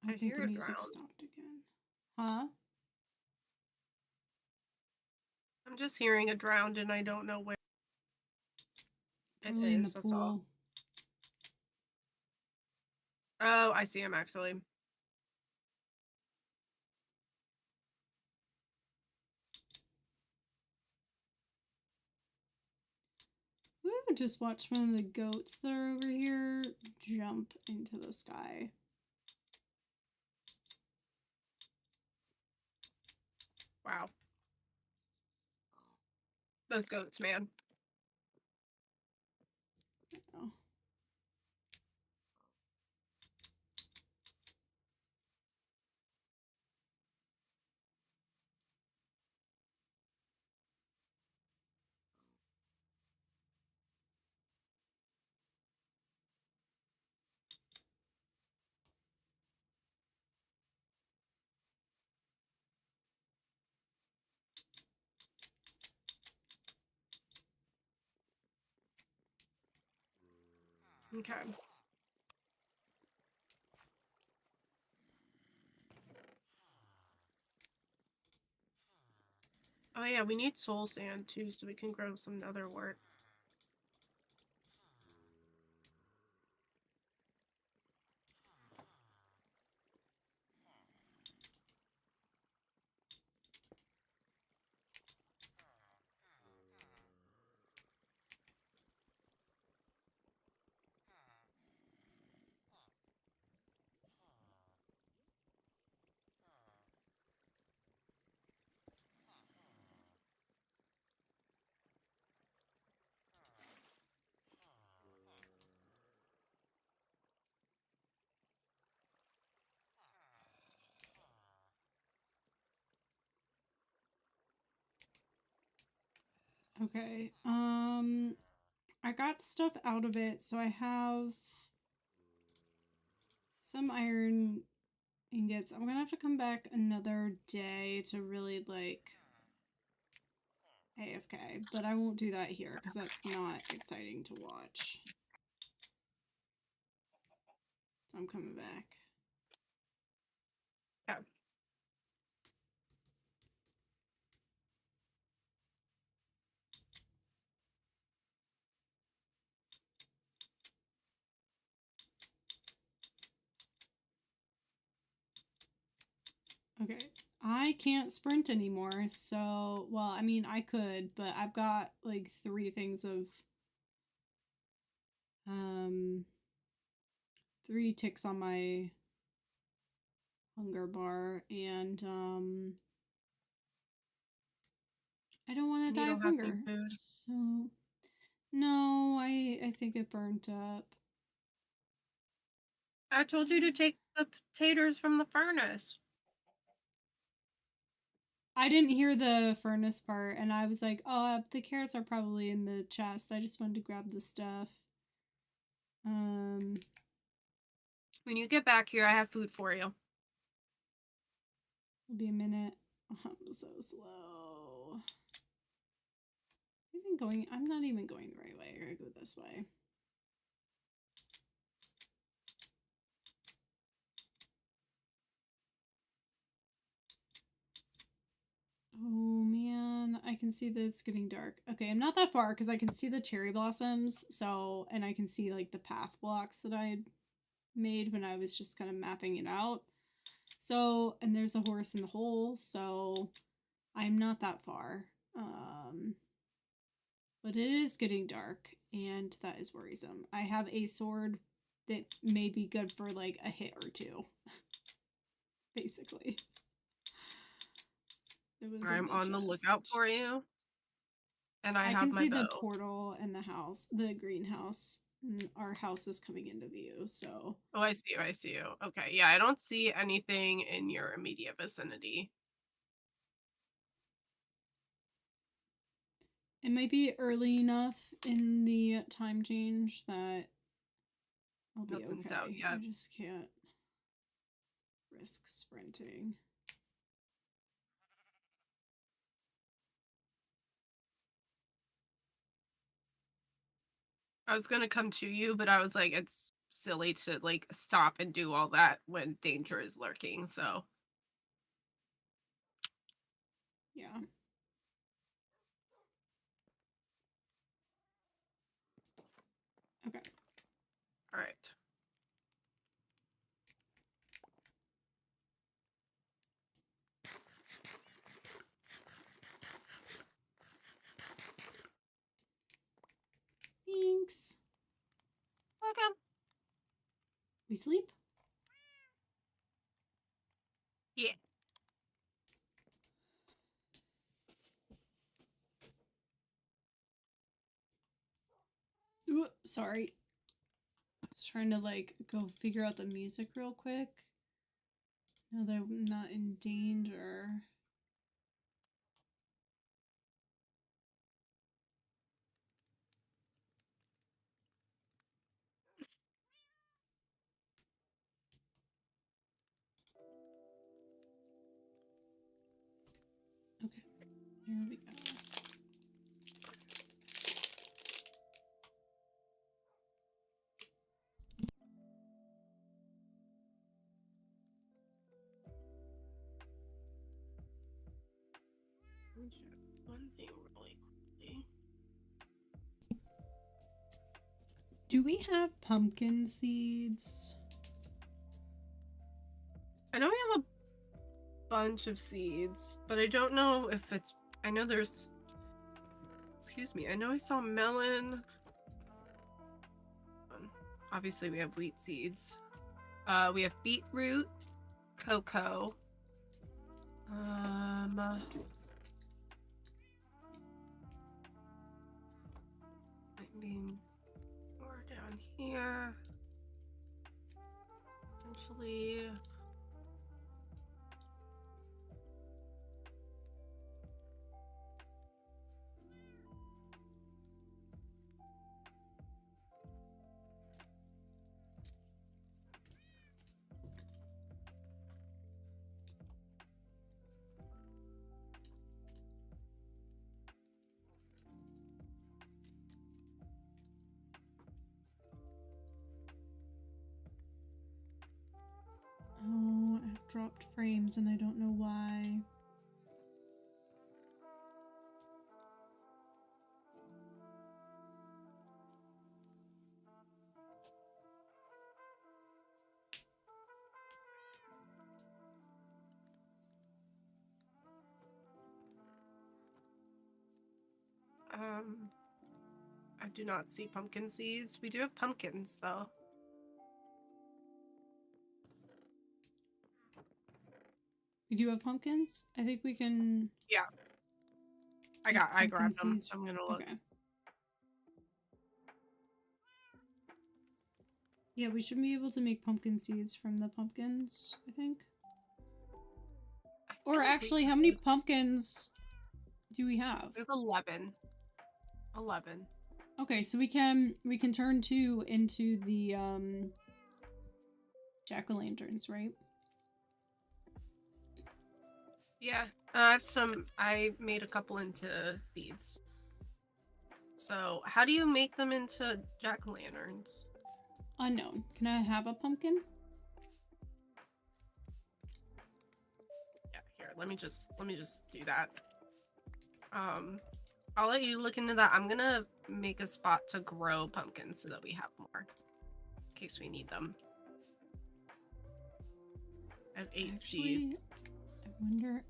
I think the music stopped again. Huh? I'm just hearing a drowned and I don't know where it Probably in the is. That's all. pool. Oh, I see him actually. Ooh, just watch one of the goats that are over here jump into the sky. Wow. Those goats, man. Oh. Okay. Oh yeah, we need soul sand too, so we can grow some nether wart. Okay. I got stuff out of it, so I have some iron ingots. I'm gonna have to come back another day to really like AFK, but I won't do that here because that's not exciting to watch. So I'm coming back. Yeah. Okay. I can't sprint anymore, so, well, I mean, I could, but I've got like 3 things of 3 ticks on my hunger bar, and I don't want to You die of don't have any hunger. food. So no, I think it burnt up. I told you to take the potatoes from the furnace. I didn't hear the furnace part, and I was like, oh, the carrots are probably in the chest. I just wanted to grab the stuff. When you get back here, I have food for you. It'll be a minute. I'm so slow. I'm not even going the right way. I gotta go this way. Oh man, I can see that it's getting dark. Okay, I'm not that far because I can see the cherry blossoms. So, and I can see like the path blocks that I had made when I was just kind of mapping it out. So, and there's a horse in the hole, so I'm not that far. But it is getting dark, and that is worrisome. I have a sword that may be good for like a hit or two, basically. I'm on the lookout for you. And I have can my see bow. the portal and the house, the greenhouse. Our house is coming into view, so. Oh, I see you. I see you. Okay. Yeah, I don't see anything in your immediate vicinity. It might be early enough in the time change that I'll be Nothing's okay. out yet. I just can't risk sprinting. I was gonna come to you, but I was like, it's silly to like stop and do all that when danger is lurking, so. Yeah. Okay. All right. Thanks. Welcome. We sleep? Yeah. Ooh, sorry. I was trying to like go figure out the music real quick. Now that I'm not in danger. Okay, here we go. Oh, shit. one thing really quickly. Do we have pumpkin seeds? I know we have a bunch of seeds, but I don't know if it's... I know there's... Excuse me, I know I saw melon. Obviously we have wheat seeds. We have beetroot, cocoa. I mean, more down here. Potentially. Oh, I've dropped frames and I don't know why. I do not see pumpkin seeds. We do have pumpkins though. We do have pumpkins? I think we can... Yeah. I grabbed them. Seeds. I'm gonna look. Okay. Yeah, we should be able to make pumpkin seeds from the pumpkins, I think. Or actually, how many pumpkins do we have? We have 11. 11. Okay, so we can turn 2 into the jack-o'-lanterns, right? Yeah, I made a couple into seeds. So how do you make them into jack-o'-lanterns? Unknown. Can I have a pumpkin? Yeah, here, let me just do that. I'll let you look into that. I'm gonna make a spot to grow pumpkins so that we have more in case we need them. I have 8 seeds. I wonder.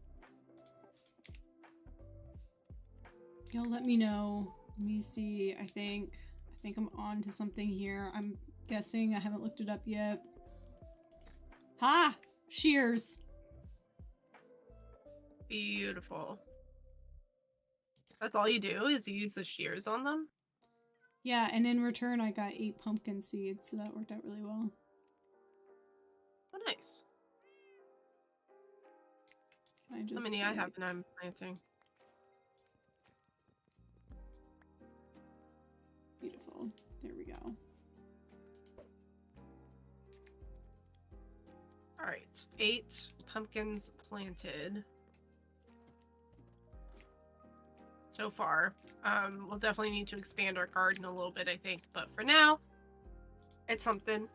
Y'all let me know. Let me see. I think I'm on to something here. I'm guessing. I haven't looked it up yet. Ha! Shears. Beautiful. That's all you do is you use the shears on them? Yeah, and in return I got 8 pumpkin seeds, so that worked out really well. Oh, nice. Can I just How many I have and I'm planting. Beautiful. There we go. All right, 8 pumpkins planted so far. We'll definitely need to expand our garden a little bit, I think, but for now, it's something.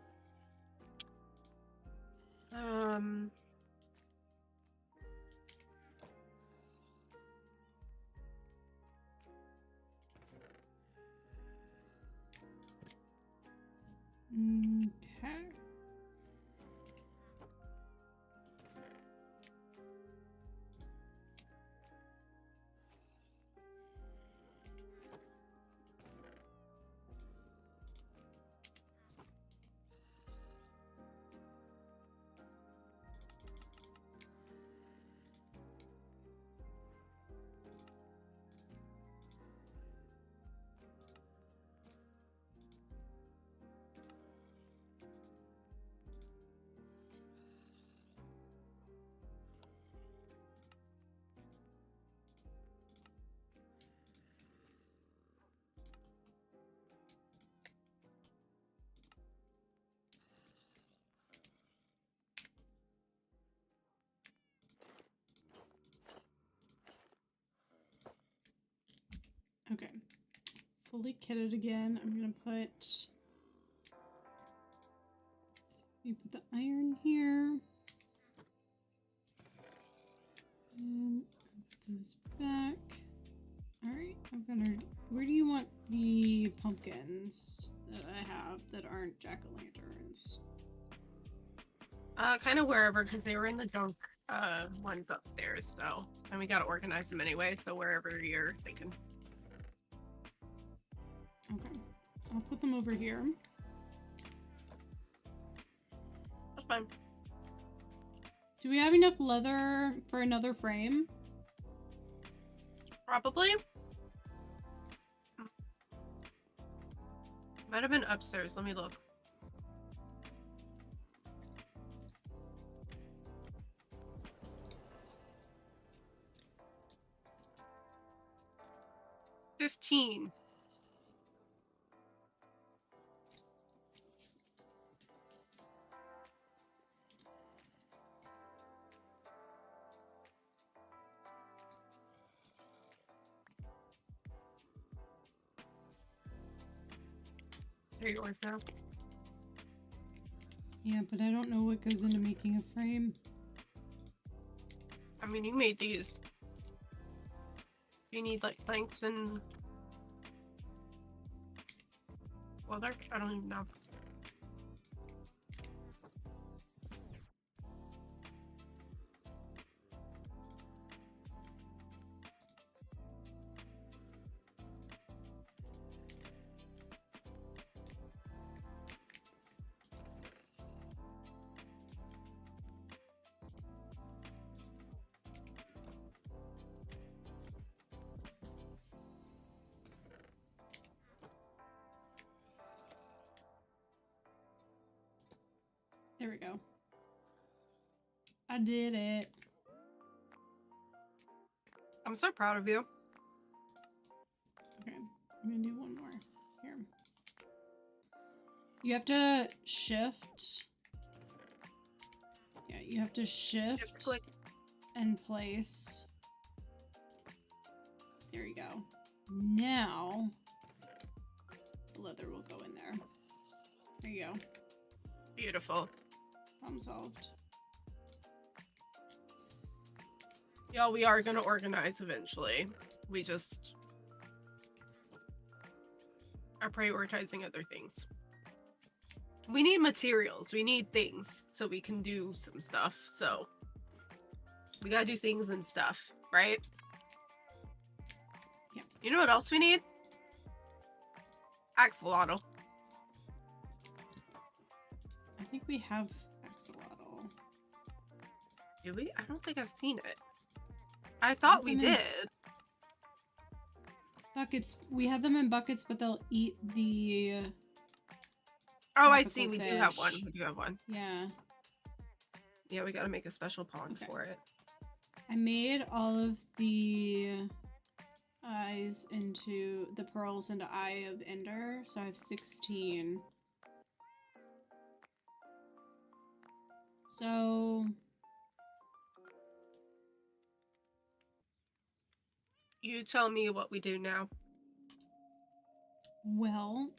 Okay. Okay. Fully kitted again. I'm gonna put... You put the iron here. And those back. I'm gonna. Where do you want the pumpkins that I have that aren't jack-o'-lanterns? Kind of wherever, because they were in the junk ones upstairs. So, and we gotta organize them anyway. So wherever you're thinking. Okay, I'll put them over here. That's fine. Do we have enough leather for another frame? Probably. Might have been upstairs. Let me look. $15. They're yours now. Yeah, but I don't know what goes into making a frame. I mean, you made these. You need like planks and leather? I don't even know. There we go. I did it. I'm so proud of you. Okay, I'm gonna do one more. Here. You have to shift. Yeah, you have to shift Click. and place. There you go. Now, the leather will go in there. There you go. Beautiful. Problem solved. Yeah, we are gonna organize eventually. We just are prioritizing other things. We need materials. We need things so we can do some stuff. So we gotta do things and stuff, right? Yeah. You know what else we need? Axolotl. I think we have axolotl. Do we? I don't think I've seen it. I thought we did. Buckets. We have them in buckets, but they'll eat the. Oh, I tropical see. We fish. do have one. We do have one. Yeah. Yeah, we gotta make a special pond Okay. for it. I made all of the eyes into the pearls into Eye of Ender, so I have 16. So You tell me what we do now. well,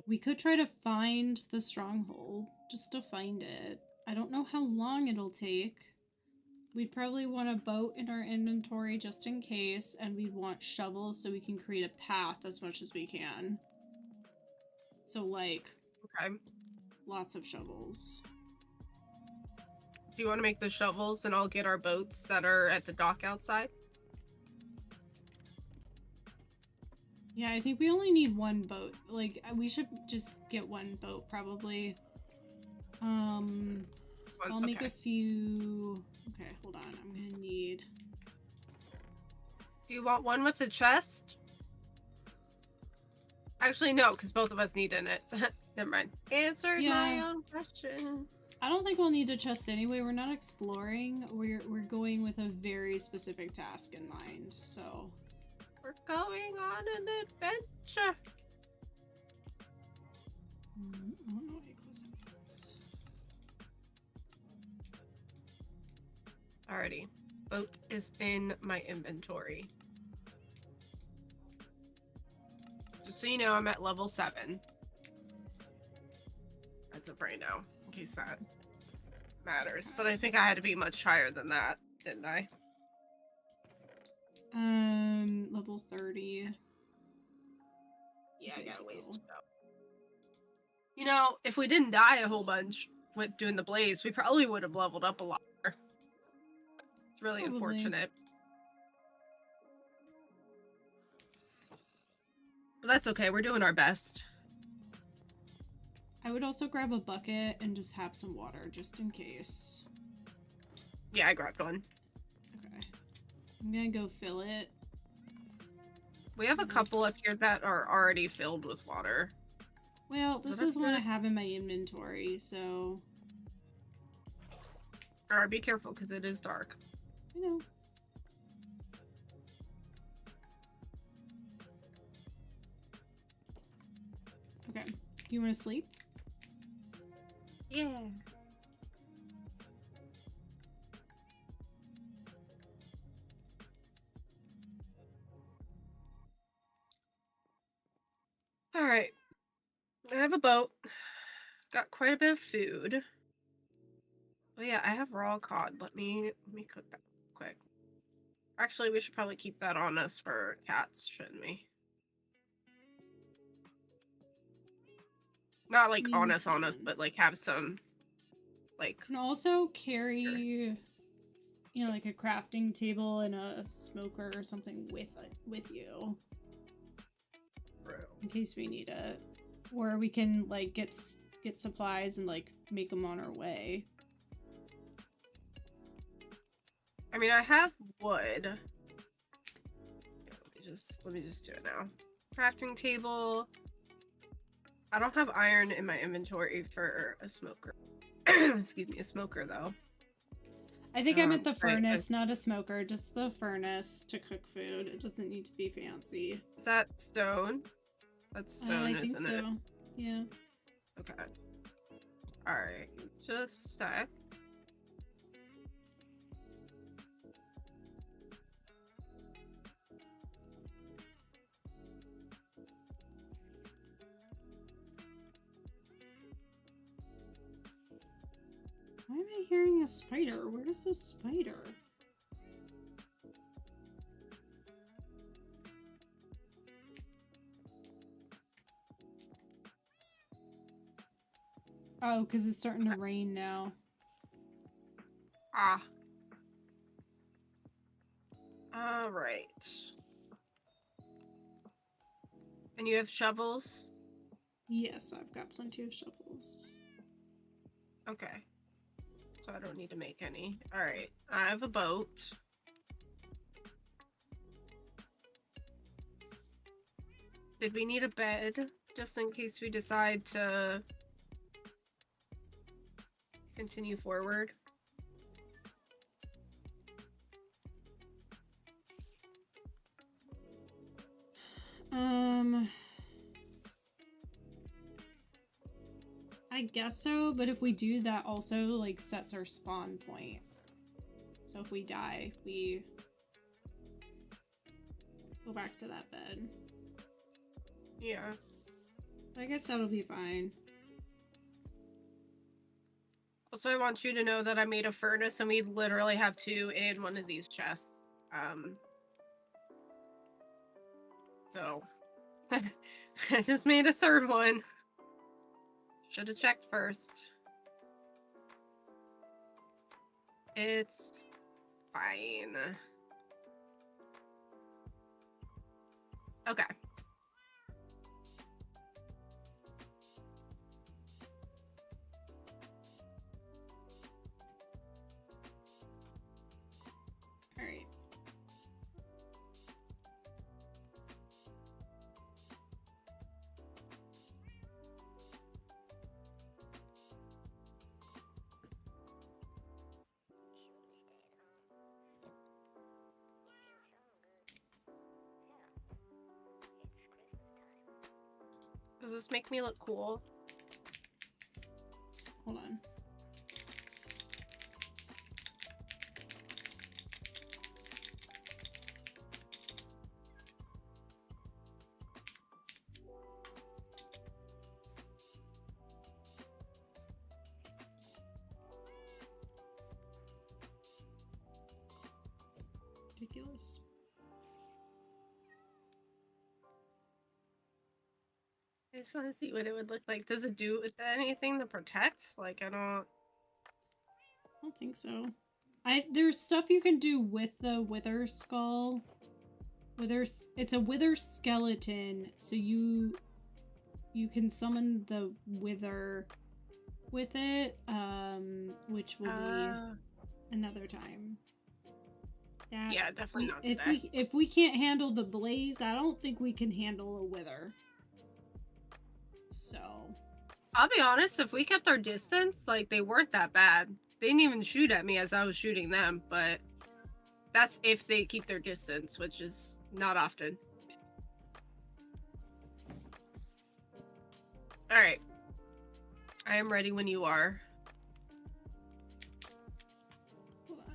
we could try to find the stronghold, just to find it. I don't know how long it'll take. We'd probably want a boat in our inventory just in case, and we'd want shovels so we can create a path as much as we can. So, like, Okay. lots of shovels. Do you want to make the shovels and I'll get our boats that are at the dock outside? Yeah, I think we only need one boat. Like, we should just get one boat, probably. I'll make a few... Okay, hold on. I'm gonna need... Do you want one with a chest? Actually, no, because both of us need in it. Never mind. Answer my own question. I don't think we'll need a chest anyway. We're not exploring. We're going with a very specific task in mind, so... We're going on an adventure. I don't know what equals equals. Alrighty. Boat is in my inventory. Just so you know, I'm at level 7. As of right now, in case that matters. But I think I had to be much higher than that, didn't I? Level 30. Yeah, I got a ways go. to go. You know, if we didn't die a whole bunch with doing the blaze, we probably would have leveled up a lot more. It's really unfortunate. But that's okay, we're doing our best. I would also grab a bucket and just have some water, just in case. Yeah, I grabbed one. Okay. I'm gonna go fill it. We have a couple up here that are already filled with water. Well, this is one I have in my inventory, so... Alright, be careful, because it is dark. I know. Okay. Do you want to sleep? Yeah. Alright. I have a boat. Got quite a bit of food. Oh yeah, I have raw cod. Let me cook that quick. Actually, we should probably keep that on us for cats, shouldn't we? Not like on us, but like have some, like... You can also carry, you know, like a crafting table and a smoker or something with you. In case we need it. Or we can, like, get supplies and, like, make them on our way. I mean, I have wood. Let me just do it now. Crafting table. I don't have iron in my inventory for a smoker. Excuse me, a smoker though. I think I meant the furnace, not a smoker, just the furnace to cook food. It doesn't need to be fancy. Is that stone? That's stone, isn't it? Yeah. Okay. Alright, just a sec. Why am I hearing a spider? Where's the spider? Oh, because it's starting to rain now. Ah. Alright. And you have shovels? Yes, I've got plenty of shovels. Okay. So I don't need to make any. Alright. I have a boat. Did we need a bed? Just in case we decide to continue forward? I guess so, but if we do, that also, like, sets our spawn point. So if we die, we go back to that bed. Yeah. I guess that'll be fine. Also, I want you to know that I made a furnace and we literally have two in one of these chests. So I just made a third one. Should have checked first. It's fine. Okay. All right. Does this make me look cool? Hold on. Ridiculous. just want to see what it would look like. Does it do anything to protect? Like, I don't think so. There's stuff you can do with the wither skull. It's a wither skeleton, so you can summon the wither with it, which will be another time. Yeah, definitely not today. If we can't handle the blaze, I don't think we can handle a wither. So I'll be honest, if we kept our distance, like, they weren't that bad. They didn't even shoot at me as I was shooting them, but that's if they keep their distance, which is not often. All right. I am ready when you are. hold on.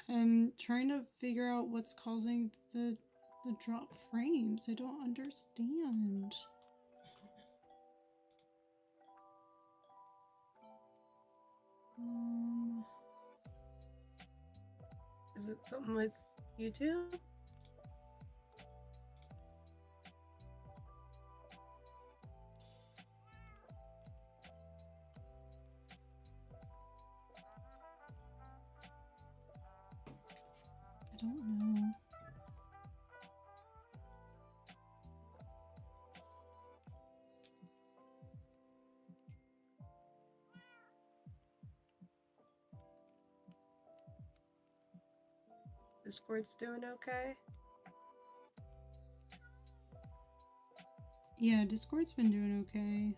I'm trying to figure out what's causing the drop frames. I don't understand. Is it something with YouTube? I don't know. Discord's doing okay? Yeah, Discord's been doing okay.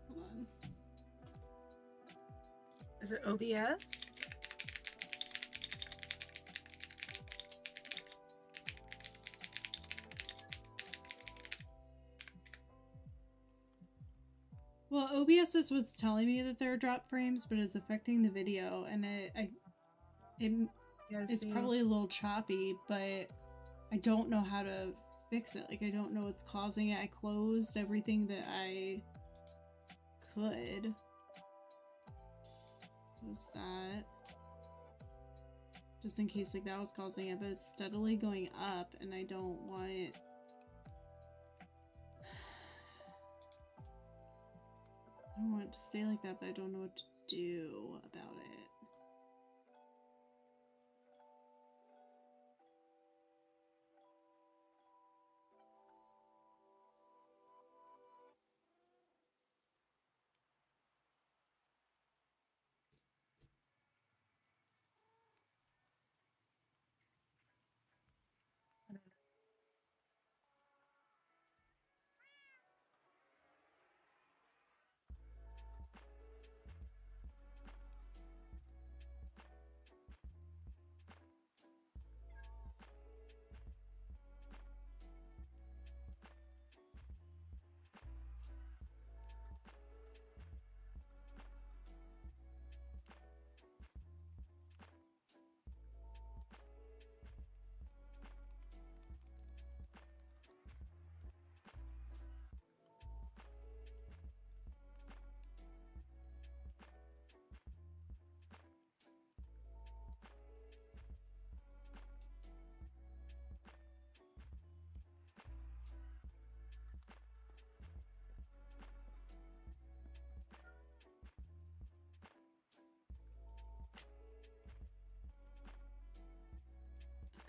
Hold on. Is it OBS? Well, OBS is what's telling me that there are drop frames, but it's affecting the video, and it's probably a little choppy, but I don't know how to fix it. Like, I don't know what's causing it. I closed everything that I could. Close that. Just in case, like, that was causing it, but it's steadily going up, and I don't want... I don't want it to stay like that, but I don't know what to do about it.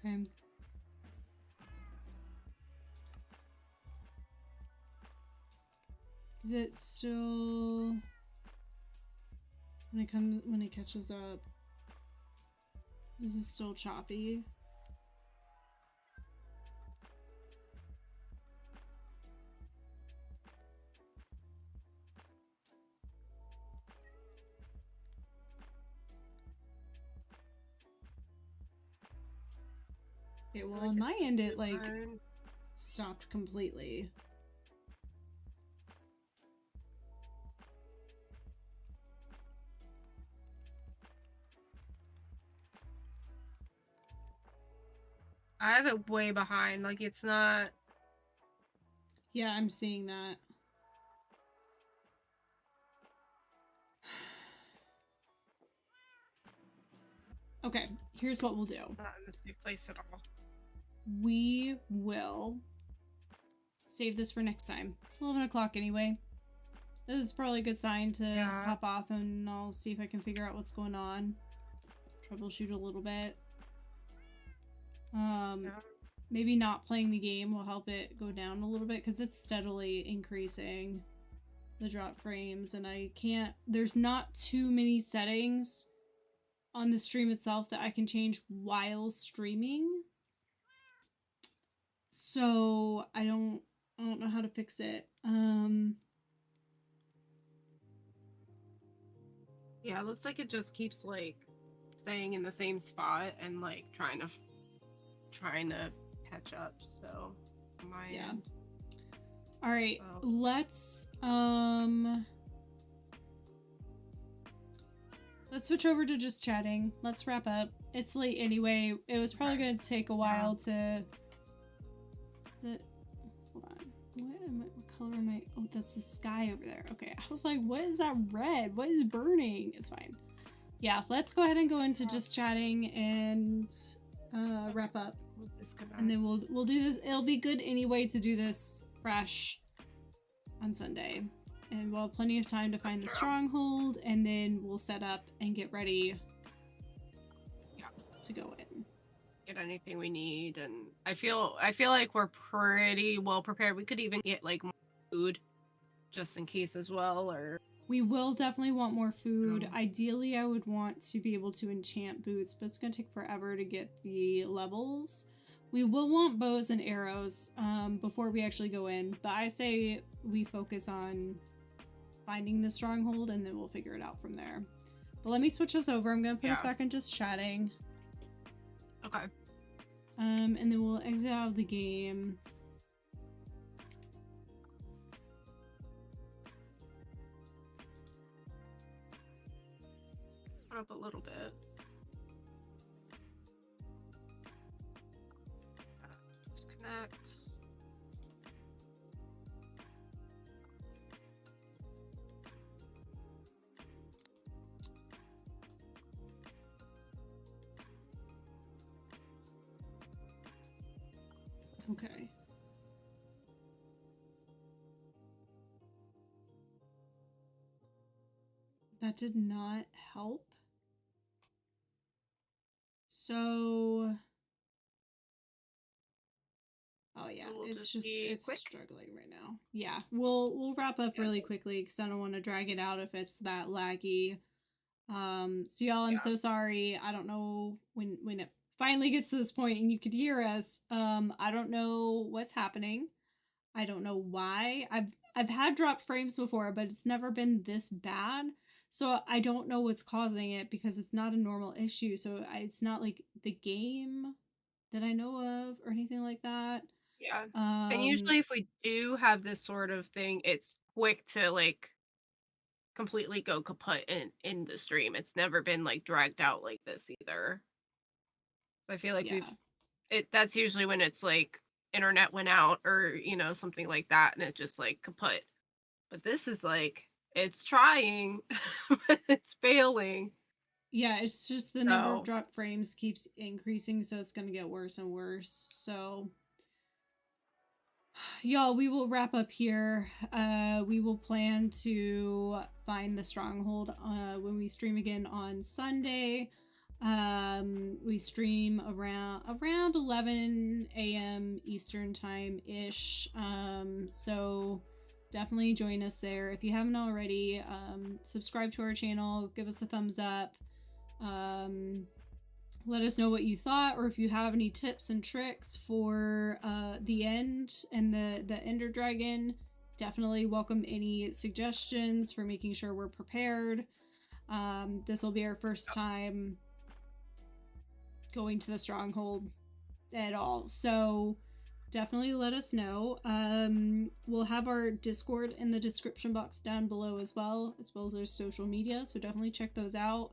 Okay. Is it still when it catches up? Is it still choppy? Okay, well on my end it like stopped completely. I have it way behind. Like, it's not. Yeah, I'm seeing that. Okay, here's what we'll do. Not in this big place at all. We will save this for next time. It's 11 o'clock anyway. This is probably a good sign to hop off, and I'll see if I can figure out what's going on. Troubleshoot a little bit. Maybe not playing the game will help it go down a little bit, because it's steadily increasing the drop frames, and I can't, there's not too many settings on the stream itself that I can change while streaming. So I don't know how to fix it. Yeah, it looks like it just keeps like staying in the same spot and like trying to catch up. So my end. All right, let's switch over to just chatting. Let's wrap up. It's late anyway. It was probably gonna take a while to. Hold on. What color am I? Oh, that's the sky over there. Okay, I was like, what is that red? What is burning? It's fine. Yeah, let's go ahead and go into just chatting and wrap up. And then we'll do this. It'll be good anyway to do this fresh on Sunday. And we'll have plenty of time to find the stronghold, and then we'll set up and get ready to go in. Get anything we need, and I feel like we're pretty well prepared. We could even get like more food just in case as well, or we will definitely want more food. Ideally, I would want to be able to enchant boots, but it's gonna take forever to get the levels. We will want bows and arrows before we actually go in, but I say we focus on finding the stronghold, and then we'll figure it out from there. But let me switch us over. I'm gonna put us back in just chatting. Okay. And then we'll exit out of the game. Put up a little bit. Disconnect. Okay. That did not help. So, oh yeah, it's struggling right now. Yeah, we'll wrap up really quickly because I don't want to drag it out if it's that laggy. So y'all, I'm so sorry. I don't know when it finally gets to this point and you could hear us. I don't know what's happening. I don't know why. I've had drop frames before, but it's never been this bad. So I don't know what's causing it because it's not a normal issue. So it's not like the game that I know of or anything like that. Yeah. And usually if we do have this sort of thing, it's quick to like completely go kaput in the stream. It's never been like dragged out like this either. So I feel like that's usually when it's like internet went out or, you know, something like that, and it just like kaput. But this is like, it's trying, but it's failing. Yeah, it's just the number of drop frames keeps increasing, so it's gonna get worse and worse. So y'all, we will wrap up here. We will plan to find the stronghold when we stream again on Sunday. We stream around 11 a.m. Eastern time ish. So definitely join us there. If you haven't already, subscribe to our channel, give us a thumbs up. Let us know what you thought, or if you have any tips and tricks for the end and the Ender Dragon. Definitely welcome any suggestions for making sure we're prepared. This will be our first time going to the stronghold at all, so definitely let us know. We'll have our Discord in the description box down below as well as their social media, so definitely check those out.